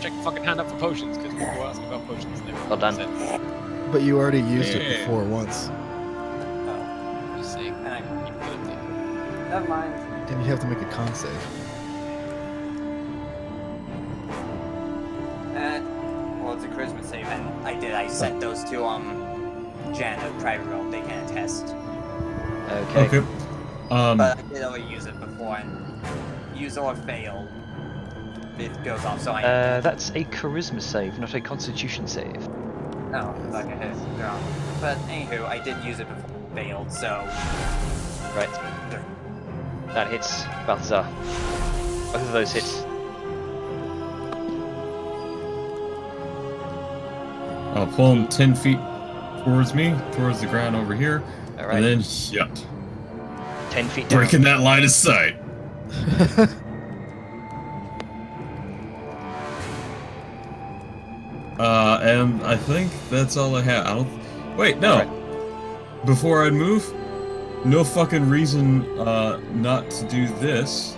Check the fucking hand up for potions, because people were asking about potions. And Well done. said, But you already used it Yeah. before once. Never mind. And you have to make a con save. Well, it's a charisma save, and I sent those to Jen at private roll. They can attest. Okay. Okay. But I did already use it before, and use or fail, it goes off. So I. That's a charisma save, not a constitution save. Oh, okay, they're wrong. But anywho, I did use it before it failed, so. Right. That hits Balthazar. Both of those hits. I'll pull him 10 feet towards me, towards the ground over here, Alright. and then shut. 10 feet down. Breaking that line of sight. And I think that's all I have. I don't. Wait, no. Alright. Before I move, no fucking reason not to do this.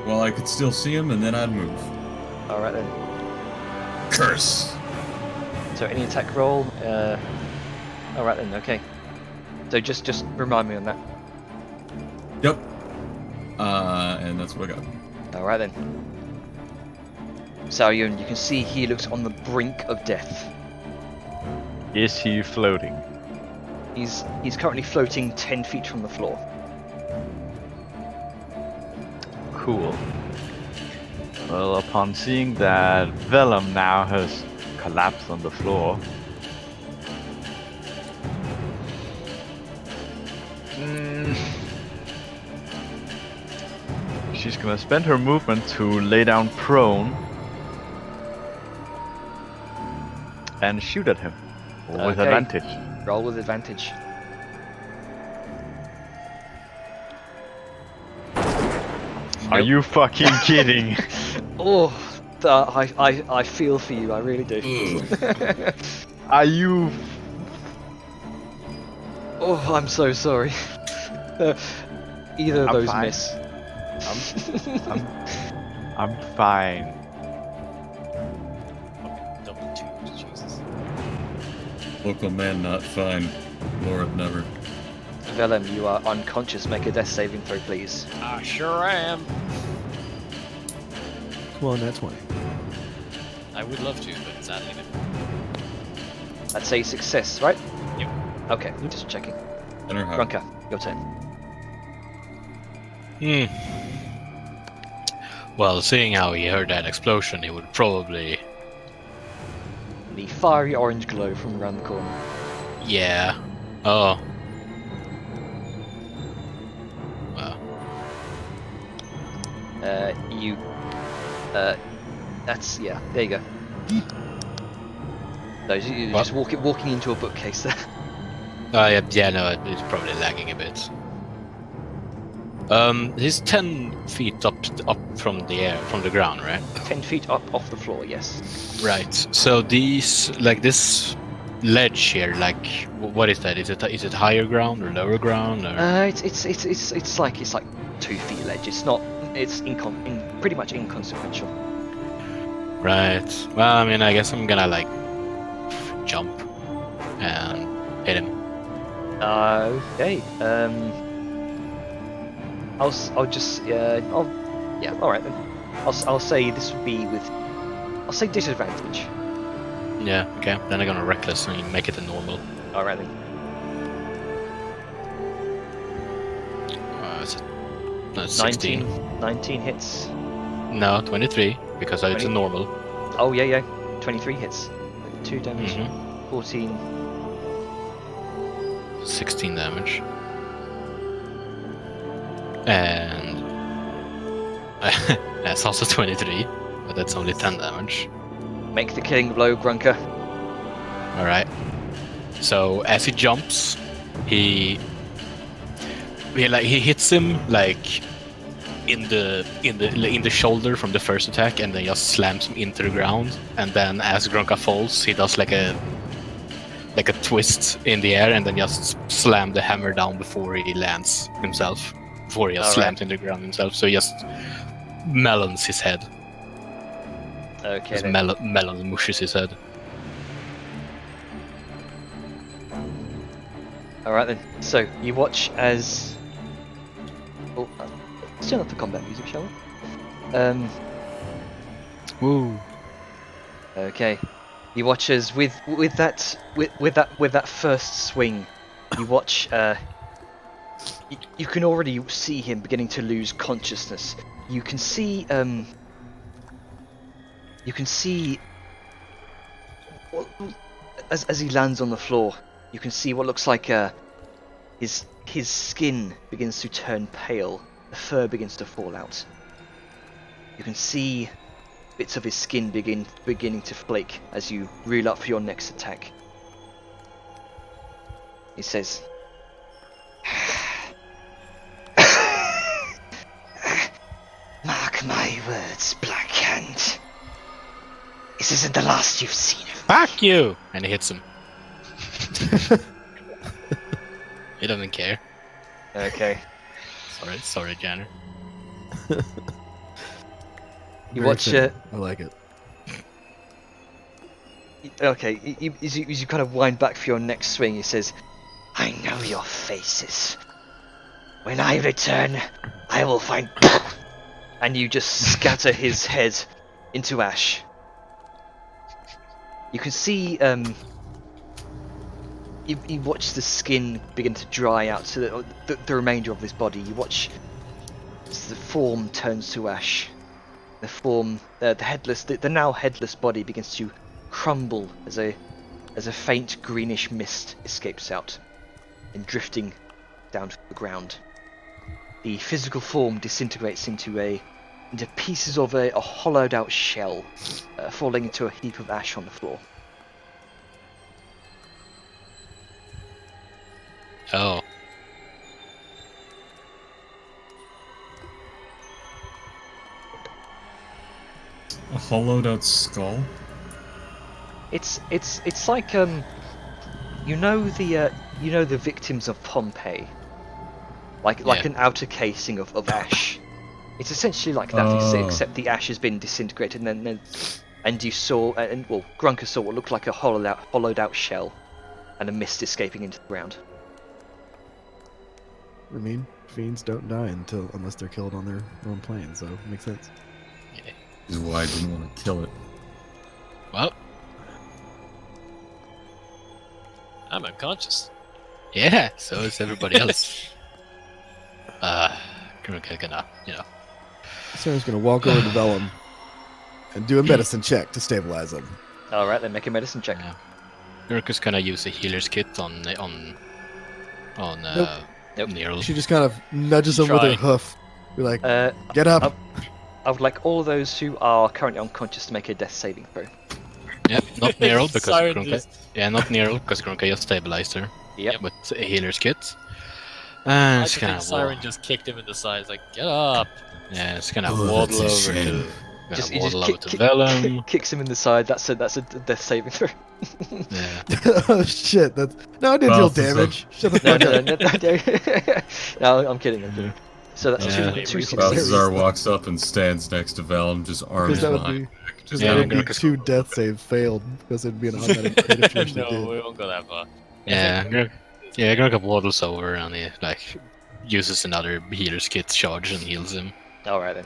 Well, I could still see him, and then I'd move. Alright then. Curse. So any attack roll? Alright then, okay. So just remind me on that. Yep. And that's what I got. Alright then. Saryun, you can see he looks on the brink of death. Is he floating? He's currently floating 10 feet from the floor. Cool. Well, upon seeing that Vellum now has collapsed on the floor, she's gonna spend her movement to lay down prone and shoot at him with Okay. advantage. Roll with advantage. Are you fucking kidding? Oh, I feel for you, I really do. Are you? Oh, I'm so sorry. Either of I'm those fine. miss. I'm fine. Double twos, Jesus. Local man not fine. Lord never. Vellum, you are unconscious. Make a death saving throw, please. I sure am. Come on, that's 20. I would love to, but sadly no. That's a success, right? Yep. Okay, just checking. Enter how. Grunka, your turn. Well, seeing how he heard that explosion, he would probably... The fiery orange glow from around the corner. Yeah. Oh. Well. That's, yeah, there you go. Those you're What? just walking into a bookcase there. Yeah, no, it's probably lagging a bit. He's 10 feet up from the air, from the ground, right? 10 feet up off the floor, yes. Right. So these, like this ledge here, like, what is that? Is it higher ground or lower ground? Or? It's like 2 feet ledge. It's not. It's pretty much inconsequential. Right. Well, I mean, I guess I'm gonna like jump and hit him. Okay. All right then. I'll say this would be with. I'll say disadvantage. Yeah. Okay. Then I'm gonna reckless and make it a normal. All right then. Is it? No, it's 16. 19 hits. No, 23 because it's a 20. normal. Oh yeah. 23 hits. 2 damage. Mhm. 14. 16 damage. And that's also 23, but that's only 10 damage. Make the killing blow, Grunka. All right. So as he jumps, he hits him like in the shoulder from the first attack, and then just slams him into the ground. And then as Grunka falls, he does like a twist in the air, and then just slam the hammer down before he lands himself. Before he just slams in the ground himself, so he just melons his head. Okay. Just Then. melon mushes his head. Alright then. So, you watch as... Oh, let's turn off the combat music, shall we? Woo. Okay. You watch as with that first swing, you watch you can already see him beginning to lose consciousness. You can see well, as he lands on the floor, you can see what looks like his skin begins to turn pale, the fur begins to fall out. You can see bits of his skin beginning to flake as you reel up for your next attack. He says, "Mark my words, Black Hand. This isn't the last you've seen of me." Fuck you! And he hits him. He doesn't care. Okay. Sorry, Janner. You Very watch fitting. I like it. Okay, as you kind of wind back for your next swing, he says, "I know your faces. When I return, I will find..." And you just scatter his head into ash. You can see, you watch the skin begin to dry out, so the remainder of his body. You watch as the form turns to ash. The form, the now headless body begins to crumble as a faint greenish mist escapes out and drifting down to the ground. The physical form disintegrates into pieces of a hollowed out shell, falling into a heap of ash on the floor. Oh. A hollowed out skull? It's like you know the victims of Pompeii, like Yeah. an outer casing of ash. It's essentially like that, Oh. except the ash has been disintegrated, and you saw, Grunker saw what looked like a hollowed out shell, and a mist escaping into the ground. I mean, fiends don't die unless they're killed on their own plane, so it makes sense. Is why I didn't want to kill it. Well, I'm unconscious. yeah, so is everybody else. Grunka gonna, Sarah's gonna walk over to Vellum and do a medicine check to stabilize him. All right, then make a medicine check. Grunka's gonna use a healer's kit on Nope. Nero. She just kind of nudges him with her Try. hoof. Be like, Uh, get up! I would like all of those who are currently unconscious to make a death saving throw. Yep, not Nero because Siren Grunka. just- Yeah, not Nero because Grunka just stabilized her. Yep. With a healer's kit. I And it's just gonna think Siren just kicked him in the side, like, get up! yeah, it's gonna Oh, waddle that's a over shame. to Just waddle over to Vellum. kicks him in the side. That's a death saving throw. Yeah. Oh shit! No, I didn't deal Balthazar. damage. Shut the No, fuck no, up. no, I'm kidding. I'm kidding. So that's Yeah. two successes. Balthazar walks up and stands next to Vellum, just arms Because that would behind. be, because Yeah, that would be Grunka- 2 death saves failed. Because it'd be an automatic crit if you actually No, did. we won't go that far. Yeah, Grunka waddles over and he uses another healer's kit charge and heals him. All right then.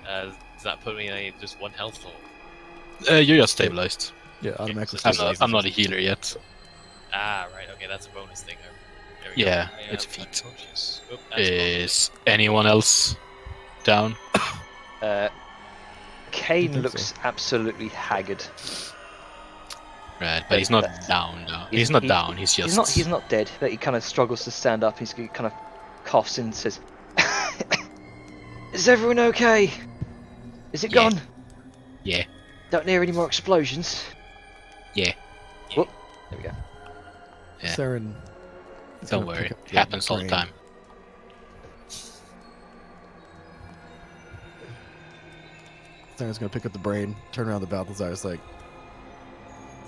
Does that put me in just 1 health or? You're just stabilized. Yeah, automatically. I'm not a healer yet. Ah, right, okay, that's a bonus thing. There we Yeah, go. it's am a feat. unconscious. Oh, that's Is anyone else down? Kane think looks absolutely haggard. Right, but he's not That's- down though. He's not down, he's just... He's not dead. But he kind of struggles to stand up. He kind of coughs and says, "Is everyone okay? Is it Yeah. gone? Yeah. Don't hear any more explosions." Yeah. Whoop. There we go. Yeah. Saren. is Don't gonna worry, pick it up the happens all the brain. time. Saren's gonna pick up the brain, turn around to Balthazar. It's like,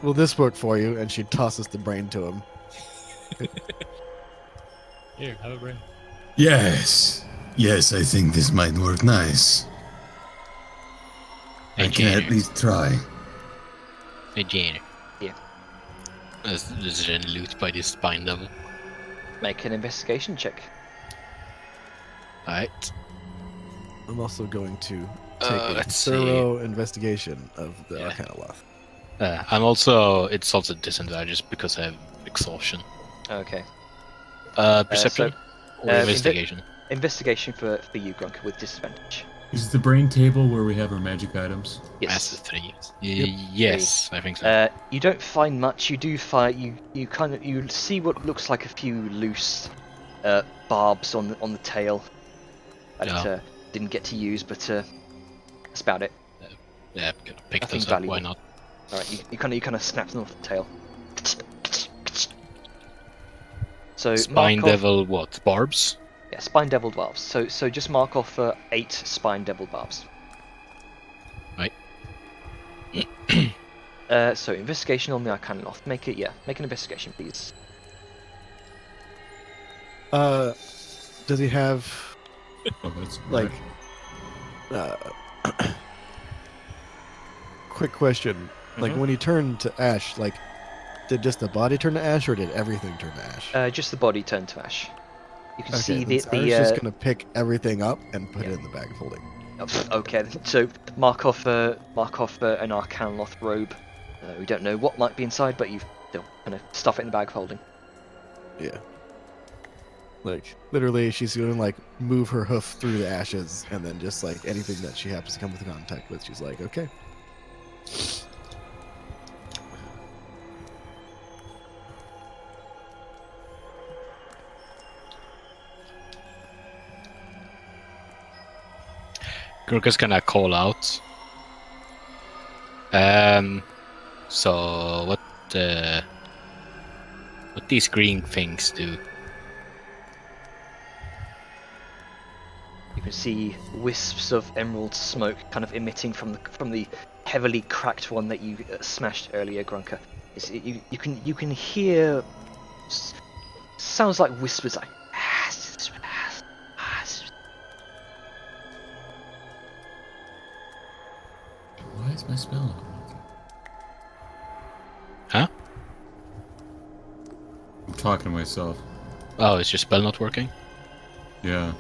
will this work for you? And she tosses the brain to him. Here, have a brain. Yes. Yes, I think this might work nice. I Hey, can at Janer. least try. Hey, Janer. Yeah. Is there any loot by this spine level? Make an investigation check. Alright. I'm also going to take a let's see. thorough investigation of the Yeah. Arcana Loth. It's also disadvantages because I have exhaustion. Okay. Perception or investigation? Investigation for you, Grunker, with disadvantage. Is the brain table where we have our magic items? Master Yes. 3. Yes, I think so. You don't find much. You do find you see what looks like a few loose barbs on the tail that Yeah. didn't get to use, but that's about it. Yeah, I'm gonna pick nothing those up. Why valuable. not? All right, you kind of snap them off the tail. So Spine mark off, devil, what? Barbs? yeah, spine devil barbs. So just mark off 8 spine devil barbs. Right. So investigation on the Arcana Loth. Make an investigation, please. Does he have Oh, that's like quick question? Like Mhm. when he turned to ash, like did just the body turn to ash, or did everything turn to ash? Just the body turned to ash. You can see then the Cyrus just gonna pick everything up and put it in the bag of holding. Okay, so mark off an Arcana Loth robe. We don't know what might be inside, but you still kind of stuff it in the bag of holding. Yeah. Like literally, she's gonna like move her hoof through the ashes, and then just like anything that she happens to come into contact with, she's like, okay. Gurkha's gonna call out. So what these green things do? You can see wisps of emerald smoke kind of emitting from the heavily cracked one that you smashed earlier, Grunker. You can hear sounds like whispers, like. Why is my spell not working? Huh? I'm talking to myself. Oh, is your spell not working? Yeah.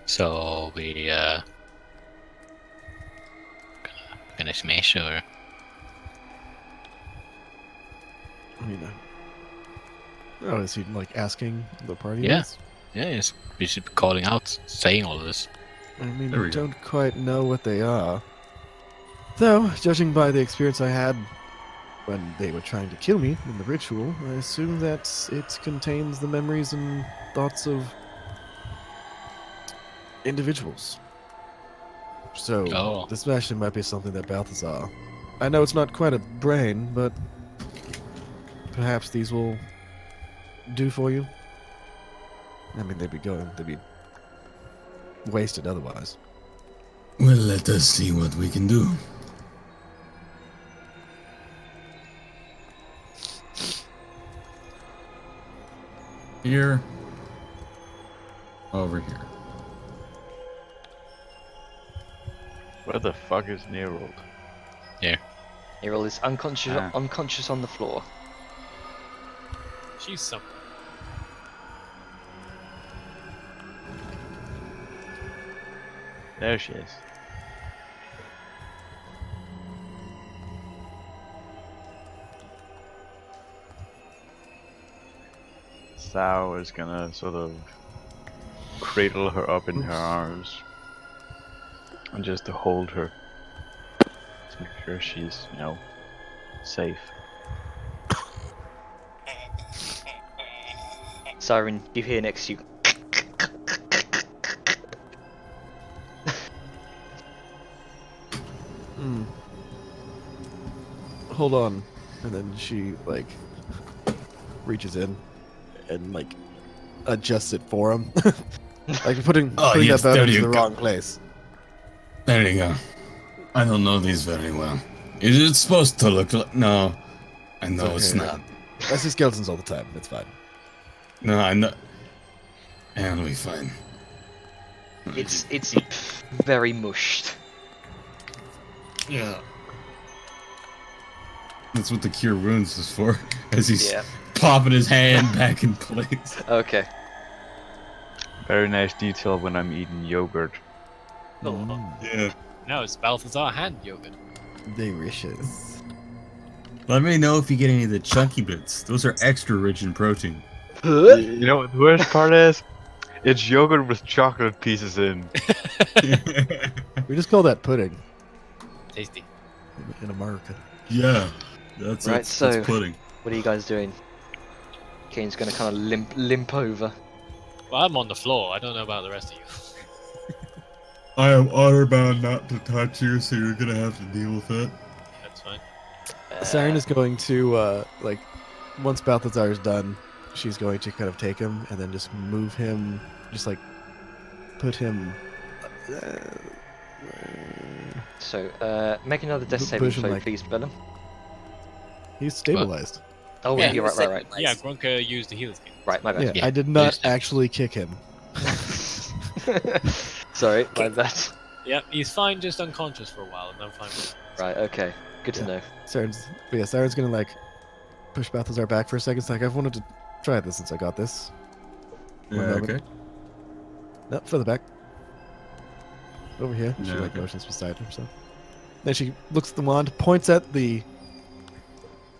So we gonna smash or I mean, oh, is he like asking the party? Yeah. this? yeah, yes, we should be calling out, saying all of this. I mean, There I we go. don't quite know what they are. Though, judging by the experience I had when they were trying to kill me in the ritual, I assume that it contains the memories and thoughts of individuals. So, Oh. this actually might be something that Balthazar. I know it's not quite a brain, but perhaps these will do for you. I mean, they'd be wasted otherwise. Well, let us see what we can do. Here. Over here. Where the fuck is Nerold? Errol is unconscious Ah. unconscious on the floor. She's somewhere. There she is. Sao is gonna sort of cradle her up in her arms and just to hold her to make sure she's, safe. Siren, you hear next to you. Hmm. Hold on. And then she, like, reaches in and, like, adjusts it for him. Like, putting yes, that bone there into you the go. wrong place. There you go. I don't know these very well. Is it supposed to look like... No. I know it's okay, not. I see skeletons all the time. It's fine. No, I know... And we fine. It's very mushed. Yeah. That's what the cure wounds is for. As he's Yeah. popping his hand back in place. Okay. Very nice detail when I'm eating yogurt. Yeah. No, it's Balthazar hand yogurt. Delicious. Let me know if you get any of the chunky bits. Those are extra rich in protein. You know what the worst part is? It's yogurt with chocolate pieces in. We just call that pudding Tasty. in America. Yeah. That's Right, that's so- pudding. What are you guys doing? Kane's gonna kind of limp over. Well, I'm on the floor. I don't know about the rest of you. I am honor bound not to touch you, so you're gonna have to deal with it. That's fine. Siren is going to like once Balthazar is done, she's going to kind of take him and then just move him, just like put him. So, make another death Push saving him throw, like- please, Bellum. He's stabilized. Oh, Yeah, you're he right. was Yeah, Grunka used the healer's kit. Right, my bad. Yeah, Yeah, I did not there's- actually kick him. Sorry, my bad. Yeah, he's fine, just unconscious for a while, and I'm fine with it. Right, okay. Good to Yeah. know. Siren's gonna like push Balthazar back for a second. It's like I've wanted to try this since I got this. One moment. Okay. No, further back. Over here. She Yeah, like okay. motions beside her, so. Then she looks at the wand, points at the.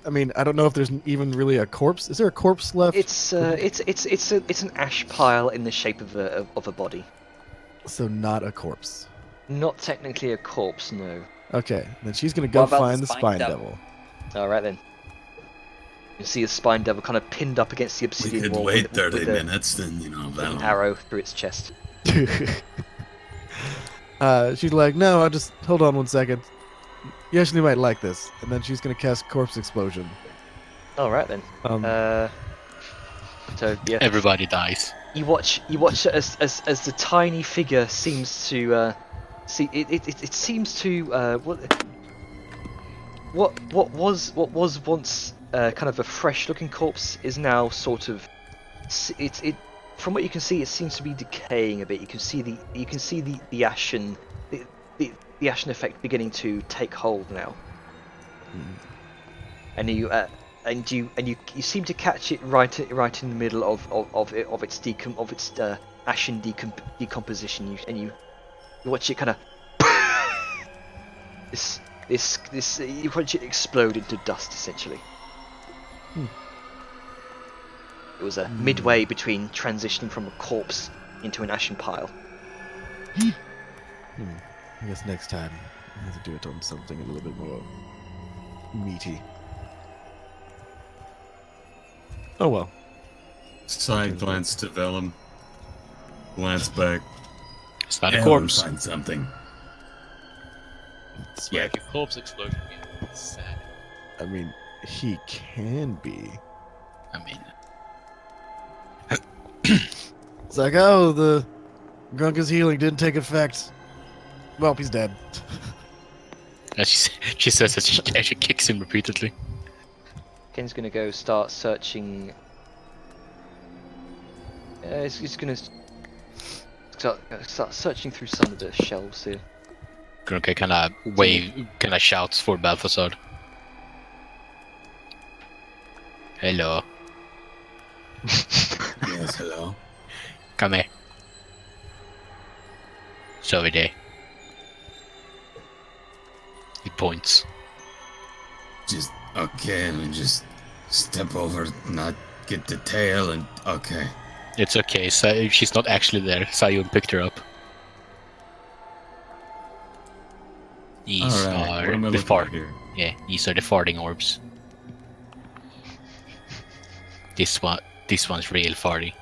I mean, I don't know if there's even really a corpse. Is there a corpse left? It's an ash pile in the shape of a body. So not a corpse. Not technically a corpse, no. Okay, then she's gonna go What about find the the spine spine devil? devil. All right then. You see a spine devil kind of pinned up against the We obsidian could wall wait with 30 a- minutes, then, you know, with that'll... an arrow through its chest. She's like, no, I'll just hold on 1 second. You actually might like this, and then she's gonna cast corpse explosion. All right then. So yeah, Everybody dies. you watch as the tiny figure seems to see it seems to what was once kind of a fresh looking corpse is now sort of it from what you can see it seems to be decaying a bit. You can see the ashen the ashen effect beginning to take hold now. And you seem to catch it right in the middle of its ashen decomposition. You watch it kind of you watch it explode into dust essentially. It was midway between transitioning from a corpse into an ashen pile. I guess next time I have to do it on something a little bit more meaty. Oh well. Side glance to Vellum. Glance back. It's not Yeah, a corpse. Find something. It's Yeah. like a corpse explosion. Yeah, it's sad. I mean, he can be. I mean, It's like, oh, the Grunka's healing didn't take effect. Well, he's dead. as she says that she kicks him repeatedly. Ken's gonna go start searching. He's gonna start searching through some of the shelves here. Grunka kind of shouts for Balthazar. Hello, Yes, hello. come here. It's over there. He points. Just, okay, and then just step over, not get the tail, and okay. It's okay, she's not actually there. Sayun picked her up. These Alright, are what am I the looking at here? Yeah, these are the farting orbs. This one's real farty.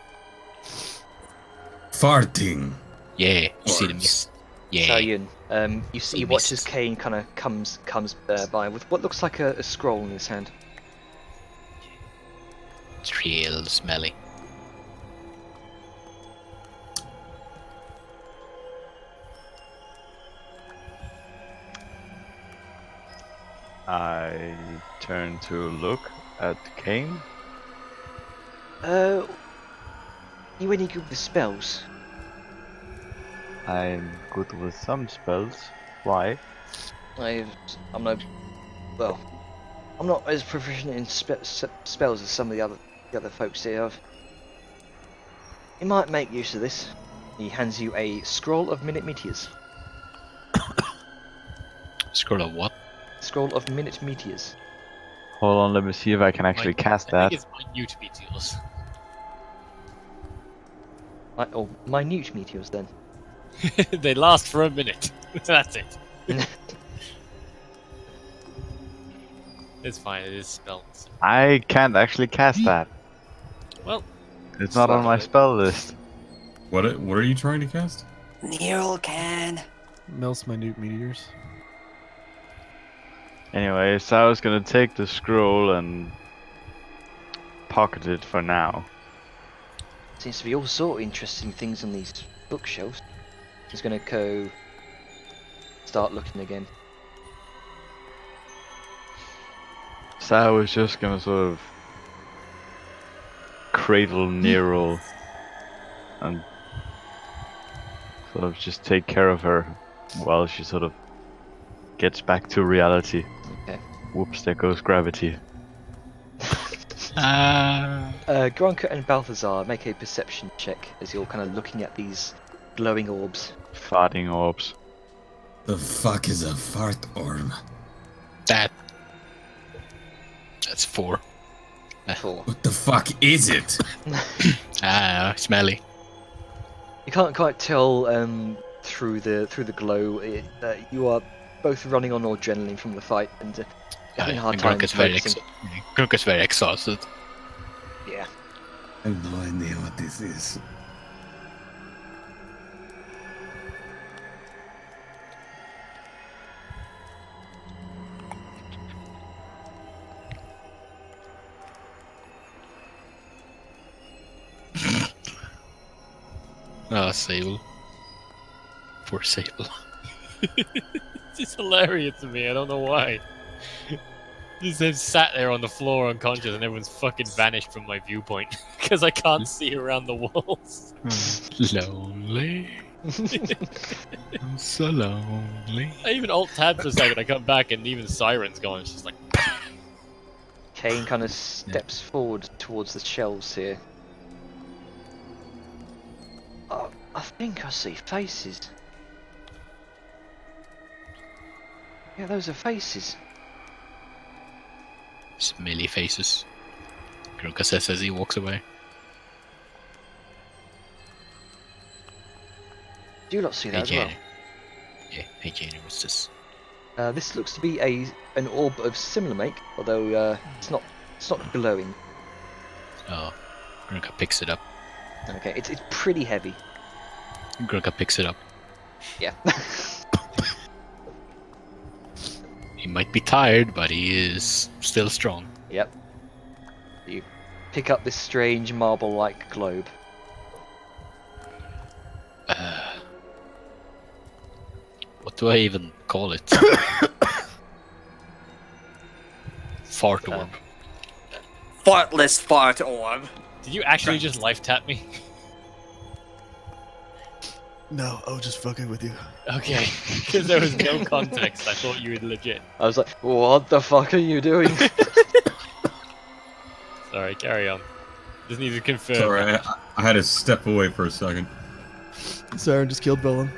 Farting. Yeah, you see the Orbs. mist. Yeah, Sayun, you watch as mist. Kane kind of comes by with what looks like a scroll in his hand. it's real smelly. I turn to look at Kane. You any good with spells? I'm good with some spells. Why? I'm no, well, I'm not as proficient in spells as some of the other folks here. You might make use of this. He hands you a scroll of minute meteors. Scroll of what? Scroll of minute meteors. Hold on, let me see if I can actually cast I that. think it's minute meteors. Or minute meteors then. They last for a minute. That's it. It's fine, it is spelled. I can't actually cast that. Well, It's not on my spell list. What are you trying to cast? Nero can. Melts minute meteors. Anyway, so I was gonna take the scroll and pocket it for now. Seems to be all sort of interesting things on these bookshelves. He's gonna go start looking again. So I was just gonna sort of cradle Nero and sort of just take care of her while she sort of gets back to reality. Okay. Whoops, there goes gravity. Gronka and Balthazar, make a perception check as you're kind of looking at these glowing orbs. Farting orbs. The fuck is a fart orb? That's 4. 4. What the fuck is it? Smelly. You can't quite tell through the glow. You are both running on adrenaline from the fight and having a hard time focusing. Grunk is very exhausted. Yeah. I have no idea what this is. Sable. Poor Sable. it's just hilarious to me. I don't know why. Just have sat there on the floor unconscious and everyone's fucking vanished from my viewpoint because I can't see around the walls. Lonely. I'm so lonely. I even alt-tabbed for a second. I come back and even Siren's gone. She's like, Kane kind of steps forward towards the shelves here. Oh, I think I see faces. Yeah, those are faces. Smelly faces. Grunka says as he walks away. Do you not see that as well? Yeah, hey Jane, what's this? This looks to be an orb of similar make, although it's not glowing. Oh, Grunka picks it up. Okay, it's pretty heavy. Grunka picks it up. Yeah. He might be tired, but he is still strong. Yep. You pick up this strange marble-like globe. What do I even call it? Fart orb. Fartless fart orb. did you actually just life tap me? No, I was just fucking with you. Okay, because there was no context. I thought you were legit. I was like, what the fuck are you doing? Sorry, carry on. Just need to confirm. Sorry, I had to step away for a second. Siren just killed Velen.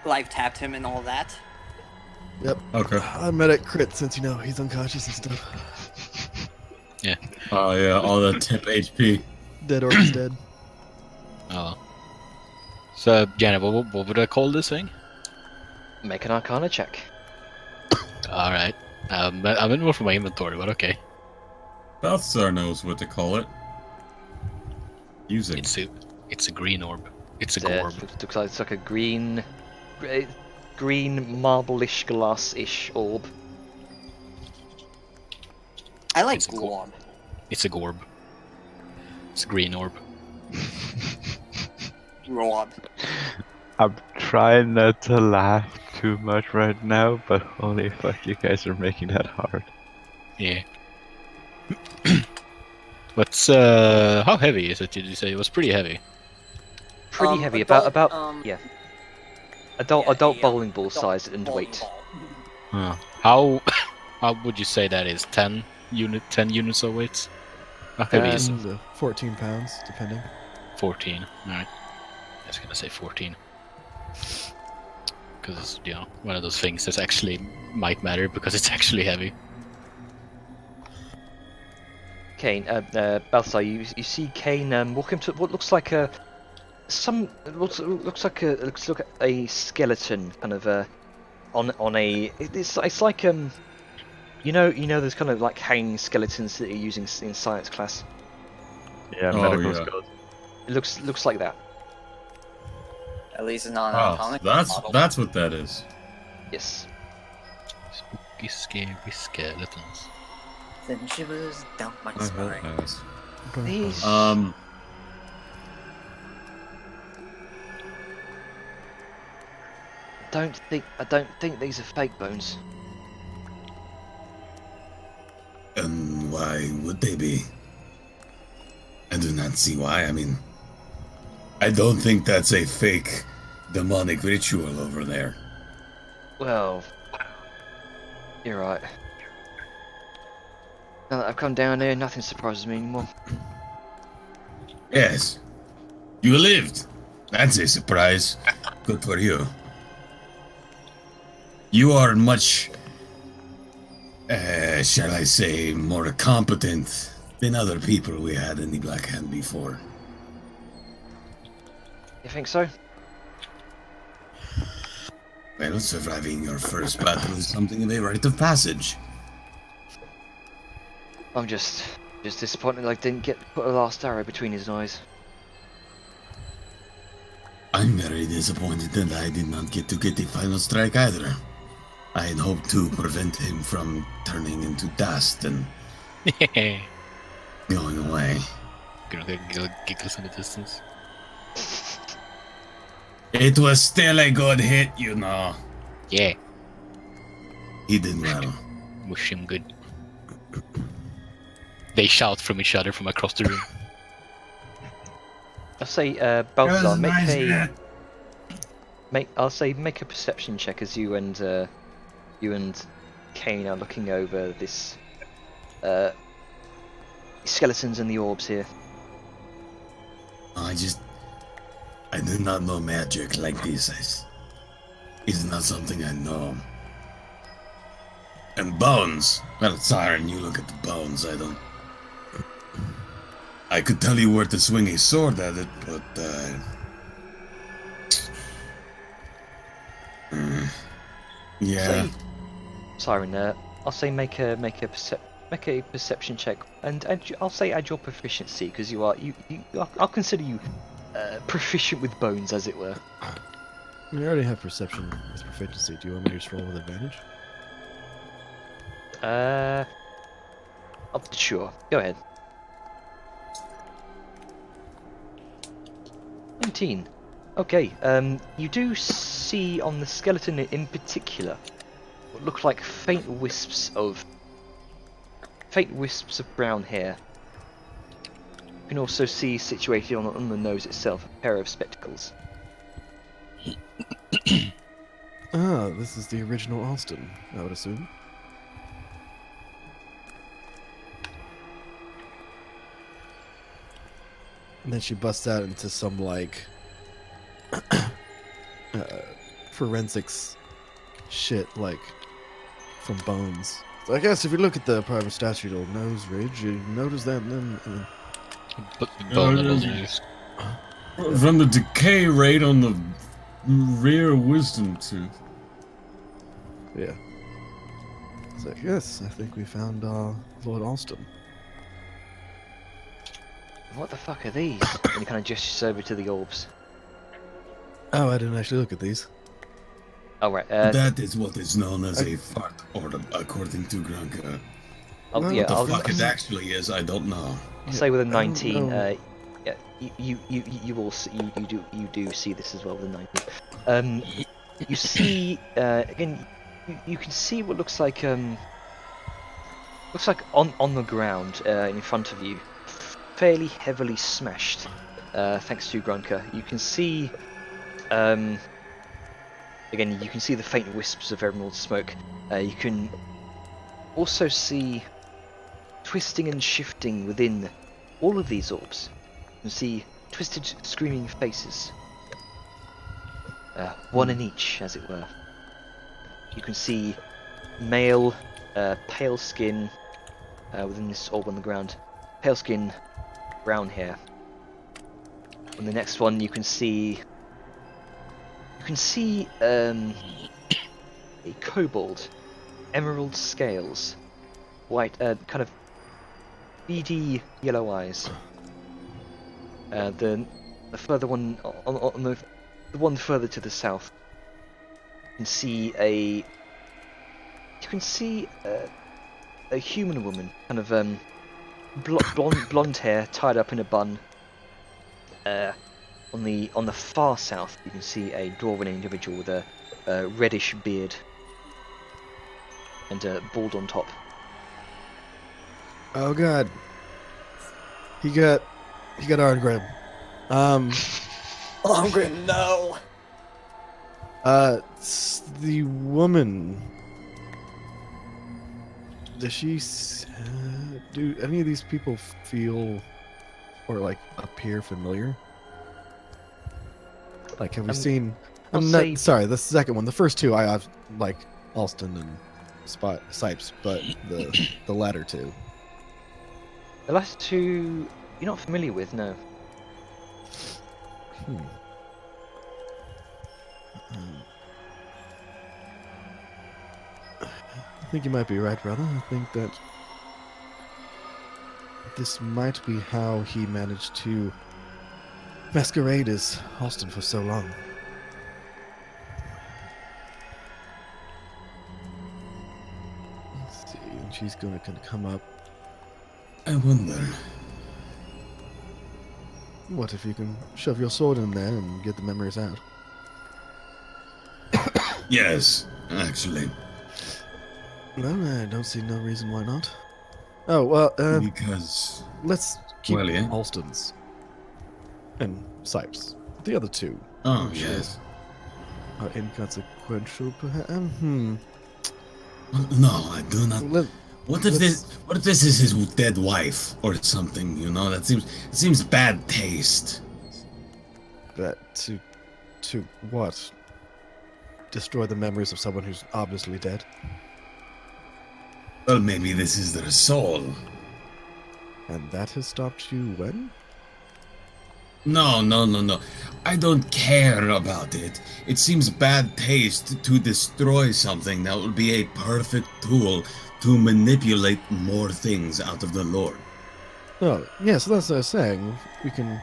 Life tapped him and all that. Yep. Okay. I medic crit since he's unconscious and stuff. Oh yeah, all the tip HP. Dead orb is dead. Oh. So, Janet, what would I call this thing? Make an Arcana check. Alright. I'm in more for my inventory, but okay. Balthazar knows what to call it. Use it. It's a green orb. It's a Yeah, gorb. looks like it's like a green marble-ish, glass-ish orb. I like It's a Glorb. It's a gorb. It's a green orb. Glorb. I'm trying not to laugh too much right now, but holy fuck, you guys are making that hard. Yeah. What's how heavy is it? Did you say it was pretty heavy? pretty heavy. adult, About yeah. Adult yeah, adult a, bowling ball adult size and bowling weight. ball. How would you say that is? 10 units of weight? That could be 13 to 14 pounds, depending. 14. Alright. I was gonna say 14. Because it's, you know, one of those things that actually might matter because it's actually heavy. Kane, Balthazar, you see Kane walking to what looks like a looks like a skeleton kind of on a it's like you know those kind of like hanging skeletons that you're using in science class. Yeah, Oh, medical yeah. skeleton. It looks like that. At least it's not an Oh, atomic model. that's what that is. Yes. Spooky, scary skeletons. Then shivers down my I spine. heard that. These. I don't think these are fake bones. And why would they be? I do not see why. I mean, I don't think that's a fake demonic ritual over there. Well, you're right. Now that I've come down here, nothing surprises me anymore. Yes. You lived. That's a surprise. Good for you. You are much, shall I say, more competent than other people we had in the Black Hand before. You think so? Well, surviving your first battle is something of a rite of passage. I'm just disappointed I didn't put a last arrow between his eyes. I'm very disappointed that I did not get to get the final strike either. I had hoped to prevent him from turning into dust and going away. Giggles in the distance. It was still a good hit, you know. Yeah, He did well. wish him good. They shout from each other from across the room. I'll say, Balthazar, make a perception check as you and Kane are looking over this skeletons and the orbs here. I do not know magic like this. It's not something I know. And bones. Well, Siren, you look at the bones. I could tell you where to swing a sword at it, but yeah. Say, Siren, I'll say make a perception check, and I'll say add your proficiency because I'll consider you proficient with bones, as it were. We already have perception with proficiency. Do you want me to just roll with advantage? Sure. Go ahead. 19. Okay. You do see on the skeleton in particular what look like faint wisps of brown hair. You can also see situated on the nose itself a pair of spectacles. Ah, this is the original Alston, I would assume. And then she busts out into some, like, forensics shit, like, from Bones. So I guess if you look at the private statue of nose ridge, you notice that then... But the bone that doesn't use. From the decay rate on the rear wisdom tooth. Yeah. It's like, yes, I think we found Lord Alston. What the fuck are these? And he kind of gestures over to the orbs. Oh, I didn't actually look at these. Oh right. That is what is known as a fart orb, according to Granka. I'll, no, yeah, What the I'll, fuck it actually is, I don't know. I'll say with a I don't 19. know. Yeah, you will see, you do see this as well with a 19. You see again. You can see what looks like on the ground in front of you, fairly heavily smashed thanks to Grunker, you can see, again, you can see the faint wisps of emerald smoke. You can also see twisting and shifting within all of these orbs. You can see twisted, screaming faces. One in each, as it were. You can see male, pale skin within this orb on the ground. Pale skin, brown hair. On the next one, you can see a kobold, emerald scales, white, kind of beady yellow eyes. The further one on the one further to the south, you can see a human woman, kind of blonde hair tied up in a bun. On the far south, you can see a dwarven individual with a reddish beard and bald on top. Oh god. He got Arngrim. Arngrim, no! The woman. Does she do any of these people feel or like appear familiar? Like, have we seen? I'll I'm say- not sorry. The second one, the first two, I have like Alston and Sipes, but the latter two. The last two you're not familiar with, no. I think you might be right, brother. I think that this might be how he managed to masquerade as Alston for so long. Let's see, and she's gonna come up. I wonder. What if you can shove your sword in there and get the memories out? Yes, actually. No, I don't see no reason why not. Oh, well, Because. let's keep Well, yeah. Alston's and Sipes. The other two Oh, Sure. yes. are inconsequential, perhaps. No, I do not. What if let's- this is his dead wife or something? You know, it seems bad taste. That to what? Destroy the memories of someone who's obviously dead? Well, maybe this is their soul. And that has stopped you when? No. I don't care about it. It seems bad taste to destroy something that would be a perfect tool to manipulate more things out of the Lord. Oh, yeah, so that's what I was saying. We can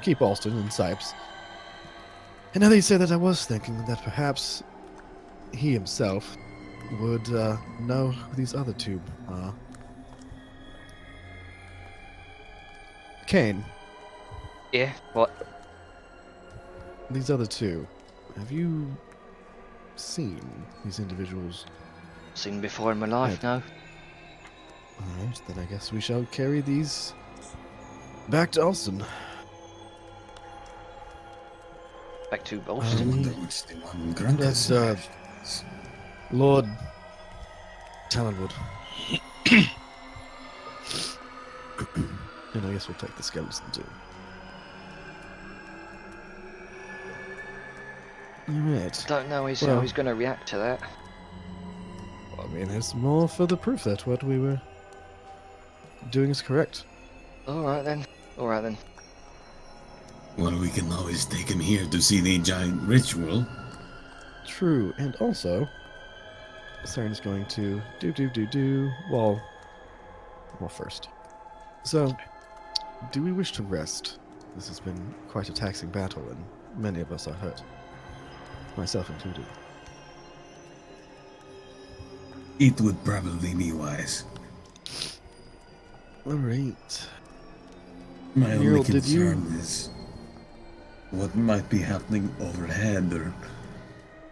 keep Alston and Sipes. And now that you say that, I was thinking that perhaps he himself would know who these other two are. Kane, Yeah, what? these other two, have you seen these individuals? Seen before in my life, no? Alright, then I guess we shall carry these back to Alston. Back to I Alston. wonder which the one Grunker That's, says. Lord Talonwood. And I guess we'll take the skeleton too. Alright. Don't know how Well- he's going to react to that. I mean, there's more further proof that what we were doing is correct. Alright then. Well, we can always take him here to see the giant ritual. True, and also, Saren is going to do. Well, first. So, do we wish to rest? This has been quite a taxing battle, and many of us are hurt, myself included. It would probably be wise. All right. My only Nero, did you- concern is what might be happening overhead, or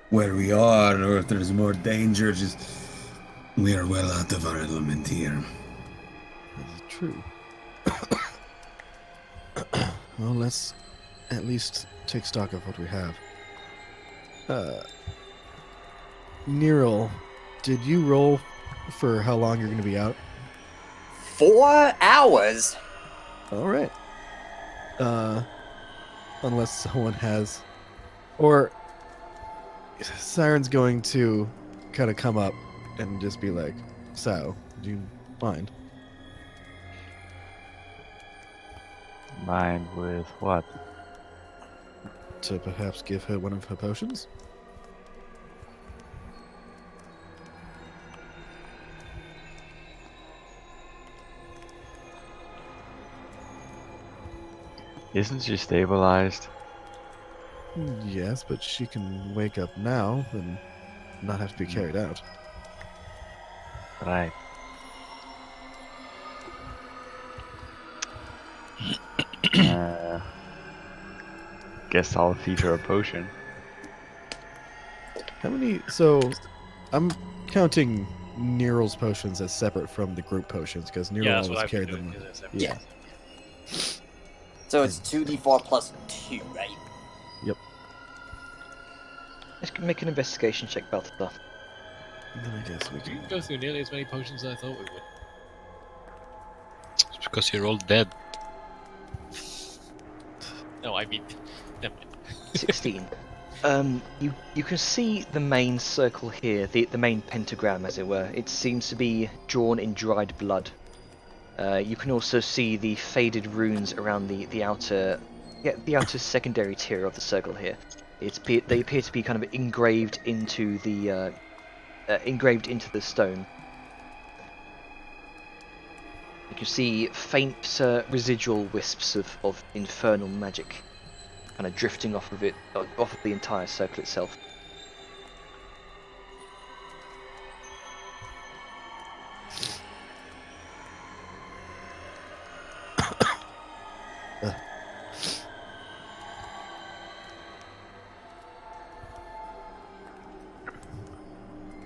where we are, or if there's more danger. Just we are well out of our element here. That is true. Well, let's at least take stock of what we have. Neryl, did you roll for how long you're going to be out? 4 hours? All right. Unless someone has, or Siren's going to kind of come up and just be like, "So, do you mind?" Mind with what? To perhaps give her one of her potions? Isn't she stabilized? Yes, but she can wake up now and not have to be carried out. Right. Guess I'll feed her a potion. How many? So, I'm counting Neryl's potions as separate from the group potions because Neryl Yeah, that's what always I've been carried doing. them. 'Cause it's Yeah. So it's 2d4 plus 2, right? Let's make an investigation check, Balthazar. And then I guess we We can. can go through nearly as many potions as I thought we would. It's because you're all dead. No, I mean, never mind. 16. You can see the main circle here, the main pentagram, as it were. It seems to be drawn in dried blood. You can also see the faded runes around the outer secondary tier of the circle here. They appear to be kind of engraved into the stone. You can see faint residual wisps of infernal magic kind of drifting off of the entire circle itself.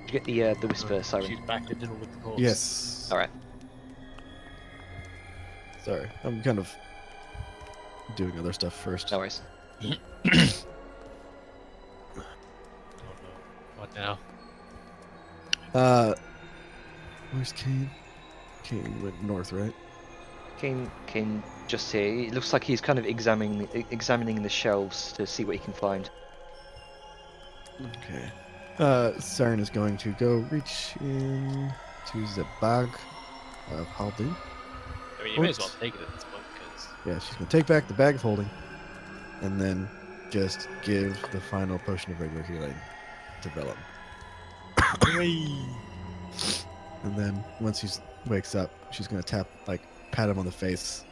Did you get the whisper siren? She's back to deal with the corpse. Yes. All right. Sorry, I'm kind of doing other stuff first. No worries. Oh no. What now? Where's Kane? Kane went north, right? Kane just here. It looks like he's kind of examining the shelves to see what he can find. Okay. Siren is going to go reach in to the bag of holding. I mean, you may as well take it at this point, because... Yeah, she's going to take back the bag of holding and then just give the final potion of regular healing to Vellum. And then once he wakes up, she's going to pat him on the face.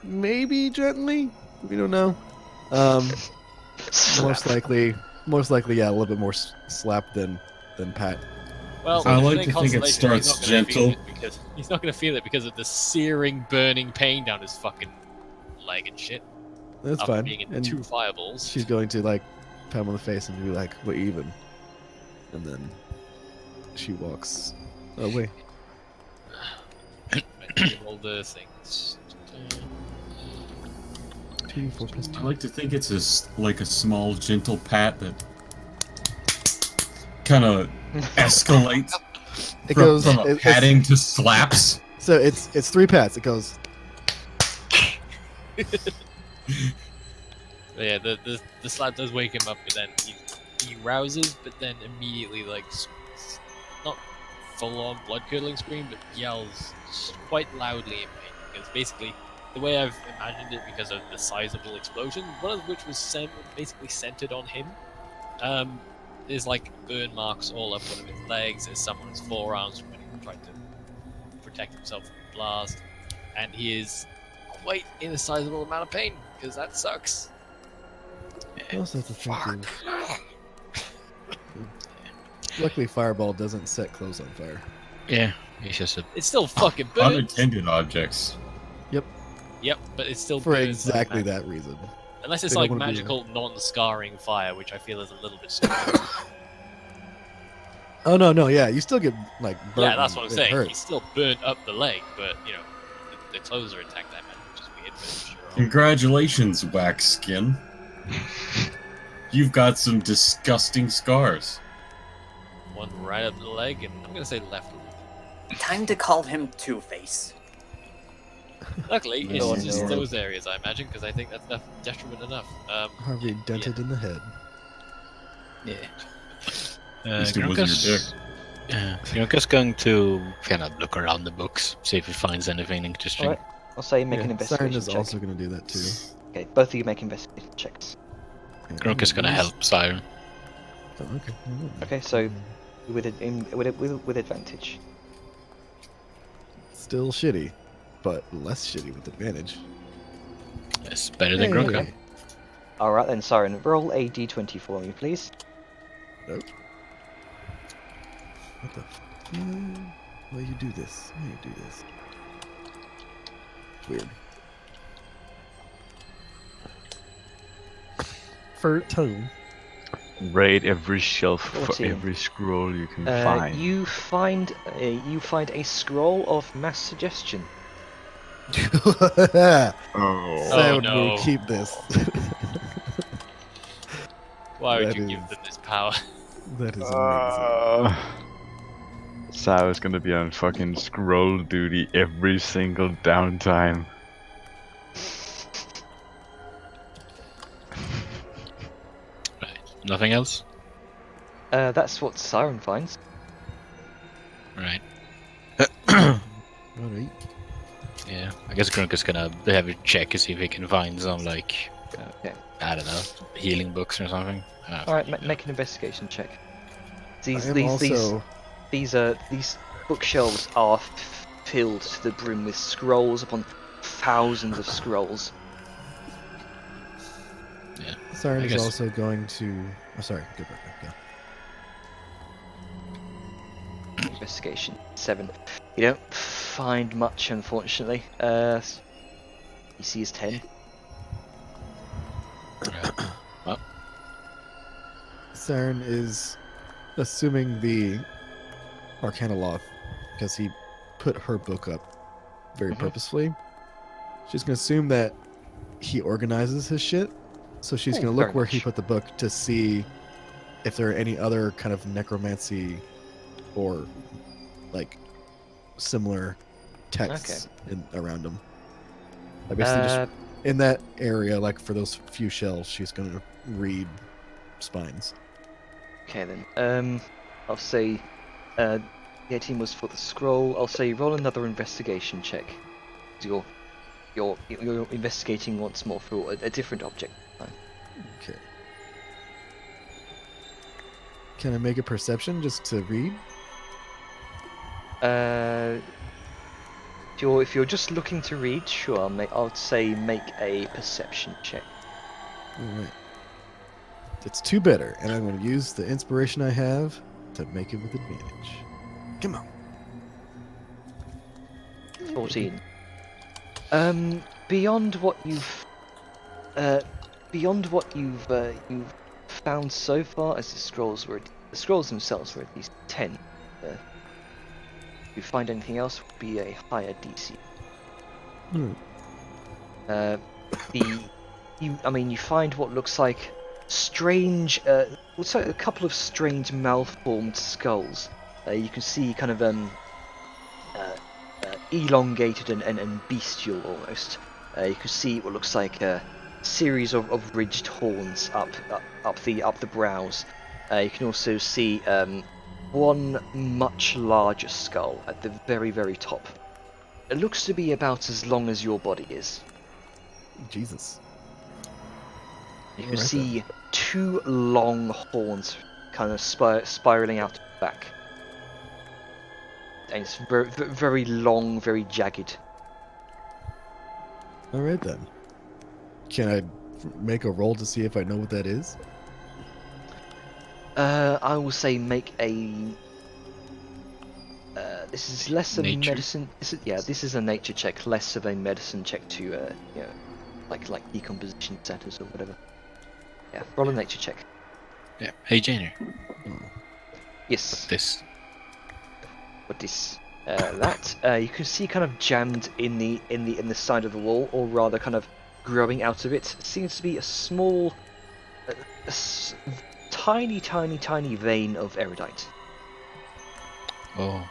Maybe gently. We don't know. Most likely, yeah, a little bit more slap than pat. Well, I if like it's to think it consolation, starts he's not gonna feel gentle. it because he's not going to feel it because of the searing, burning pain down his fucking leg and shit. That's after fine. being in And 2 fireballs. she's going to pat him on the face and be like, "We're even." And then she walks away. All the things. 2, 4 plus I 2. like to think it's a small, gentle pat that kind of escalates It from, goes. from a it's- patting to slaps. So it's 3 pats. It goes. Yeah, the slap does wake him up, but then he rouses, but then immediately not full on blood curdling scream, but yells quite loudly in pain. Because basically, the way I've imagined it, because of the sizable explosion, one of which was basically centered on him, there's like burn marks all up one of his legs. There's some on his forearms from when he tried to protect himself from the blast, and he is quite in a sizable amount of pain because that sucks. I also have to think of- Luckily, Fireball doesn't set clothes on fire. Yeah, it's just a It's still fucking burns. Unattended objects. Yep, but it's still For burns like exactly magic. that reason. Unless it's They don't like wanna be magical non-scarring fire, which I feel is a little bit stupid. Oh no, yeah, you still get burnt. Yeah, that's what I'm and it saying. hurts. He's still burnt up the leg, but the clothes are intact, I imagine, which is weird, but sure. Congratulations, Wax Skin. You've got some disgusting scars. One right up the leg, and I'm gonna say left leg. Time to call him Two-Face. Luckily, No, it's just no. those areas, I imagine, because I think that's detriment enough. Harvey dented in the head. Yeah. At least it wasn't your dick. Grunkus going to kind of look around the books, see if he finds anything interesting. Alright, I'll say make an Yeah, investigation Siren is check. also going to do that too. Okay, both of you make investigation checks. Grunkus gonna help Siren. Oh, okay. Okay, so with advantage. Still shitty, but less shitty with advantage. It's better than Hey. Grunka. Alright then, Siren, roll a d20 for me, please. Nope. What the why you do this? Why you do this? It's weird. For tone. Raid every shelf for 14. every scroll you can find. You find a scroll of mass suggestion. Sam Oh. no. will keep this. Why would That you give is- them this power? That is amazing. Sao is gonna be on fucking scroll duty every single downtime. Right. Nothing else? That's what Siren finds. Right. Alright. Yeah. I guess Grunkus gonna have a check to see if he can find some, like, Okay. I don't know, healing books or something. Alright, make an investigation check. These I am these also these bookshelves are filled to the brim with scrolls upon thousands of scrolls. Siren I is guess- also going to. Oh, sorry. Go. Investigation 7. You don't find much, unfortunately. You see is 10. Siren is assuming the Arcana Loth because he put her book up very Mhm. purposefully. She's gonna assume that he organizes his shit, so she's Ooh, gonna very look where he much. put the book to see if there are any other kind of necromancy or like similar texts around him. Like basically just Uh, in that area, like for those few shelves, she's gonna read spines. okay then. I'll say the 18 was for the scroll. I'll say roll another investigation check. You're investigating once more for a different object. Okay. Can I make a perception just to read? If you're just looking to read, sure. I'll say make a perception check. Alright. It's 2 better, and I'm going to use the inspiration I have to make it with advantage. Come on. 14. Beyond what you've found so far, as the scrolls themselves were at least 10. If you find anything else, would be a higher DC. You find what looks like strange, looks like a couple of strange malformed skulls. You can see kind of elongated and bestial almost. You can see what looks like a series of ridged horns up the brows. You can also see one much larger skull at the very, very top. It looks to be about as long as your body is. Jesus. You can Alright see 2 long horns kind of spiraling out the back. And it's very, very long, very jagged. Alright then. Can I make a roll to see if I know what that is? I will say make a. This is less a Nature? medicine. This is a nature check, less of a medicine check to like decomposition status or whatever. Yeah, roll a nature check. Yeah. Hey, Janer. Yes. This. What this? You can see kind of jammed in the side of the wall, or rather kind of growing out of it seems to be a small, tiny vein of erudite. Oh.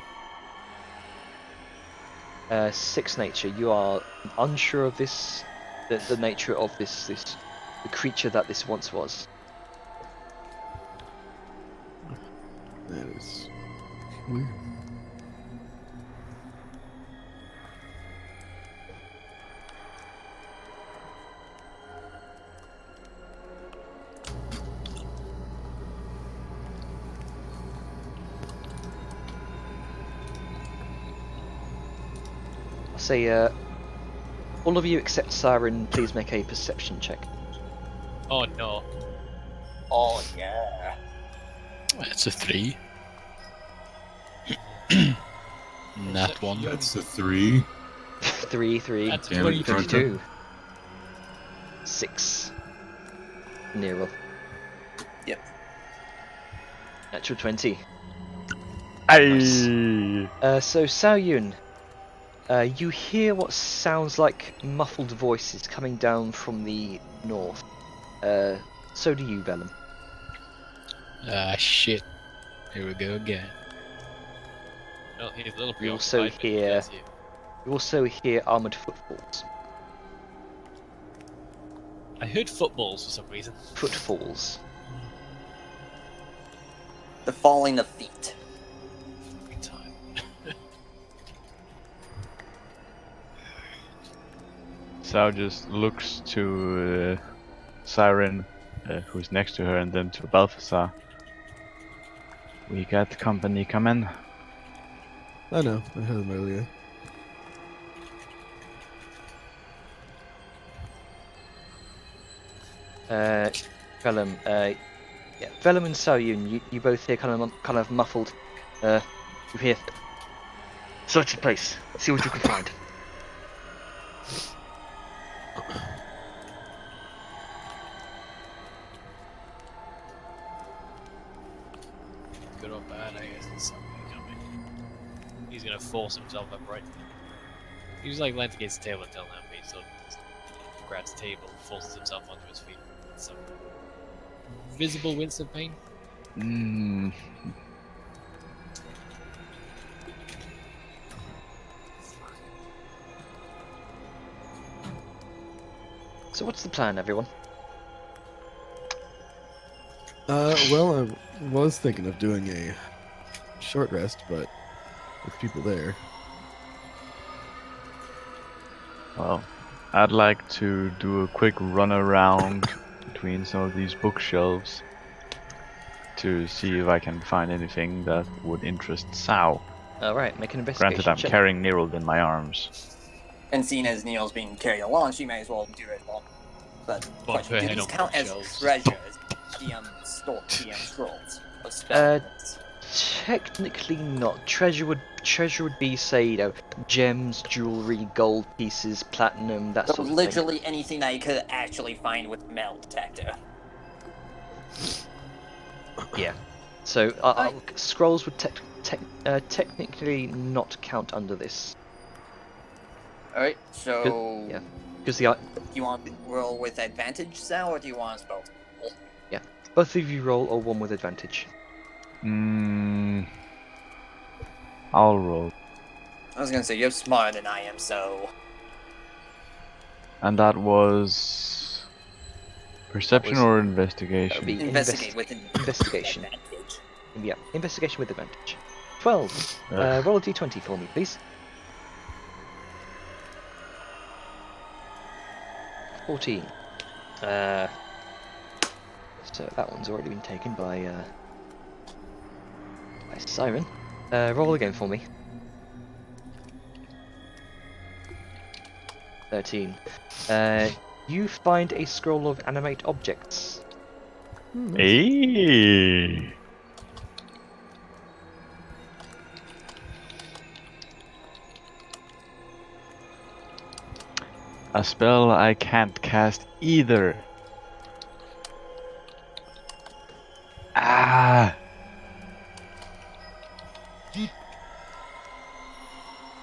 6 nature. You are unsure of this, the nature of this the creature that this once was. That is weird. I'll say, all of you except Siren, please make a perception check. Oh no. Oh yeah. It's a 3. Nat 1. That's a 3. 3. That's Damn it, 22. 6. Nero. Yep. Natural 20. Aye. So Sao Yun, you hear what sounds like muffled voices coming down from the north. So do you, Vellum. Ah, shit. Here we go again. No, he's a little You also preoccupied, but he hear- does hear. You also hear armored footfalls. I heard footballs for some reason. Footfalls. The falling of feet. Every time. Sao just looks to Siren, who's next to her, and then to Balthazar. We got company coming. I know. I heard them earlier. Vellum, yeah, Vellum and Sao Yun, you both hear kind of muffled. You hear. Search the place. See what you can find. Good or bad, I guess it's something coming. He's gonna force himself upright. He just like leans against the table until now, but he still grabs the table, forces himself onto his feet. Some visible wince of pain. Mm. So what's the plan, everyone? Well, I was thinking of doing a short rest, but with people there. Well, I'd like to do a quick run around between some of these bookshelves to see if I can find anything that would interest Sao. Alright, make an investigation Granted, I'm check. carrying Nerald in my arms. And seeing as Neil's being carried along, she may as well do it all. But Well, question, her do head these on count as bookshelves. treasures? DM scrolls of spells. Technically not. Treasure would be, say, you know, gems, jewelry, gold pieces, platinum, that So sort of literally anything I could actually find with metal detector. thing. Yeah. So scrolls would technically not count under this. Alright, so Yeah. Because do you want to roll with advantage, Sal, or do you want us both? both of you roll or one with advantage. I'll roll. I was gonna say you're smarter than I am, so And that was perception was- or That would investigation? be investigate with investigation. advantage. Yeah, investigation with advantage. 12. Ugh. Roll a d20 for me, please. 14. So that one's already been taken by Siren. Roll again for me. 13. You find a scroll of animate objects. Hey. A spell I can't cast either. Ah.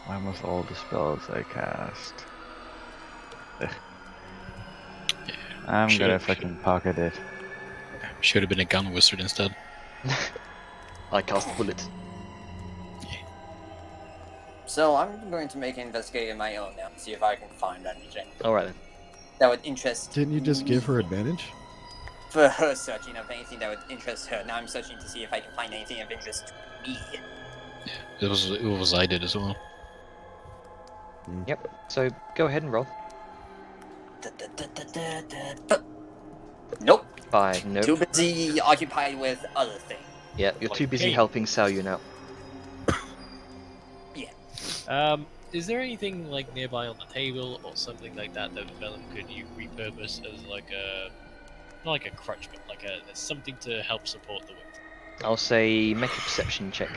Why must all the spells I cast? Ugh. I'm Sure, gonna sure. fucking pocket it. Should have been a gun wizard instead. I cast bullet. So I'm going to make an investigation of my own now, see if I can find anything Alright then. that would interest. Didn't you just give her me. advantage? For her searching of anything that would interest her. Now I'm searching to see if I can find anything of interest to me. It was I did as well. Yep. So go ahead and roll. Nope. Five. Nope. Too busy occupied with other things. Yeah, you're too busy Okay. helping Saoyun out. Is there anything like nearby on the table or something like that that Vellum could you repurpose as like a not like a crutch, but like a something to help support the weight? I'll say make a perception check.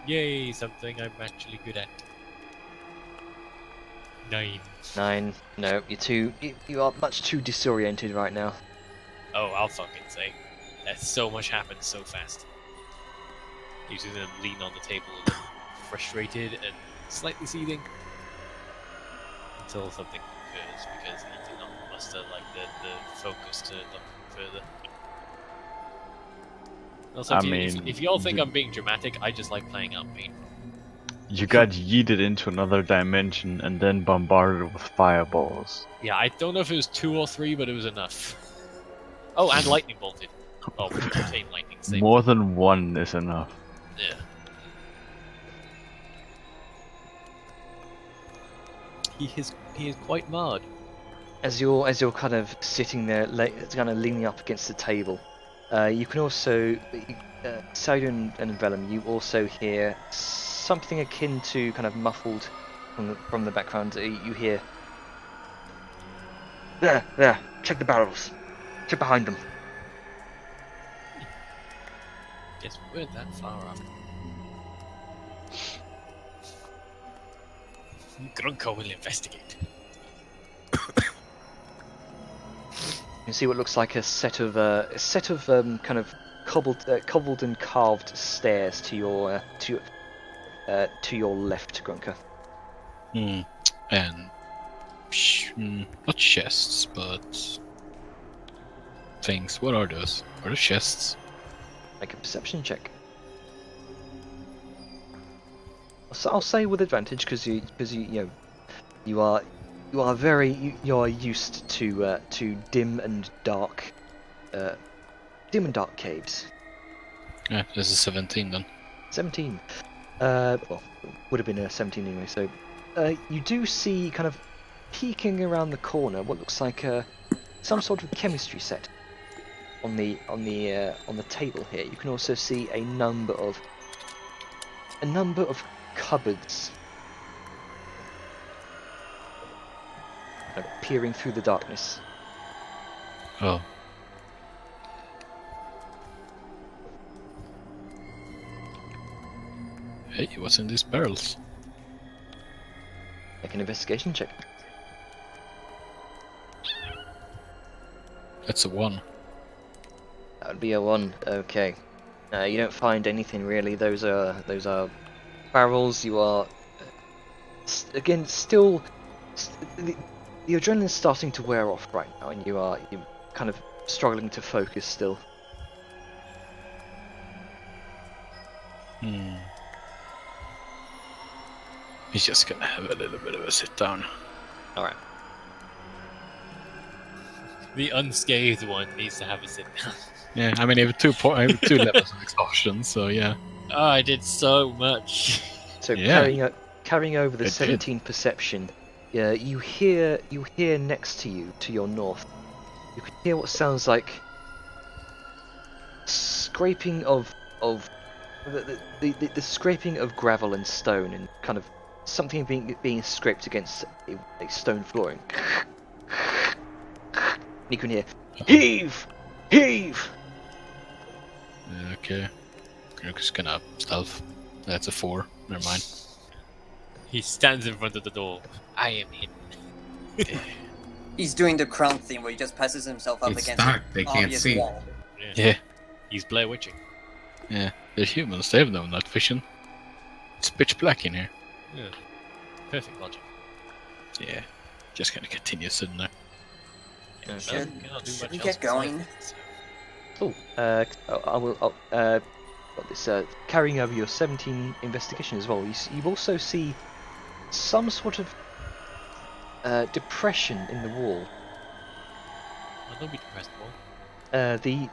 Yay, something I'm actually good at. 9. 9. No, you are much too disoriented right now. Oh, I'll fucking say. That so much happens so fast. He's gonna lean on the table, frustrated and slightly seething, until something occurs because he did not muster like the focus to look further. Also, I if mean, if y'all think I'm being dramatic, I just like playing out pain. You got yeeted into another dimension and then bombarded with fireballs. Yeah, I don't know if it was 2 or 3, but it was enough. Oh, and lightning bolted. Oh, chain lightning. Same. More than one is enough. Yeah. He is quite marred. As you're kind of sitting there, kind of leaning up against the table, you can also, Saoyun and Vellum, you also hear something akin to kind of muffled from the background. You hear, there, check the barrels, check behind them. Guess we weren't that far up. Grunko will investigate. You can see what looks like a set of kind of cobbled and carved stairs to your left, Grunka. And not chests, but things. What are those? Are those chests? Make a perception check. I'll say with advantage because you are used to dim and dark caves. Yeah, this is 17 then. 17. Well, would have been a 17 anyway. So you do see kind of peeking around the corner what looks like some sort of chemistry set on the table here. You can also see a number of cupboards kind of peering through the darkness. Oh. Hey, what's in these barrels? Make an investigation check. That's a 1. That would be a 1. Okay. You don't find anything really. Those are barrels. You are again still the adrenaline's starting to wear off right now, and you're kind of struggling to focus still. He's just gonna have a little bit of a sit down. All right. The unscathed one needs to have a sit down. Yeah, I mean, I have two levels of exhaustion, so yeah. Oh, I did so much. So Yeah. carrying over the It did. 17 perception, you hear next to you, to your north, you can hear what sounds like scraping of the scraping of gravel and stone, and kind of something being scraped against a stone flooring. You can hear heave. Okay. I'm just gonna stealth. That's a 4. Never mind. He stands in front of the door. I am hidden. He's doing the crown thing where he just presses himself up It's against dark, an they can't obvious see. wall. Yeah. He's Blair Witching. Yeah. They're humans. They have no night vision. It's pitch black in here. Yeah. Perfect logic. Yeah. Just gonna continue sitting there. Yeah, Should- cannot do should much we else get going? besides this, so- I will. Got this. Carrying over your 17 investigation as well. You also see some sort of depression in the wall. Well, don't be depressed, Paul. The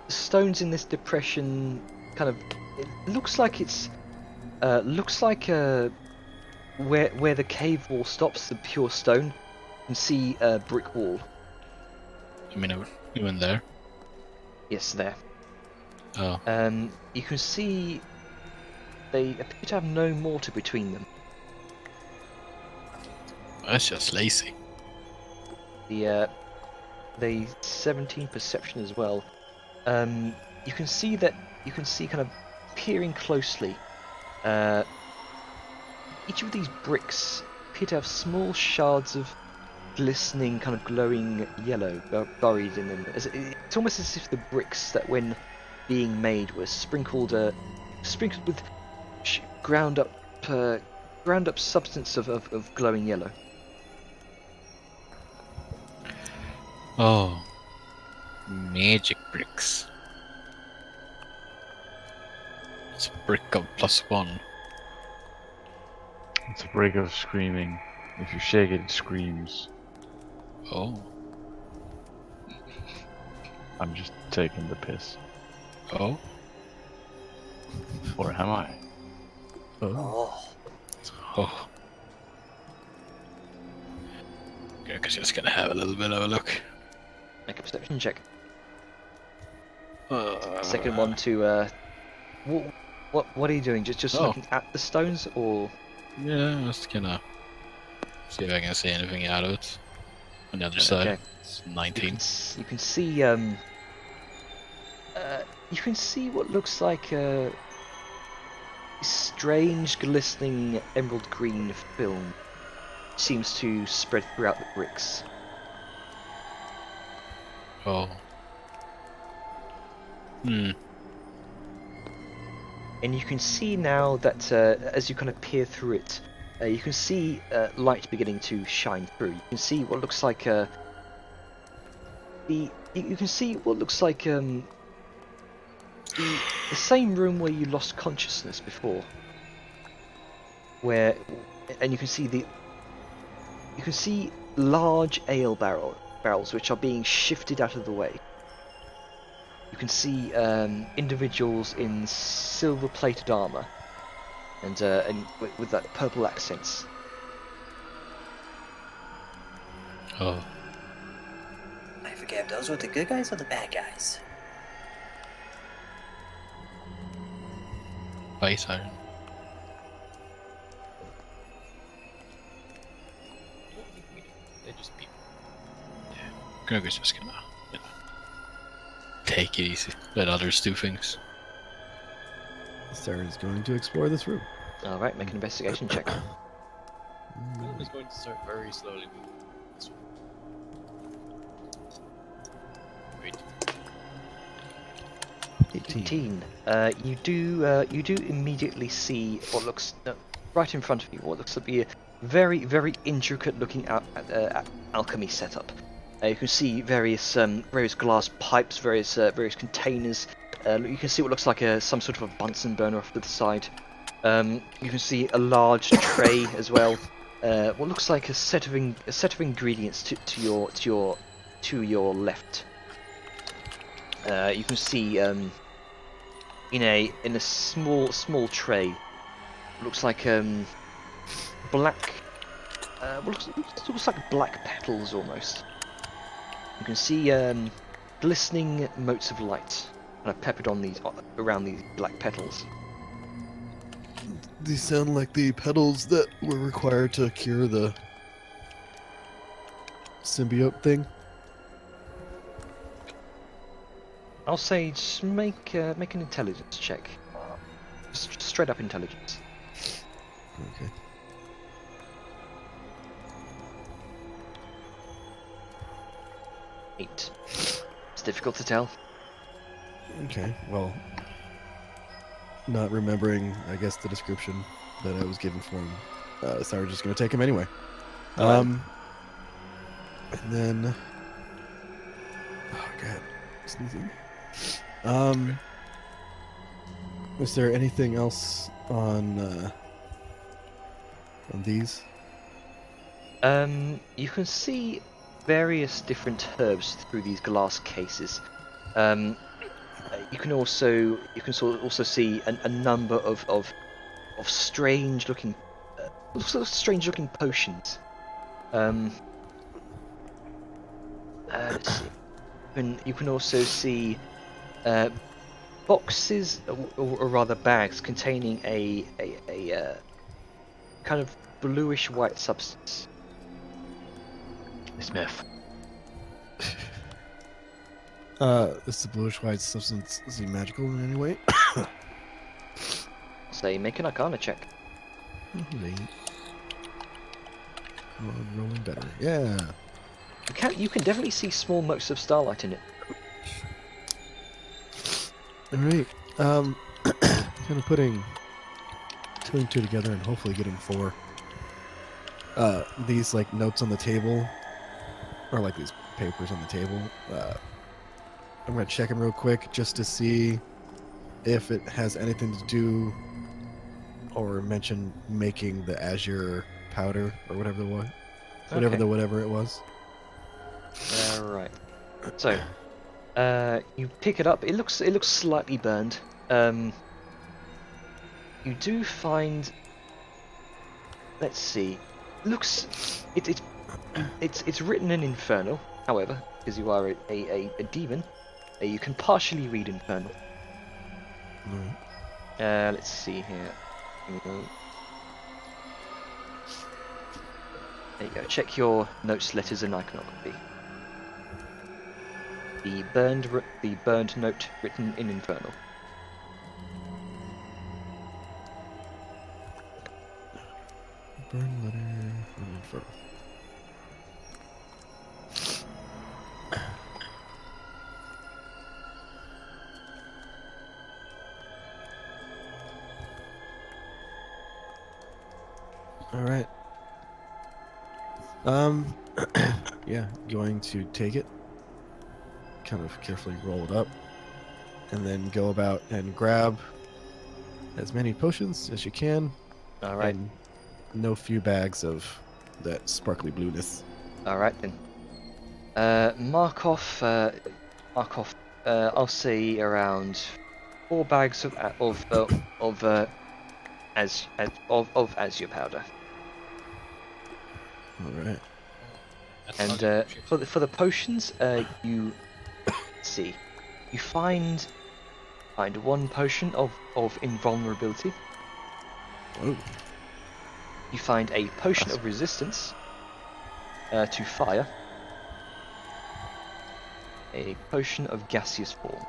stones in this depression kind of. It looks like it's. Looks like where the cave wall stops, the pure stone. You can see a brick wall. I mean, even there. Yes, there. Oh, You can see they appear to have no mortar between them. that's just lazy. The 17 perception as well. You can see kind of peering closely. Each of these bricks appear to have small shards of glistening, kind of glowing yellow buried in them. It's almost as if the bricks that, when being made, were sprinkled with ground up substance of glowing yellow. Oh, magic bricks. It's a brick of +1. It's a break of screaming. If you shake it, it screams. Oh, I'm just taking the piss. oh. Or am I? Oh. Oh, Oh. Okay, I'm just gonna have a little bit of a look. Make a perception check. Uh, Second one to what are you doing? Just Oh. looking at the stones, or Yeah, just gonna see if I can see anything out of it. On the other side, okay. it's You 19. can see what looks like a strange, glistening emerald green film. Seems to spread throughout the bricks. Oh. Hmm. And you can see now that as you kind of peer through it, you can see light beginning to shine through. You can see what looks like you can see what looks like the same room where you lost consciousness before. And you can see large ale barrels which are being shifted out of the way. You can see individuals in silver-plated armor, and with that purple accents. Oh. I forget if those were the good guys or the bad guys. Fire siren. They're just people. Gregor's just gonna, take it easy. Let others do things. Siren's going to explore this room. All right, make an investigation check. Film is going to start very slowly moving this way. Wait. 18. 18. You do immediately see what looks right in front of you. What looks to be a very, very intricate-looking alchemy setup. You can see various glass pipes, various containers. You can see what looks like some sort of a Bunsen burner off to the side. You can see a large tray as well. What looks like a set of ingredients to your left. You can see in a small tray. Looks like black. Looks like black petals almost. You can see glistening motes of light kind of peppered on around these black petals. These sound like the petals that were required to cure the symbiote thing. I'll say just make an intelligence check. Just straight up intelligence. Okay. Eight. It's difficult to tell. Okay, well, not remembering, I guess, the description that I was given for him, Siren's just going to take him anyway. Alright. And then Go ahead. Sneezing. Is there anything else on these? You can see various different herbs through these glass cases. You can also see a number of strange looking potions. Let's see. You can also see boxes, or rather bags, containing a kind of bluish white substance. It's meth. Is the bluish white substance, is he magical in any way? Say, make an Arcana check. Late. Oh, I'm rolling better. Yeah. You can definitely see small motes of starlight in it. Alright. Kind of putting two and two together and hopefully getting four. These like notes on the table, or like these papers on the table. I'm gonna check them real quick just to see if it has anything to do or mention making the azure powder or whatever it was. Whatever it was. Right. So, you pick it up. It looks slightly burned. You do find. Let's see. It's written in Infernal. However, because you are a demon, you can partially read Infernal. Alright. Let's see here. There you go. Check your notes, letters, and iconography. The burned note written in Infernal. Burn letter from Infernal. All right. Yeah, going to take it, kind of carefully roll it up, and then go about and grab as many potions as you can. All right. And no few bags of that sparkly blueness. All right then. Mark off. I'll say around 4 bags of azure powder. All right. And for the potions, you see, you find one potion of invulnerability. Oh. You find a potion of resistance to fire. A potion of gaseous form.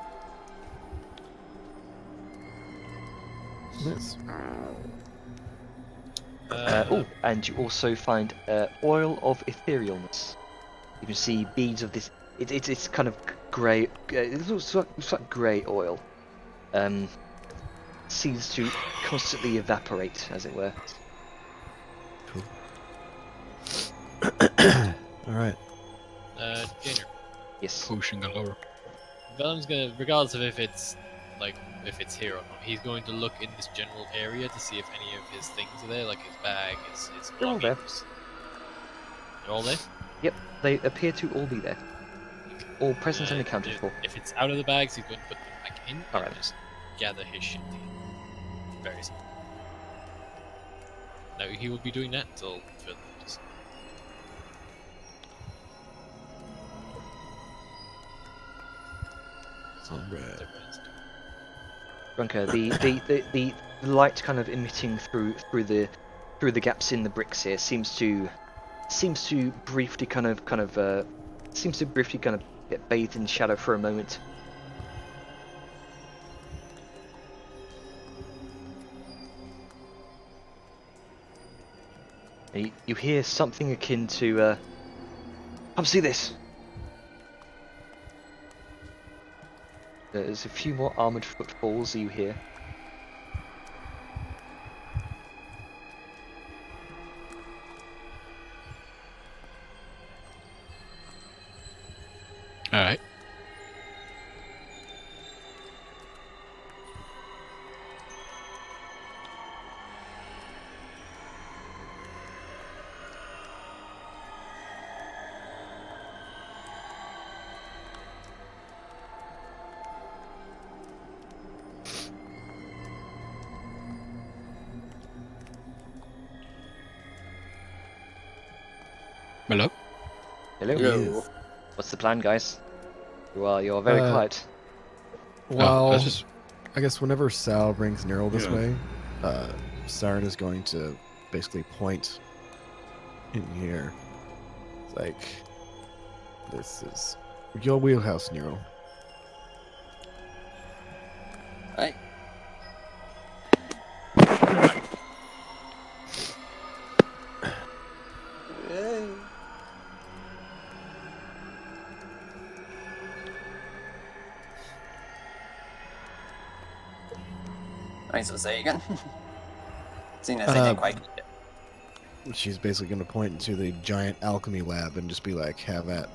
Nice. And you also find oil of etherealness. You can see beads of this. It's kind of grey. It looks like grey oil. Seems to constantly evaporate, as it were. Cool. All right. Gainer. Yes. Potion galore. Venom's gonna, regardless of if it's here or not, he's going to look in this general area to see if any of his things are there, like his bag, his They're all there. belongings. They're all there? Yep, they appear to all be there. All present and accounted for. If it's out of the bags, he's going to put them back in Alright. and just gather his shit. Very simple. Now he will be doing that until further notice. Alright. Drunker, the light kind of emitting through the gaps in the bricks here seems to briefly kind of get bathed in shadow for a moment. You hear something akin to come see this. There's a few more armored footfalls you hear. Alright. Hello? Hello. Hello. What's the plan, guys? You're very quiet. Well, let's just... I guess whenever Sal brings Nero this Yeah. way, Siren is going to basically point in here. It's like, this is your wheelhouse, Nero. Alright. Alright, so say again. Seeing as I didn't quite get it. She's basically going to point into the giant alchemy lab and just be like, have at.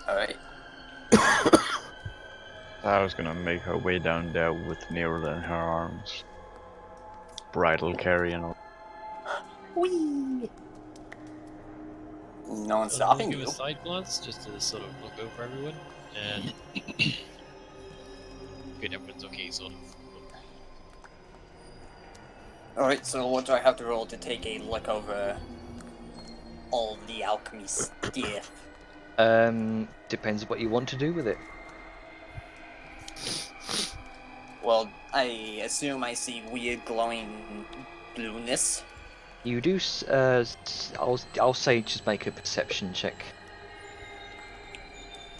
Alright. Sarah's gonna make her way down there with Nero in her arms. Bridal carry and all. Whee! No one's I'll stopping give you. a side glance just to sort of look over everyone and good, everyone's okay, sort of. Alright, so what do I have to roll to take a look over all of the alchemy stuff? Depends what you want to do with it. Well, I assume I see weird glowing blueness. You do. I'll say just make a perception check.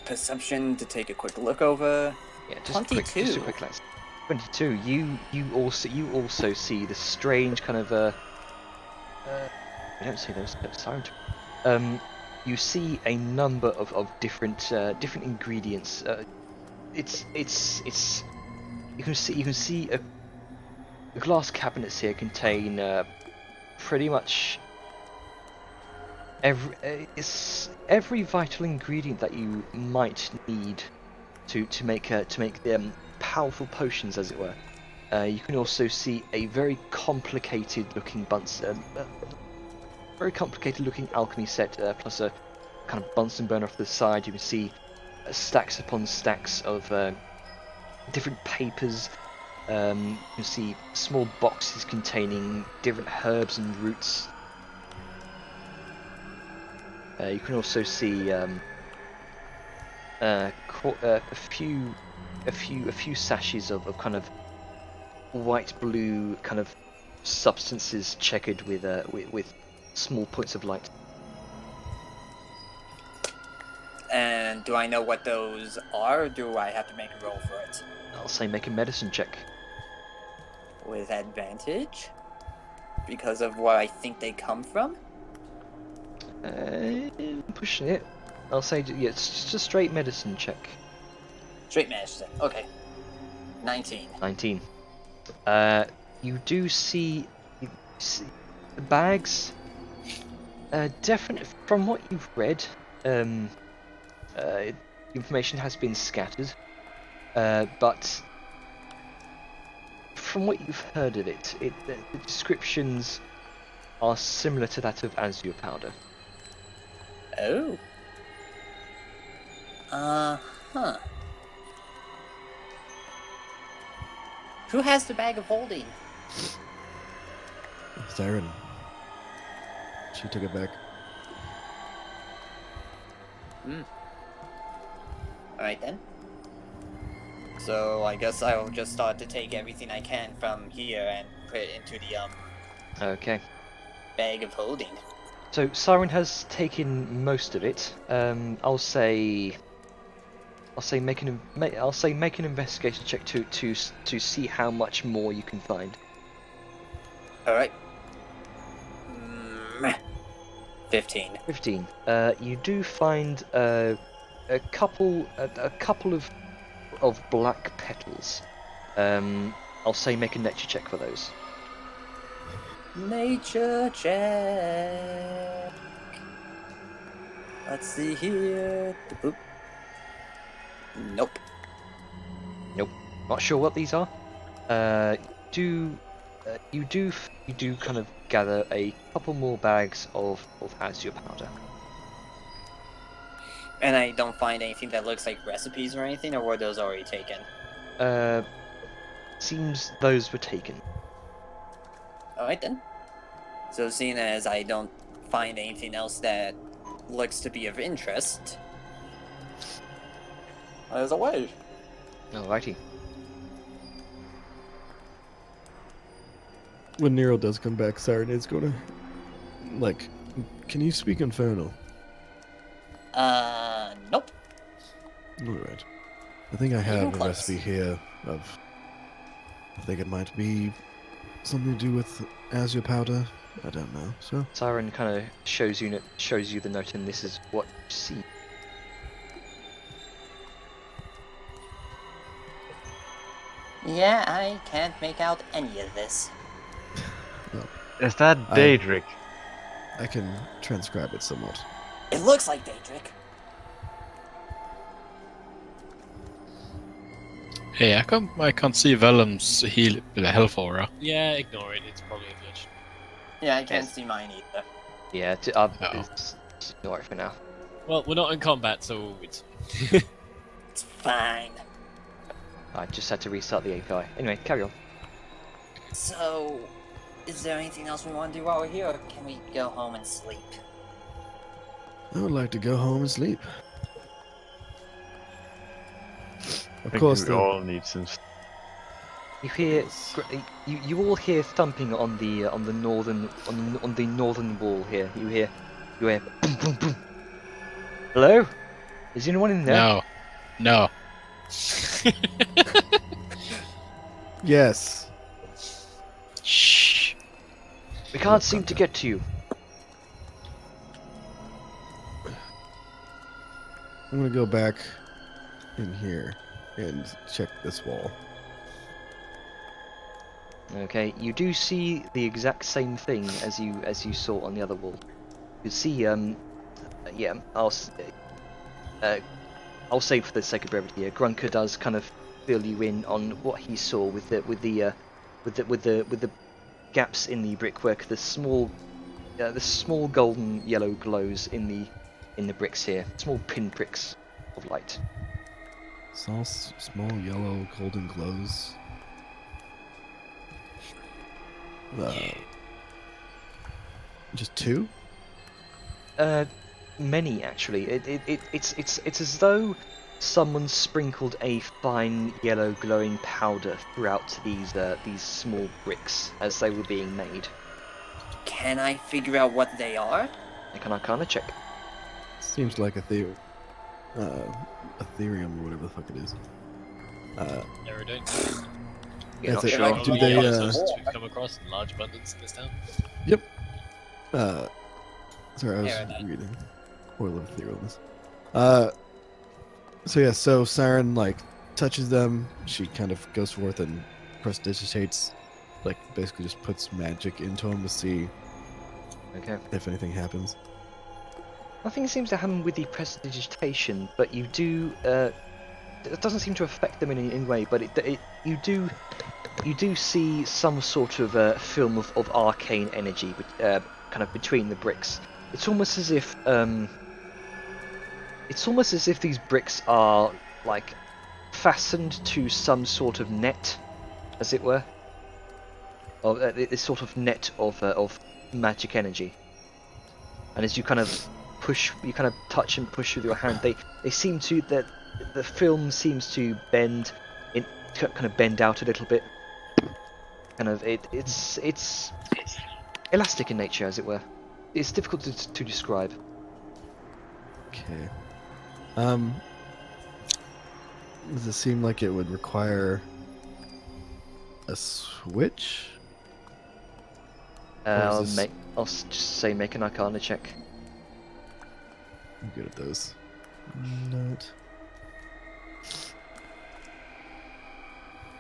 Perception to take a quick look over. Yeah, just a quick 22. glance. 22. You also see the strange kind of I don't see those silent. You see a number of different ingredients. It's you can see the glass cabinets here contain pretty much every vital ingredient that you might need to make powerful potions, as it were. You can also see a very complicated looking alchemy set, plus a kind of Bunsen burner off the side. You can see stacks upon stacks of different papers. You can see small boxes containing different herbs and roots. You can also see a few sachets of kind of white blue kind of substances checkered with small points of light. And do I know what those are, or do I have to make a roll for it? I'll say make a medicine check. With advantage? Because of where I think they come from? Pushing it. I'll say yeah, it's just a straight medicine check. Straight medicine. Okay. 19. 19. You do see the bags. Definitely, from what you've read, information has been scattered, but from what you've heard of it, the descriptions are similar to that of azure powder. Oh. Huh. Who has the bag of holding? Siren. She took it back. Alright then. So I guess I'll just start to take everything I can from here and put it into the Okay. bag of holding. So Siren has taken most of it. I'll say make an investigation check to see how much more you can find. Alright. 15. 15. You do find a couple of black petals. I'll say make a nature check for those. Nature check. Let's see here. Boop. Nope. Not sure what these are. You do kind of gather a couple more bags of azure powder. And I don't find anything that looks like recipes or anything, or were those already taken? Seems those were taken. Alright then. So seeing as I don't find anything else that looks to be of interest, as away. Alrighty. When Nero does come back, Siren is going to, like, can you speak Infernal? Nope. Alright. I think I Even have a close. recipe here of, I think it might be something to do with azure powder. I don't know. So, Siren kind of shows you the note, and this is what you see. Yeah, I can't make out any of this. Is that Daedric? I can transcribe it somewhat. It looks like Daedric. Hey, I can't see Vellum's health aura. Yeah, ignore it. It's probably a glitch. Yeah, I can't Yes. see mine either. Yeah, Oh. it's alright for now. Well, we're not in combat, so it's. It's fine. I just had to restart the API. Anyway, carry on. So, is there anything else we want to do while we're here, or can we go home and sleep? I would like to go home and sleep. I Of think course, we the, all need some. You hear, you all hear thumping on the northern on the northern wall here. You hear boom boom boom. Hello? Is anyone in there? No. yes. Shh. We can't seem to get to you. I'm gonna go back in here and check this wall. Okay, you do see the exact same thing as you saw on the other wall. You see, yeah, I'll say for the sake of brevity here, Grunker does kind of fill you in on what he saw with the gaps in the brickwork, the small golden yellow glows in the bricks here, small pinpricks of light. Small yellow golden glows. Just two? Many actually. It's as though someone sprinkled a fine yellow glowing powder throughout these small bricks as they were being made. Can I figure out what they are? Make an Arcana check. Seems like Ethereum or whatever the fuck it is. Aerodone. You're not That's it. sure. Do One they, of the substances we've come across in large abundance in this town. Sorry, I was Aerodone. reading Oil of Etherealness. So yeah, so Siren like touches them. She kind of goes forth and prestidigitates, like basically just puts magic into them to see Okay. if anything happens. Nothing seems to happen with the prestidigitation, but you do. It doesn't seem to affect them in any way, but you do see some sort of film of arcane energy, kind of between the bricks. It's almost as if these bricks are like fastened to some sort of net, as it were, of this sort of net of magic energy. And as you kind of touch and push with your hand, they seem to the film seems to bend out a little bit. Kind of it's elastic in nature, as it were. It's difficult to describe. Okay. Does it seem like it would require a switch? Or is this- I'll just say make an Arcana check. I'm good at those. Not.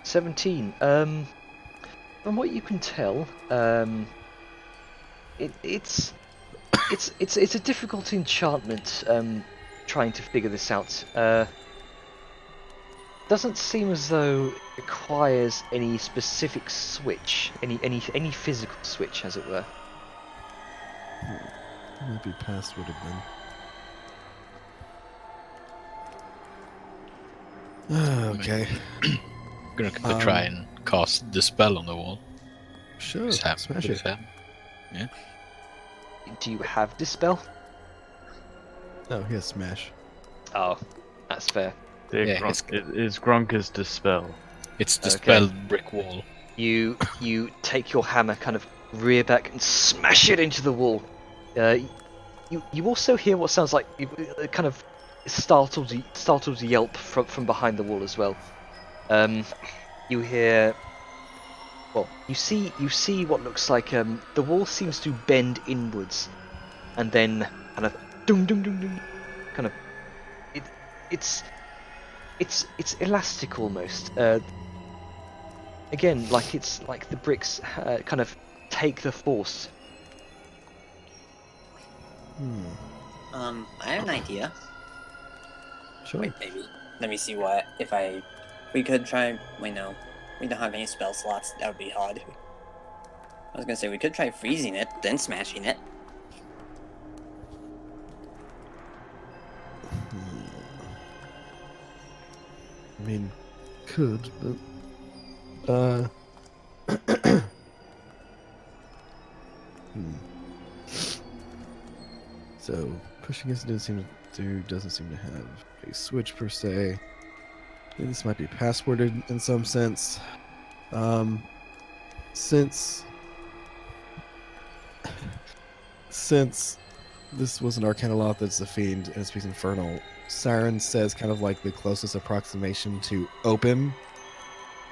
17. From what you can tell, it's a difficult enchantment. Trying to figure this out. Doesn't seem as though it requires any specific switch, any physical switch, as it were. Might be past would have been. Okay. Gonna try and cast the spell on the wall. Sure. With his hand. Smash With his it. hand. Yeah. Do you have Dispel? Oh, he has smash. Oh, that's fair. Yeah, Is Grunker's Dispel. It's the Okay. spelled brick wall. You take your hammer, kind of rear back and smash it into the wall. You also hear what sounds like a kind of startled yelp from behind the wall as well. You hear. Well, you see what looks like the wall seems to bend inwards, and then kind of dum dum dum dum, kind of it's elastic almost. Again, like it's like the bricks kind of take the force. Hmm. I have an idea. Sure. Wait, maybe. Let me see what if we could try. Wait, no, we don't have any spell slots. That would be hard. I was gonna say we could try freezing it, then smashing it. I mean, could, but So pushing us doesn't seem to have a switch per se. I think this might be passworded in some sense. Since this was an Arcanoloth that's a fiend and it speaks Infernal, Siren says kind of like the closest approximation to open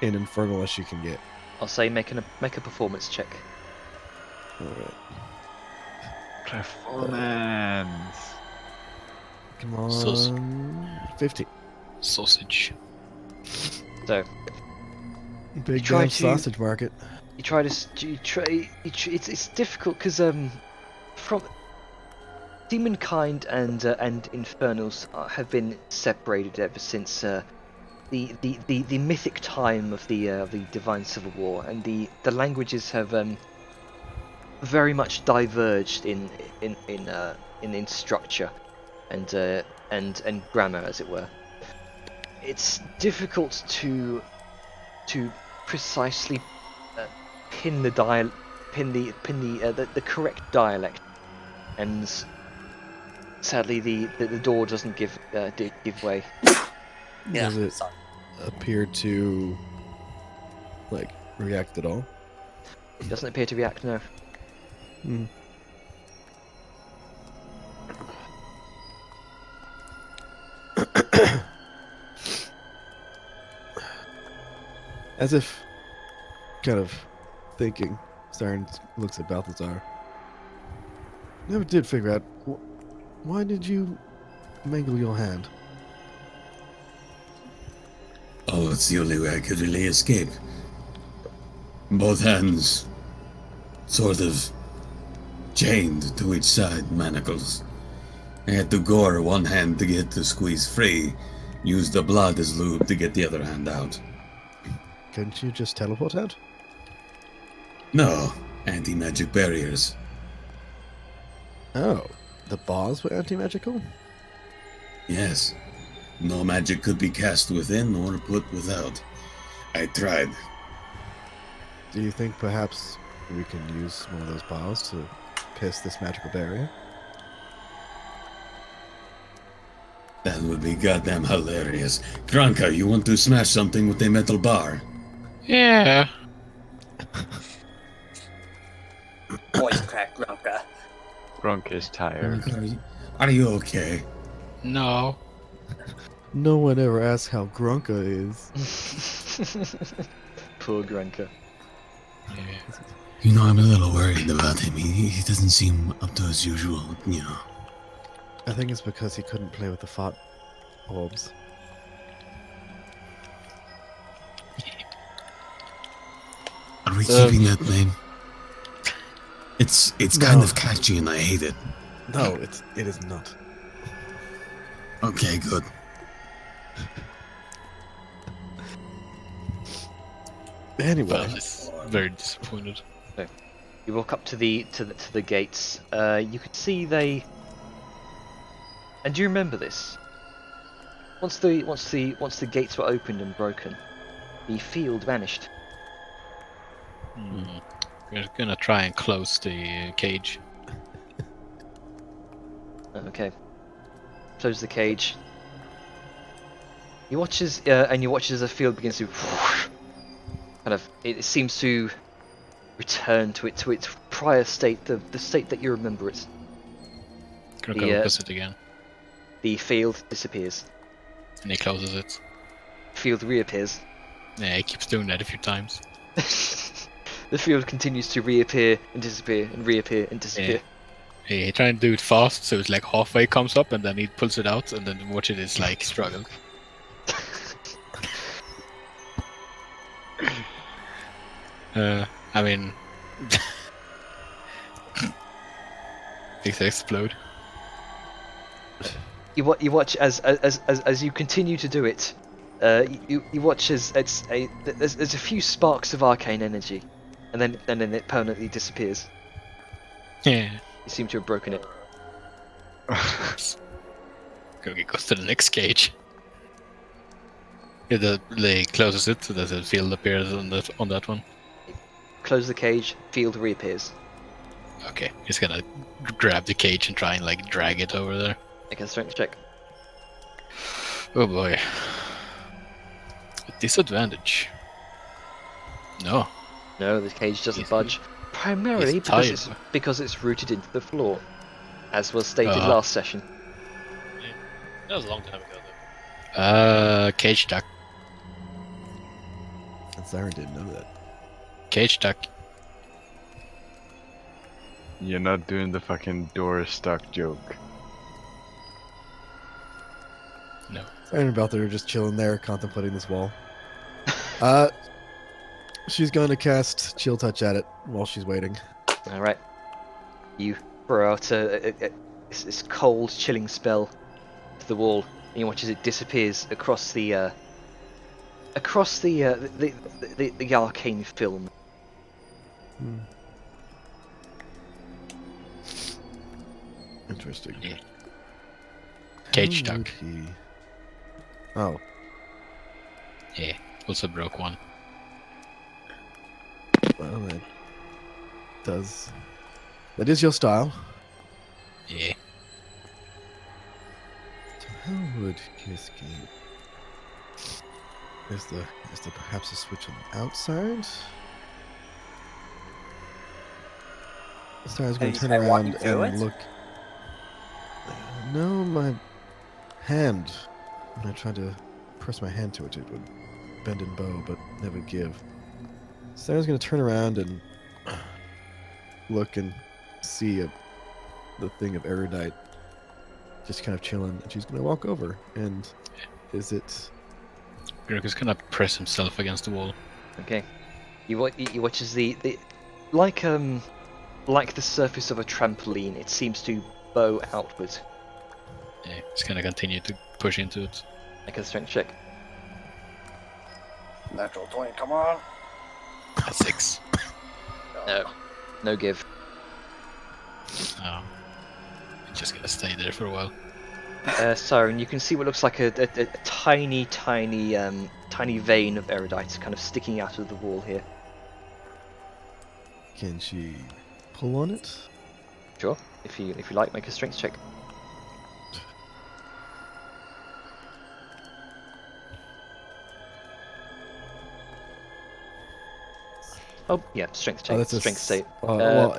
in Infernal as she can get. I'll say make a performance check. Alright. Performance. Come on. Saus- 50. Sausage. So Big try damn to- sausage market. you try to it's difficult because from Demonkind and Infernals have been separated ever since the mythic time of the Divine Civil War, and the languages have very much diverged in structure and grammar, as it were. It's difficult to precisely pin the correct dialect, and sadly the door doesn't give way. Yeah. Does it Sorry. appear to like react at all? It doesn't appear to react. No. Hmm. As if kind of thinking, Siren looks at Balthazar. Never did figure out why did you mangle your hand? Oh, it's the only way I could really escape. Both hands sort of chained to each side, manacles. I had to gore one hand to get the squeeze free, use the blood as lube to get the other hand out. Couldn't you just teleport out? No, anti-magic barriers. Oh, the bars were anti-magical? Yes. No magic could be cast within or put without. I tried. Do you think perhaps we can use one of those bars to piss this magical barrier? That would be goddamn hilarious. Kranka, you want to smash something with a metal bar? Yeah. Voice crack, Grunka. Grunk is tired. Are you okay? No. No one ever asks how Grunka is. Poor Grunka. Yeah. You know, I'm a little worried about him. He doesn't seem up to his usual, you know. I think it's because he couldn't play with the fart orbs. Are we keeping that name? It's kind of catchy and I hate it. No, it is not. Okay, good. Anyway, Val is very disappointed. You walk up to the gates. You could see they. And do you remember this? Once the gates were opened and broken, the field vanished. We're gonna try and close the cage. Okay. Close the cage. You watch as the field begins to kind of. It seems to return to its prior state, the state that you remember it. Gonna The, go opposite again. The field disappears. And he closes it. Field reappears. Yeah, he keeps doing that a few times. The field continues to reappear and disappear and reappear and disappear. He trying to do it fast, so it's like halfway comes up and then he pulls it out and then watch it is like struggle. I mean, things explode. You watch as you continue to do it. You watch as there's a few sparks of arcane energy, and then it permanently disappears. Yeah. You seem to have broken it. Goes to the next cage. Yeah, they closes it so that the field appears on that one. Close the cage. Field reappears. Okay, he's gonna grab the cage and try and like drag it over there. Make a strength check. Oh boy. Disadvantage. No. No, the cage doesn't He's- budge. Primarily he's tired. because it's rooted into the floor, as was stated Uh-huh. last session. That was a long time ago, though. Cage duck. And Siren didn't know that. Cage duck. You're not doing the fucking door stuck joke. No. Siren about there just chilling there, contemplating this wall. She's going to cast Chill Touch at it while she's waiting. All right. You throw out this cold, chilling spell to the wall, and you watch as it disappears across the arcane film. Hmm. Interesting. Yeah. Cage How duck. would he- Oh, Yeah. Also broke one. well, that is your style. Yeah. So how would he escape? Is there perhaps a switch on the outside? Star's going he's to turn been walking around through and it? look. No, my hand. When I tried to press my hand to it, it would bend and bow, but never give. Star's going to turn around and look and see the thing of erudite just kind of chilling, and she's going to walk over. And is it? Greg is gonna press himself against the wall. Okay. You watch as the like the surface of a trampoline. It seems to bow outward. Yeah. He's gonna continue to push into it. Make a strength check. Natural 20, come on. 6. No. No give. Oh. He's just gonna stay there for a while. Siren, you can see what looks like a tiny vein of erudite kind of sticking out of the wall here. Can she pull on it? Sure. If you like, make a strength check. Oh yeah, strength check. that's a strength save. well,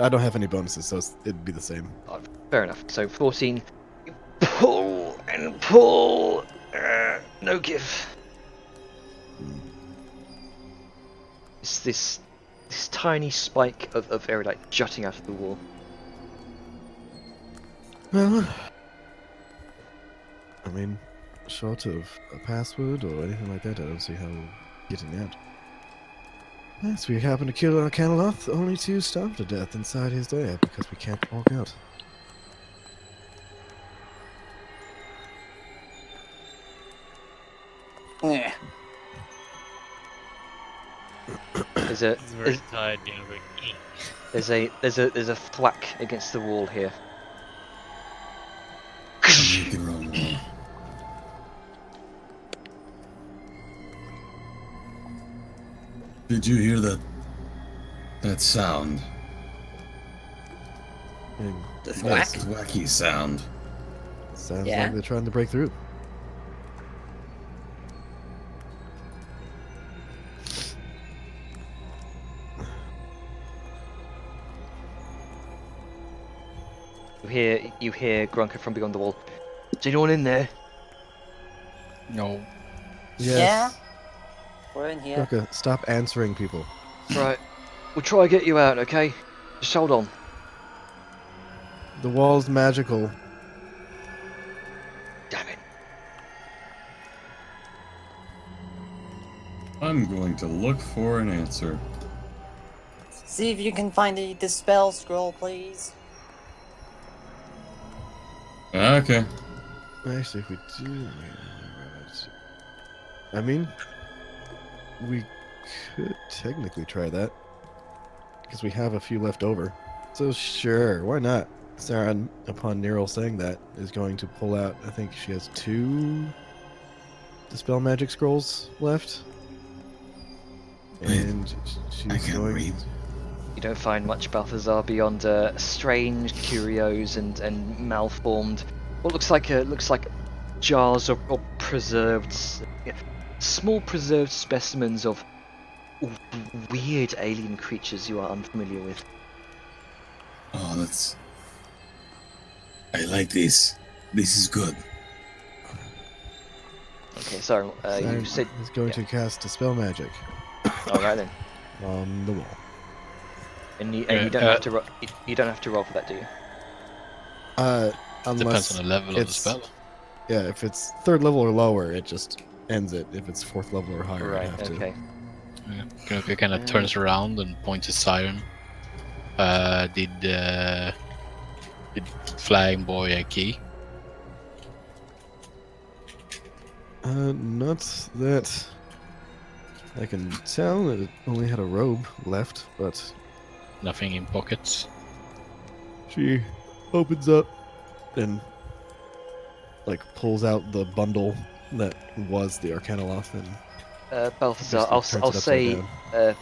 I don't have any bonuses, so it'd be the same. Fair enough. So 14. You pull and pull. No give. It's this tiny spike of erudite jutting out of the wall. Well, I mean, short of a password or anything like that, I don't see how getting out. Yes, we happen to kill our Cameloth only to starve to death inside his lair because we can't walk out. Yeah. There's a He's very tired, you know, like, there's a thwack against the wall here. Make it wrong. Did you hear that? That sound. And The That thwack? wacky sound. sounds Yeah? like they're trying to break through. You hear Grunker from beyond the wall. Is anyone in there? No. Yes. We're in here. Okay, stop answering people. Right. We'll try to get you out, okay? Just hold on. The wall's magical. Damn it. I'm going to look for an answer. See if you can find the dispel scroll, please. Okay. Actually, if we do... I mean, we could technically try that. Because we have a few left over. So sure, why not? Sarah, upon Neril saying that, is going to pull out, I think she has 2 Dispel Magic Scrolls left. And she's I can't going... read. You don't find much Balthazar beyond strange curios and malformed, what looks like jars of preserved, small preserved specimens of weird alien creatures you are unfamiliar with. Oh, that's. I like this. This is good. Okay, sorry. You Siren said. is going to cast Dispel Magic All right then. on the wall. And you Yeah, don't have to you don't have to roll for that, do you? Unless Depends on the level of the it's- spell. Yeah, if it's 3rd level or lower, it just ends it. If it's 4th level or higher, I Right. have to. Okay. Yeah. Gronkey kind of turns around and points at Siren. Did Flying Boy a key? Not that I can tell. It only had a robe left, but Nothing in pockets. she opens up and pulls out the bundle that was the Arcanoloth and Balthazar, just I'll turns it upside say down.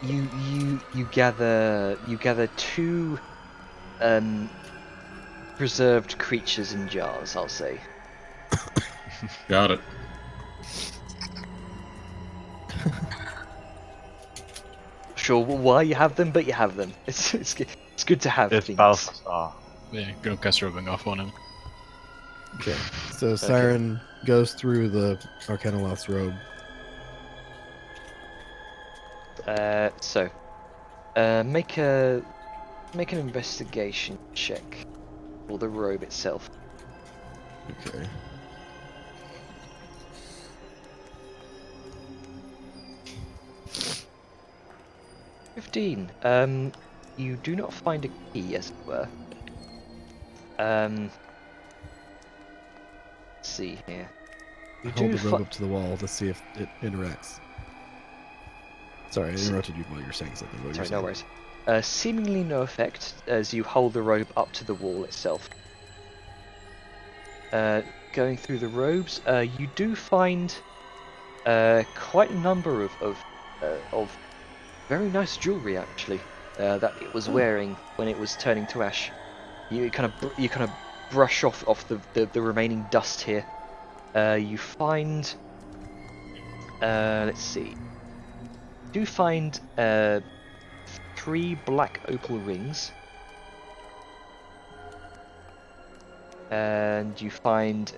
you gather 2 preserved creatures in jars. I'll say. Got it. Sure, why you have them, but you have them. It's good to have It's things. Balthazar. Yeah, Gronkey's rubbing off on him. Okay, so Siren goes through the Arcanoloth's robe. Make an investigation check for the robe itself. Okay. $15. You do not find a key, as it were. Let's see here. You Hold do the robe up to the wall to see if it interacts. Sorry, I interrupted you while you were saying something. What were you Sorry, no saying? worries. Seemingly no effect as you hold the robe up to the wall itself. Going through the robes, you do find quite a number of very nice jewelry actually that it was wearing when it was turning to ash. You kind of brush off the remaining dust here. You find let's see. You do find 3 black opal rings, and you find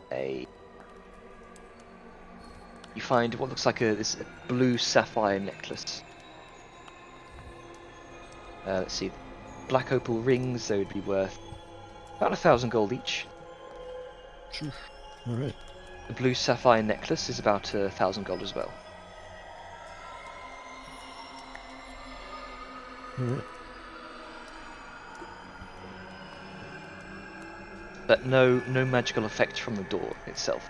what looks like this blue sapphire necklace. Let's see, black opal rings, they would be worth about 1,000 gold each. All right. The blue sapphire necklace is about 1,000 gold as well. All right. But no magical effect from the door itself.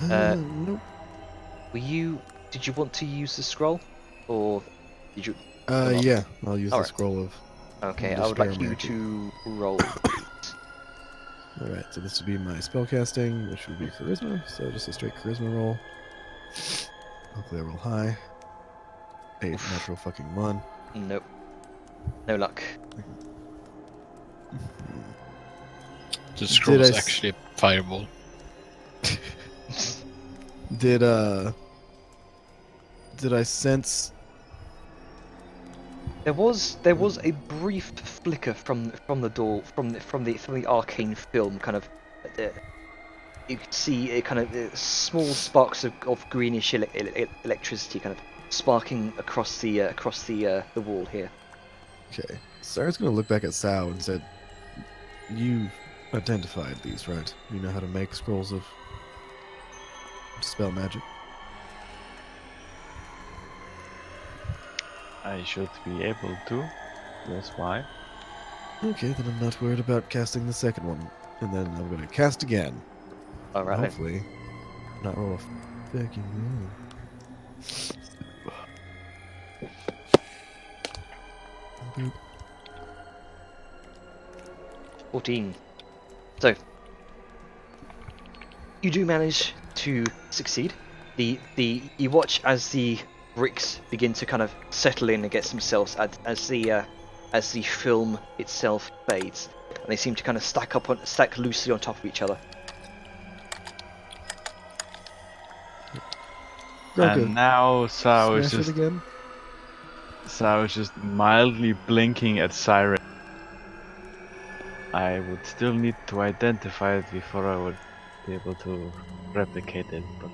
Nope. Did you want to use the scroll, or did you? Yeah, I'll use the Alright. scroll of. Okay, The I would like Despair you Magic. to roll. Please. All right, so this would be my spellcasting, which would be charisma. So just a straight charisma roll. Hopefully, I roll high. A natural fucking 1. Nope. No luck. The scroll I is s- actually a fireball. Did I sense? There was a brief flicker from the door from the arcane film kind of. You could see a kind of small sparks of greenish electricity kind of sparking across the wall here. Okay. Sarah's gonna look back at Sao and said, "You've identified these, right? You know how to make scrolls of spell magic." I should be able to. That's why. Okay, then I'm not worried about casting the second one, and then I'm gonna cast again. All right. then. Hopefully, not roll a fucking roll. Boop. 14. So you do manage to succeed. You watch as the bricks begin to kind of settle in against themselves as the film itself fades, and they seem to kind of stack loosely on top of each other. Gronka, And now Sao is smash it just again. mildly blinking at Siren. I would still need to identify it before I would be able to replicate it, but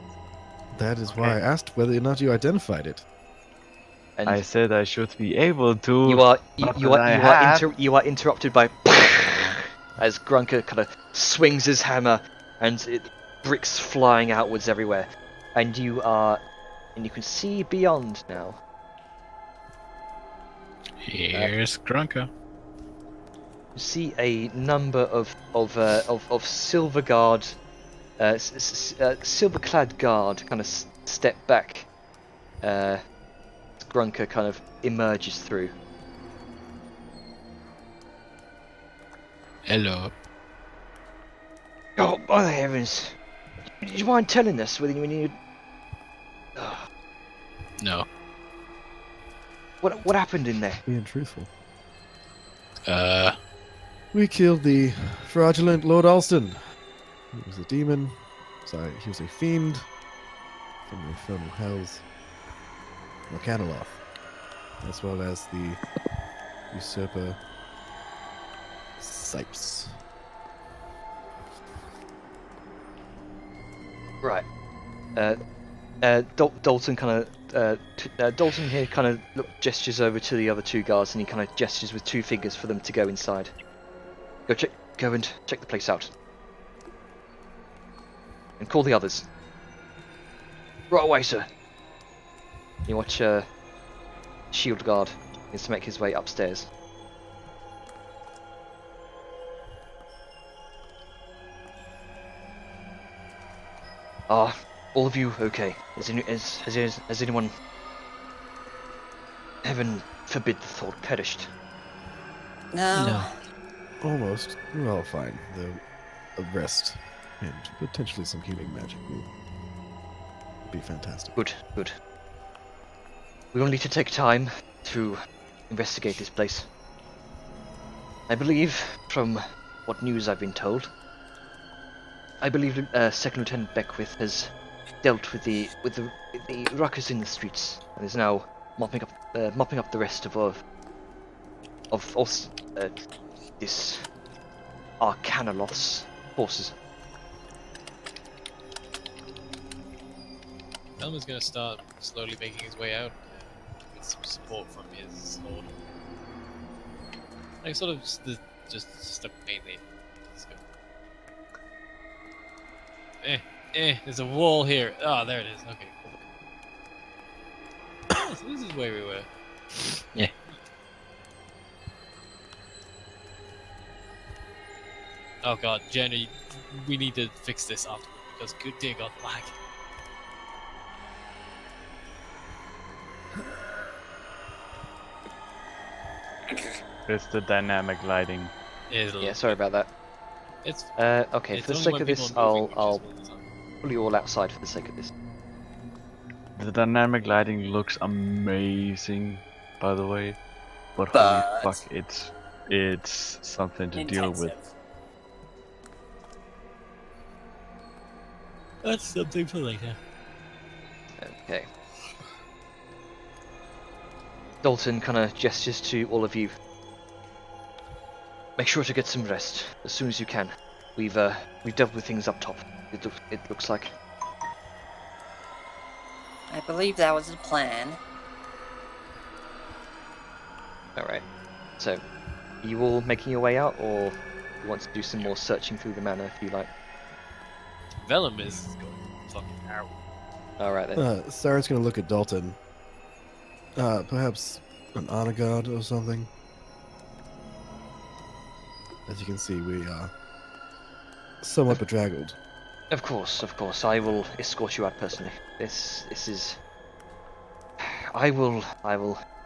That is why I Okay. asked whether or not you identified it. And I said I should be able to. you are not that I have. you are interrupted by as Grunker kind of swings his hammer and bricks flying outwards everywhere, and you can see beyond now. Here's Grunka. You see a number of silver guard, silver-clad guard kind of step back. As Grunker kind of emerges through. Hello. Oh, by the heavens! Do you mind telling us when you? No. What happened in there? Being truthful. We We killed the fraudulent Lord Alston. He was a demon. Sorry, he was a fiend from the infernal hells. Morcanoloth, as well as the usurper Sipes. Right. Dalton kind of Dalton here kind of gestures over to the other two guards, and he kind of gestures with two fingers for them to go inside. Go and check the place out, and call the others. Right away, sir. You watch shield guard is to make his way upstairs. Ah, all of you okay? Has anyone, heaven forbid the thought, perished? No. Almost. We're all fine, though. A rest and potentially some healing magic will be fantastic. Good. We will need to take time to investigate this place. I believe, from what news I've been told, Second Lieutenant Beckwith has dealt with the ruckus in the streets and is now mopping up the rest of this Arcanoloth's forces. Elmer's gonna start slowly making his way out with some support from his lord. Like, sort of just a mainly. Let's go. There's a wall here. Ah, there it is. Okay, cool. So this is where we were. Yeah. Oh god, Jenny, we need to fix this up because good day got lag. It's the dynamic lighting. Yeah, sorry about that. It's Okay, it's for the only sake when of people this, are moving, I'll which is all the time. pull you all outside for the sake of this. The dynamic lighting looks amazing, by the way. But But- holy fuck, it's something to deal with. Intensive. That's something for later. Okay. Dalton kind of gestures to all of you. Make sure to get some rest as soon as you can. We've dealt with things up top. It looks like. I believe that was the plan. All right. So, are you all making your way out, or you want to do some more searching through the manor if you like? Vellum is going fucking out. All right then. Siren's gonna look at Dalton. Perhaps an Onagod or something. As you can see, we are somewhat bedraggled. Of course. I will escort you out personally. This is. I will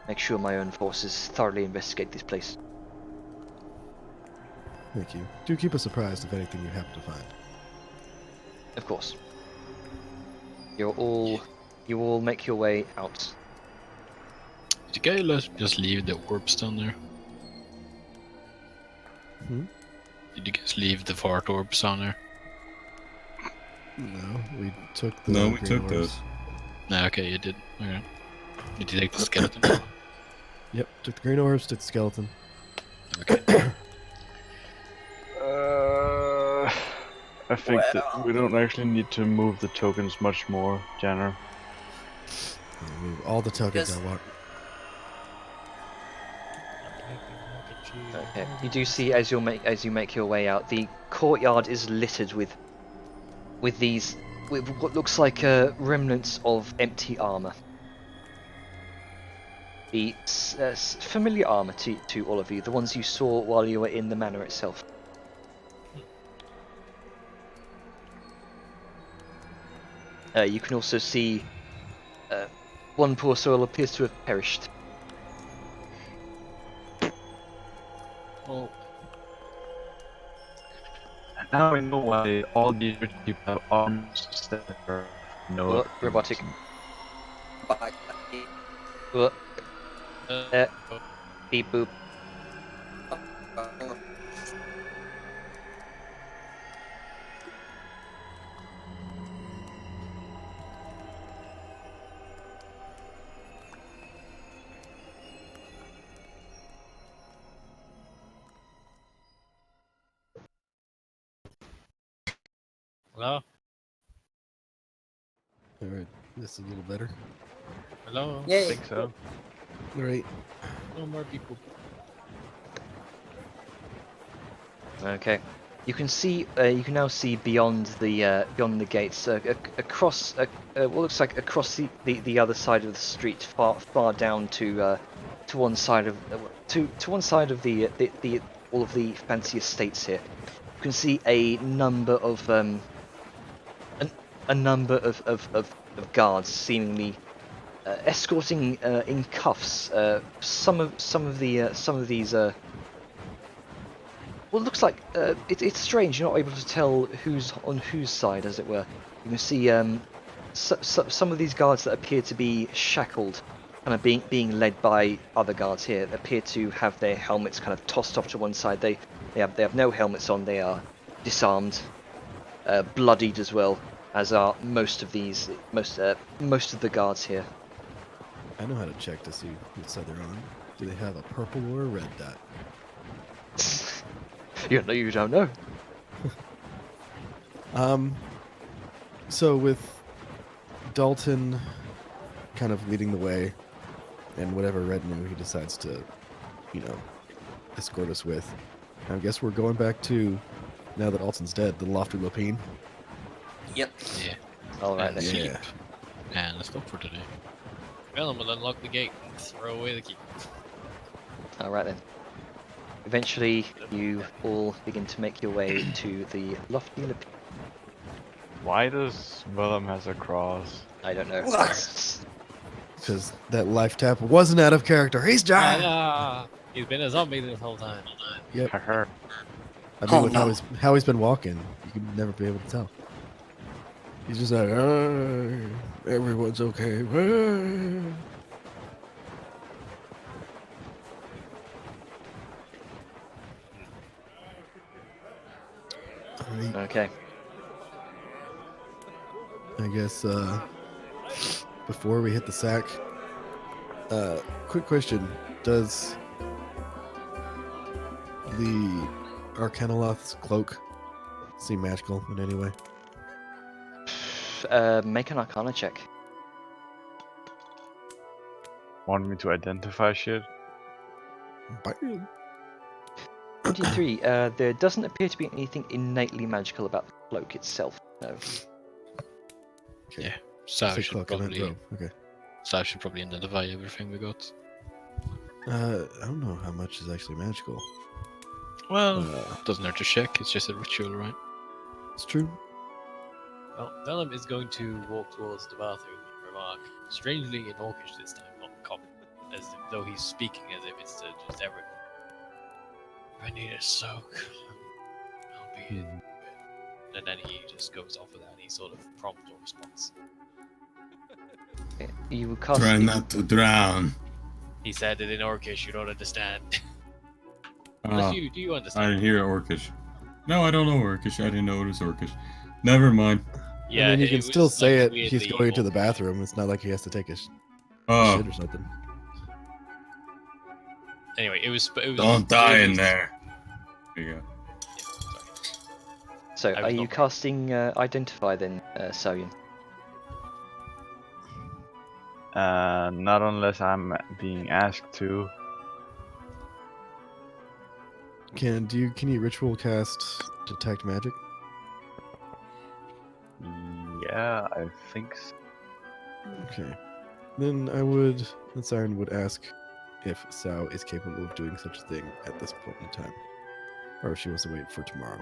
make sure my own forces thoroughly investigate this place. Thank you. Do keep us apprised of anything you happen to find. Of course. You all make your way out. Did you guys just leave the orbs down there? Hmm? Did you guys leave the fart orbs down there? No, we took the. No, we green took orbs. those. No, okay, you did. Okay. Did you take the skeleton? Yep, took the green orbs, took the skeleton. Okay. I think that we don't actually need to move the tokens much more, Janner. All the tokens Yes. I want. Okay. You do see as you make your way out, the courtyard is littered with what looks like remnants of empty armor. The familiar armor to all of you, the ones you saw while you were in the manor itself. You can also see one poor soul appears to have perished. Well, Now we know why all these rich people have arms instead of no. Well, robotic. But Well, uh, beep boop. hello? Alright, this is a little better. Hello? I yay. think so. Alright, No more people. Okay. You can see. You can now see beyond the gates, across what looks like across the other side of the street, far down to one side of to one side of the all of the fancy estates here. You can see a number of guards seemingly escorting in cuffs some of these. Well, it looks like it's strange. You're not able to tell who's on whose side, as it were. You can see some of these guards that appear to be shackled, kind of being led by other guards here. Appear to have their helmets kind of tossed off to one side. They have no helmets on. They are disarmed, bloodied as well, as are most of the guards here. I know how to check to see what side they're on. Do they have a purple or a red dot? You don't know. So with Dalton kind of leading the way, and whatever retinue he decides to, escort us with, I guess we're going back to, now that Dalton's dead, the Lofty Lopine. Yep. Yeah. All right And then. sleep. Yeah. And let's go for today. Vellum will unlock the gate and throw away the key. All right then. Eventually, you all begin to make your way to the Lofty Lopine. Why does Willem has a cross? I don't know. What? Because that life tap wasn't out of character. He's died! Ah, he's been a zombie this whole time. Yep. Haha. I mean, Oh, with no. how he's been walking, you could never be able to tell. He's just like, everyone's okay. Okay. I guess before we hit the sack, quick question: does the Arcanoloth's cloak seem magical in any way? Make an Arcana check. Want me to identify shit? 23. There doesn't appear to be anything innately magical about the cloak itself. No. Okay. So Say should cloak, I meant probably robe. Okay. So should probably identify everything we got. I don't know how much is actually magical. Well, doesn't hurt to check. It's just a ritual, right? It's true. Well, Vellum is going to walk towards the bathroom and remark, strangely in Orcish this time, not common, as though he's speaking as if it's to just everyone. If I need a soak, I'll be in. And then he just goes off without any sort of prompt or response. You cast. Try not to drown. He said it in Orcish, you don't understand. Uh, Unless do you I understand? didn't hear Orcish. No, I don't know Orcish. I didn't know it was Orcish. Never mind. Yeah, I mean, he it can was, still say like, it. He's weirdly going to the Orcish. bathroom. It's not like he has to take a Oh, shit or something. Anyway, it was. don't die it in was- there. There you go. Yeah, sorry. So, I are was you not- casting Identify then, Soyun? Not unless I'm being asked to. Can you ritual cast detect magic? Yeah, I think so. Okay. Then Siren would ask if Sao is capable of doing such a thing at this point in time, or if she wants to wait for tomorrow.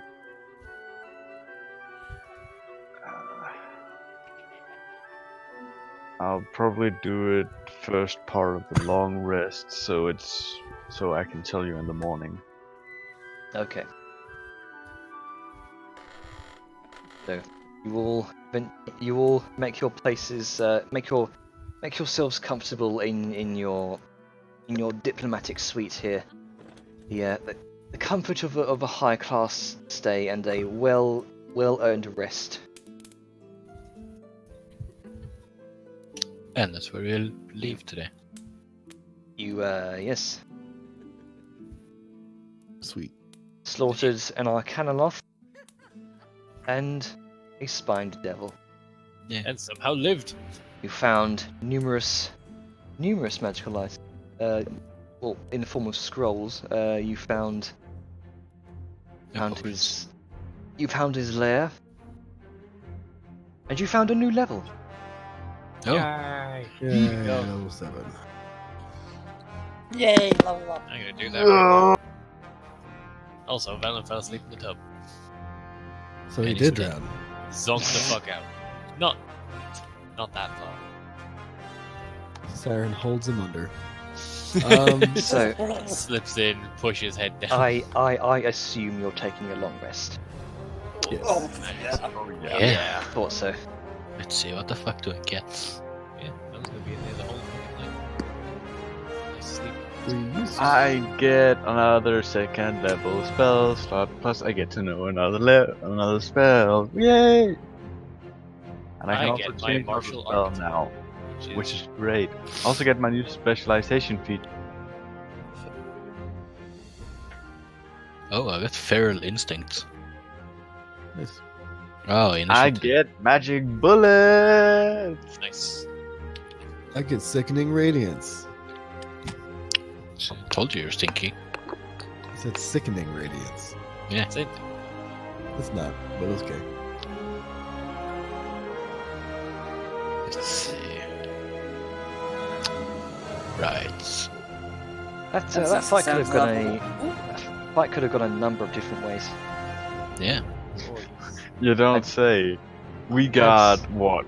I'll probably do it first part of the long rest, so I can tell you in the morning. Okay. So you all make your places make yourselves comfortable in your diplomatic suite here. The comfort of a high class stay and a well earned rest. And that's where we'll leave today. You yes, Sweet. slaughtered an Arcanoloth and a spined devil. And somehow lived. You found numerous magical items. Well, in the form of scrolls. You found his lair, and you found a new level. Oh, Yay! Yeah, Go. level 7. Yay, level up. I'm gonna do that right now. Also, Vellum fell asleep in the tub. So he And did he's dead. drown. Zonked the fuck out. Not that far. Siren holds him under. So Slips in, pushes head down. I assume you're taking a long rest. Yes. Oh, yeah. Oh yeah. Thought so. Let's see, what the fuck do I get? Yeah, Vellum's gonna be in there the whole fucking night. Nice sleep. I get another second level spell slot, plus I get to know another spell. Yay! And I can I also get my change martial spell art, now, which is great. I also get my new specialization feat. Oh, I got feral instinct. Nice. Oh, I initiative. get magic bullets. nice. I get sickening radiance. Told you you're stinky. I said sickening radiance. Yeah. Same thing. It's not, but it's okay. Let's see. Right. That fight could have sounds gone lovely. a fight could have gone a number of different ways. Yeah. You don't say. We got what?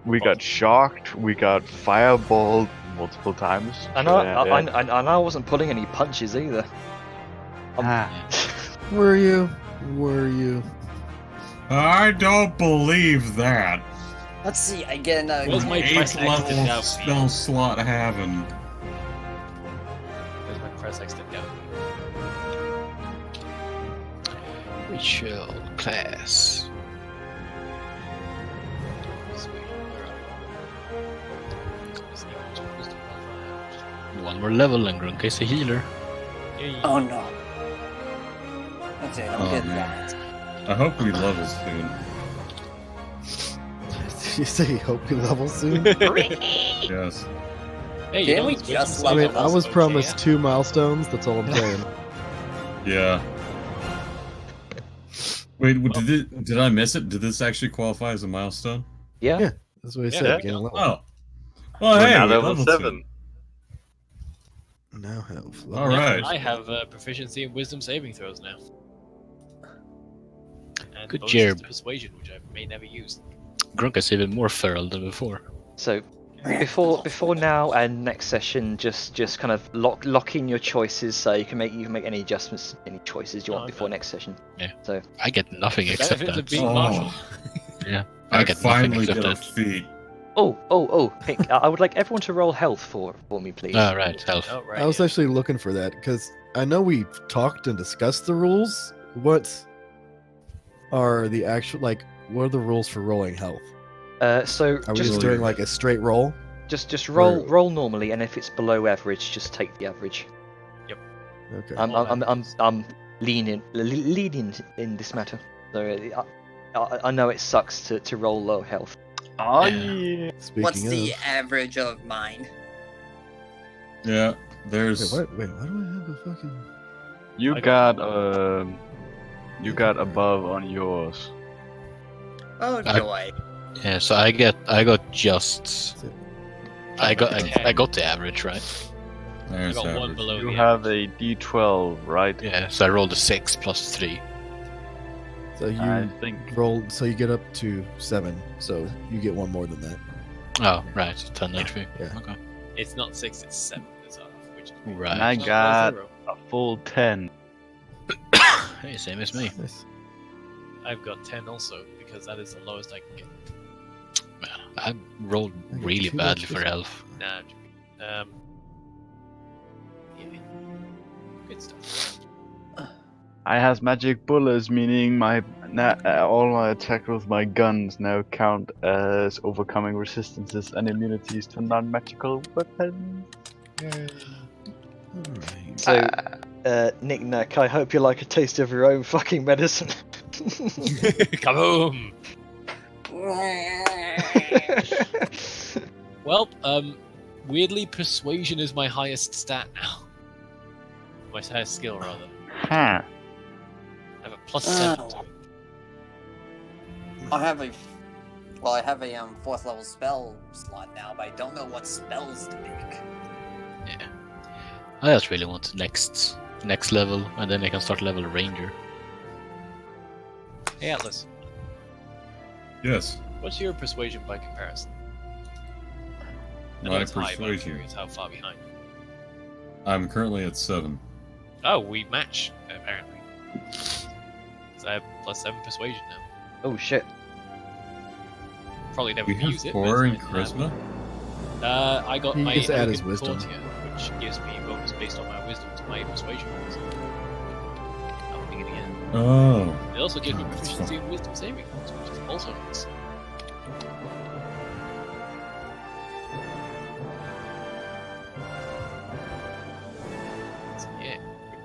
We got shocked. We got fireballed multiple times. And I wasn't pulling any punches either. Were you? Were you? I don't believe that. Let's see, I get another. Where's my press Eighth X to level down? spell slot having. Where's my press X to down? Ritual class. Sweet, where are we? Let's see, wisdom modifier. One more level and Grunk is a healer. Yay. Oh no. Okay, I'll Oh, get man. that. I hope we level soon. Did you say you hope you level soon? Yes. Hey, you Can't know, we it's just wisdom I level mean, I level was okay, promised yeah? 2 milestones. That's all I'm saying. Yeah. Wait, did I miss it? Did this actually qualify as a milestone? Yeah. Yeah. That's what he said. Yeah. Getting a level. Oh. Well, We're hey, now we level leveled 7. Now health. All Yeah, right. I have proficiency in wisdom saving throws now. And Good bonuses job. to persuasion, which I may never use. Grunk is even more feral than before. So before now and next session, just kind of lock in your choices so you can make any adjustments, any choices you want Okay. before next session. I get nothing The except benefits of that. being martial. Yeah, I get nothing finally except get a that. feat. Oh! Hey, I would like everyone to roll health for me, please. Oh, right, health. Oh, right, I was yeah. actually looking for that because I know we talked and discussed the rules. What are the actual what are the rules for rolling health? So Are we just just doing like a straight roll? just or- roll normally, and if it's below average, just take the average. Okay. I'm lenient in this matter. So I know it sucks to roll low health. Oh Yeah. yeah. Speaking What's of, the average of mine? Yeah, there's. wait, why do I have a fucking? You I got got- you got above on yours. Oh I- joy. Yeah, so I got just. I got the average, right? I There's got one average. below You the have a D12, right? Yeah, so I rolled a 6 plus 3. So you I think. roll, so you get up to 7. So you get one more than that. Oh, right, 10 HP. Yeah. Okay. It's not 6, it's 7. It's off, which is Right. And I not got 0. a full 10. Hey, same as me. Nice. I've got 10 also, because that is the lowest I can get. Man, I rolled I got really 2 badly extras. for health. Nah, I'm joking. Yeah. Good stuff. I has magic bullets, meaning all my attacks with my guns now count as overcoming resistances and immunities to non-magical weapons. Alright. So, Nick Nack, I hope you like a taste of your own fucking medicine. Come home! Well, weirdly, persuasion is my highest stat now. My highest skill, rather. Huh. I have a +7 to it. I have a 4th level spell slot now, but I don't know what spells to pick. Yeah. I just really want next level, and then I can start level ranger. Hey, Atlas, Yes, what's your persuasion by comparison? I know my it's high, but I'm persuasion. curious how far behind. I'm currently at 7. Oh, we match, apparently. So I have +7 persuasion now. Oh shit. Probably never We have use it. 4 in but it's nice to have. charisma. I got He my gets to add his Elegant wisdom. Courtier, which gives me a bonus based on my wisdom to my persuasion rolls. I'm thinking again. Oh, It also gives me God, that's proficiency in wisdom saving throws, which is also nice. So yeah,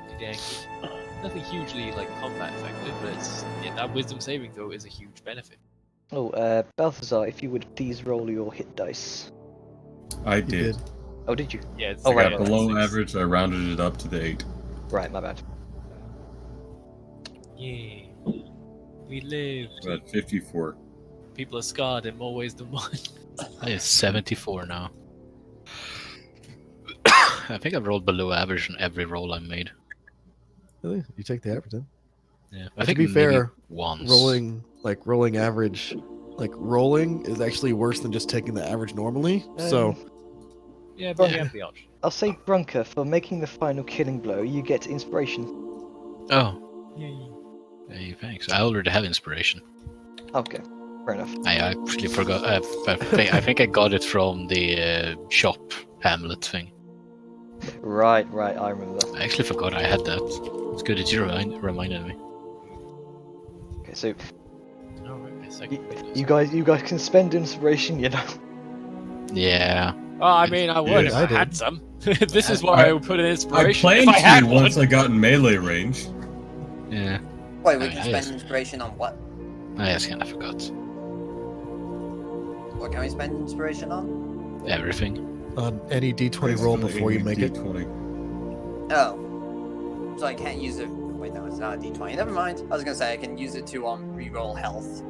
pretty dang good. Nothing hugely like combat effective, but it's that wisdom saving throw is a huge benefit. Oh, Balthazar, if you would please roll your hit dice. I You did. did. Oh, did you? Yeah, it's Oh, I right, got right. below 6. average. I rounded it up to the 8. Right, my bad. Yeah, we live. So at 54. People are scarred in more ways than one. I have 74 now. I think I've rolled below average on every roll I made. Really? You take the average then? Yeah, But I think to be maybe fair, once. rolling average, rolling is actually worse than just taking the average normally. So Yeah, but you Yeah. have the option. I'll say Brunker, for making the final killing blow, you get inspiration. Oh, hey, thanks. I already have inspiration. Okay. Fair enough. I actually forgot. I think I got it from the shop Hamlet thing. Right, I remember that. I actually forgot I had that. It's good that you reminded me. Okay, so Oh, wait a second. you guys can spend inspiration, you know. Yeah. Oh, I mean, I would Yeah, if I I did. had some. This is where I would put an I inspiration planned if I had to one. once I got in melee range. Yeah. Wait, we Oh, can yeah, spend yes. inspiration on what? I just kind of forgot. What can we spend inspiration on? Everything. On any D20 roll before you make it. D20. Oh. So I can't use it. Wait, no, it's not a D20. Never mind. I was gonna say I can use it to reroll health.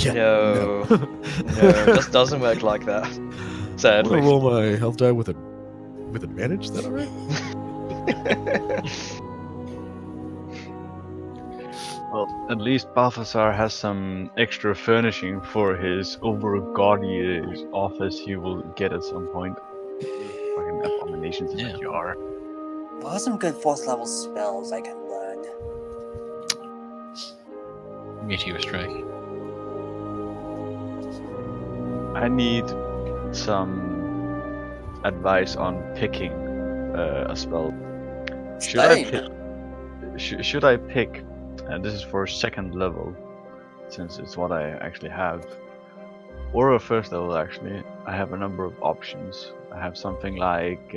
Yeah, No, no, just doesn't work like that. I'm Sadly. gonna roll my health die with advantage. Is that alright? Well, at least Balthazar has some extra furnishing for his over-gaudy office he will get at some point. Fucking abominations Yeah. that you are. What are some good 4th level spells I can learn? Meteor strike. I need some advice on picking a spell. Should I Same. pick? Should I pick? And this is for 2nd level, since it's what I actually have. Or a 1st level, actually. I have a number of options. I have something like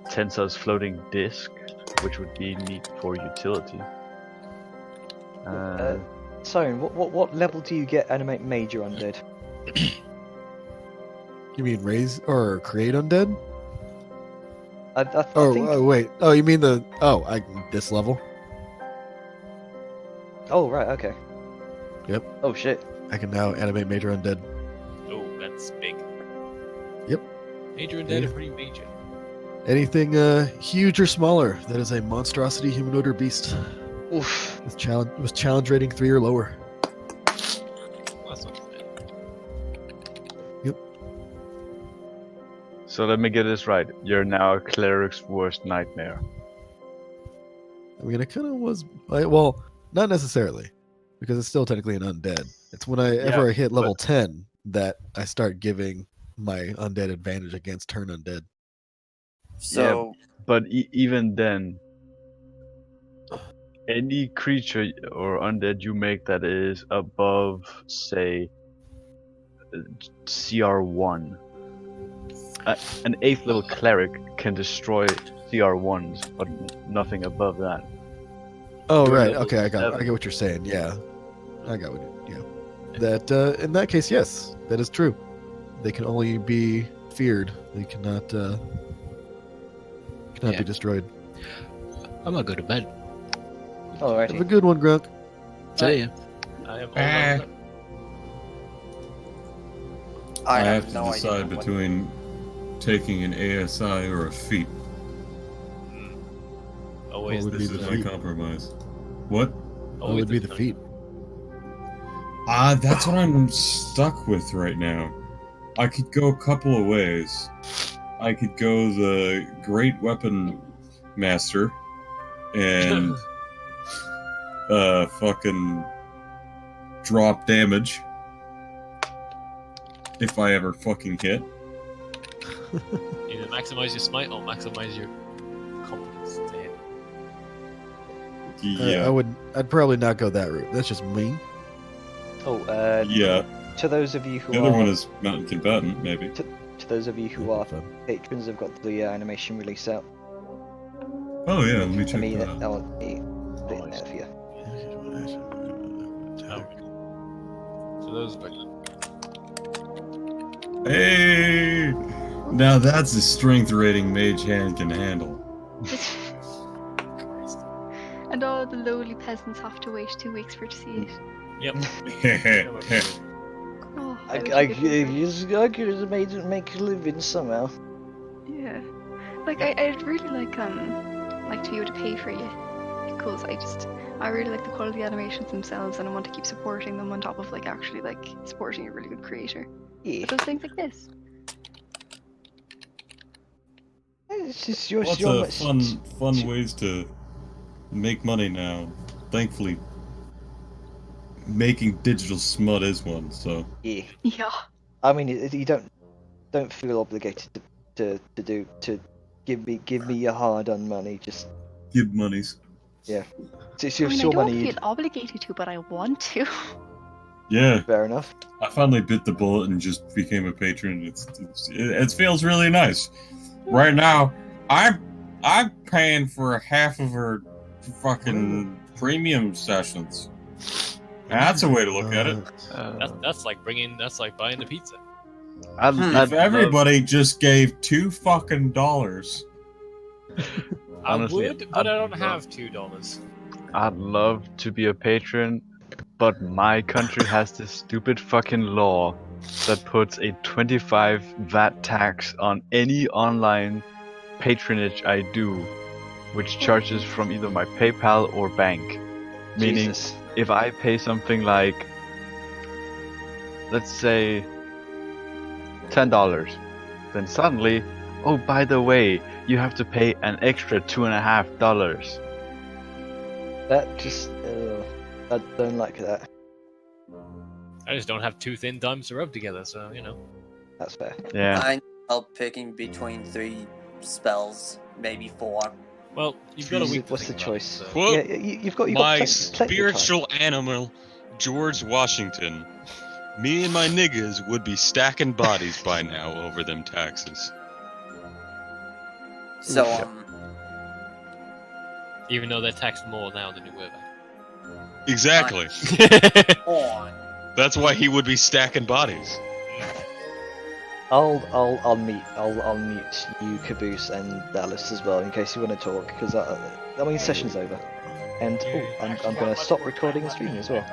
Tensa's floating disc, which would be neat for utility. Siren, what level do you get animate major undead? You mean raise or create undead? I Oh, think. wait. Oh, you mean this level? Oh right, okay. Yep. Oh shit. I can now animate major undead. Oh, that's big. Yep. Major and dead Yeah. are pretty major. Anything huge or smaller that is a monstrosity, humanoid, or beast. Oof. With challenge rating 3 or lower. Well, that's not bad. So let me get this right. You're now a cleric's worst nightmare. I mean, it kind of was. Well, not necessarily, because it's still technically an undead. It's when I hit level 10 that I start giving my undead advantage against turn undead. So, But even then, any creature or undead you make that is above, say, CR1, an 8th level cleric can destroy CR1s, but nothing above that. Oh, You're right. level Okay, I get 7. what you're saying. Yeah, I got what. Yeah, that in that case, yes, that is true. They can only be feared. They cannot Yeah. be destroyed. I'm gonna go to bed. Have a Alrighty. good one, Grunk. See ya. I am all Ah. leveled up. Ah. I I have to no decide idea what- between taking an ASI or a feat. Always What would this be This the is is my feat? compromise. What? What would be the feat? That's what I'm stuck with right now. I could go a couple of ways. I could go the Great Weapon Master and fucking drop damage if I ever fucking hit. Either maximize your smite or maximize your competence to hit. Yeah. I'd probably not go that route. That's just me. Oh, Yeah. to those of you who The other are one is Mountain Combatant, maybe. to those of you who are Fun. patrons, have got the animation release out. Oh yeah, let me I check mean, that out. that one be there for you. So those are Hey! Now that's a strength rating Mage Hand can handle. And all the lowly peasants have to wait 2 weeks for to see it. Yep. Oh, I wish could could make a living somehow. yeah. Like I'd really like to be able to pay for you because I really like the quality animations themselves and I want to keep supporting them on top of like actually like supporting a really good creator. Yeah, But those things like this. it's just your Lots your of fun ways to make money now. Thankfully, making digital smut is one. So Yeah. Yeah. I mean, you don't feel obligated to give me your hard-earned money. Just give monies. it's I your, mean, I your don't money. feel obligated to, but I want to. Yeah, Fair enough. I finally bit the bullet and just became a patron. It feels really nice. Right now, I'm paying for half of her fucking premium sessions. That's a way to look at it. That's like buying the pizza. If everybody just gave $2 fucking dollars. Honestly, I would, but I don't I'd have $2. I'd love to be a patron, but my country has this stupid fucking law that puts a 25 VAT tax on any online patronage I do, which charges from either my PayPal or bank. Meaning, Jesus. if I pay something like, let's say, $10, then suddenly, oh, by the way, you have to pay an extra $2.50. That just. I don't like that. I just don't have two thin dimes to rub together, so you know. That's fair. Yeah. I need help picking between 3 spells, maybe 4. Well, you've got a week. to What's the think about it, choice? so- Quote You've got my plenty of time. spiritual animal, George Washington. Me and my niggas would be stacking bodies by now over them taxes. So, Even though they're taxed more now than you were back. Exactly. on. That's why he would be stacking bodies. I'll mute you, Caboose, and Dallas as well in case you want to talk, because I mean session's over, and I'm gonna stop recording and streaming as well.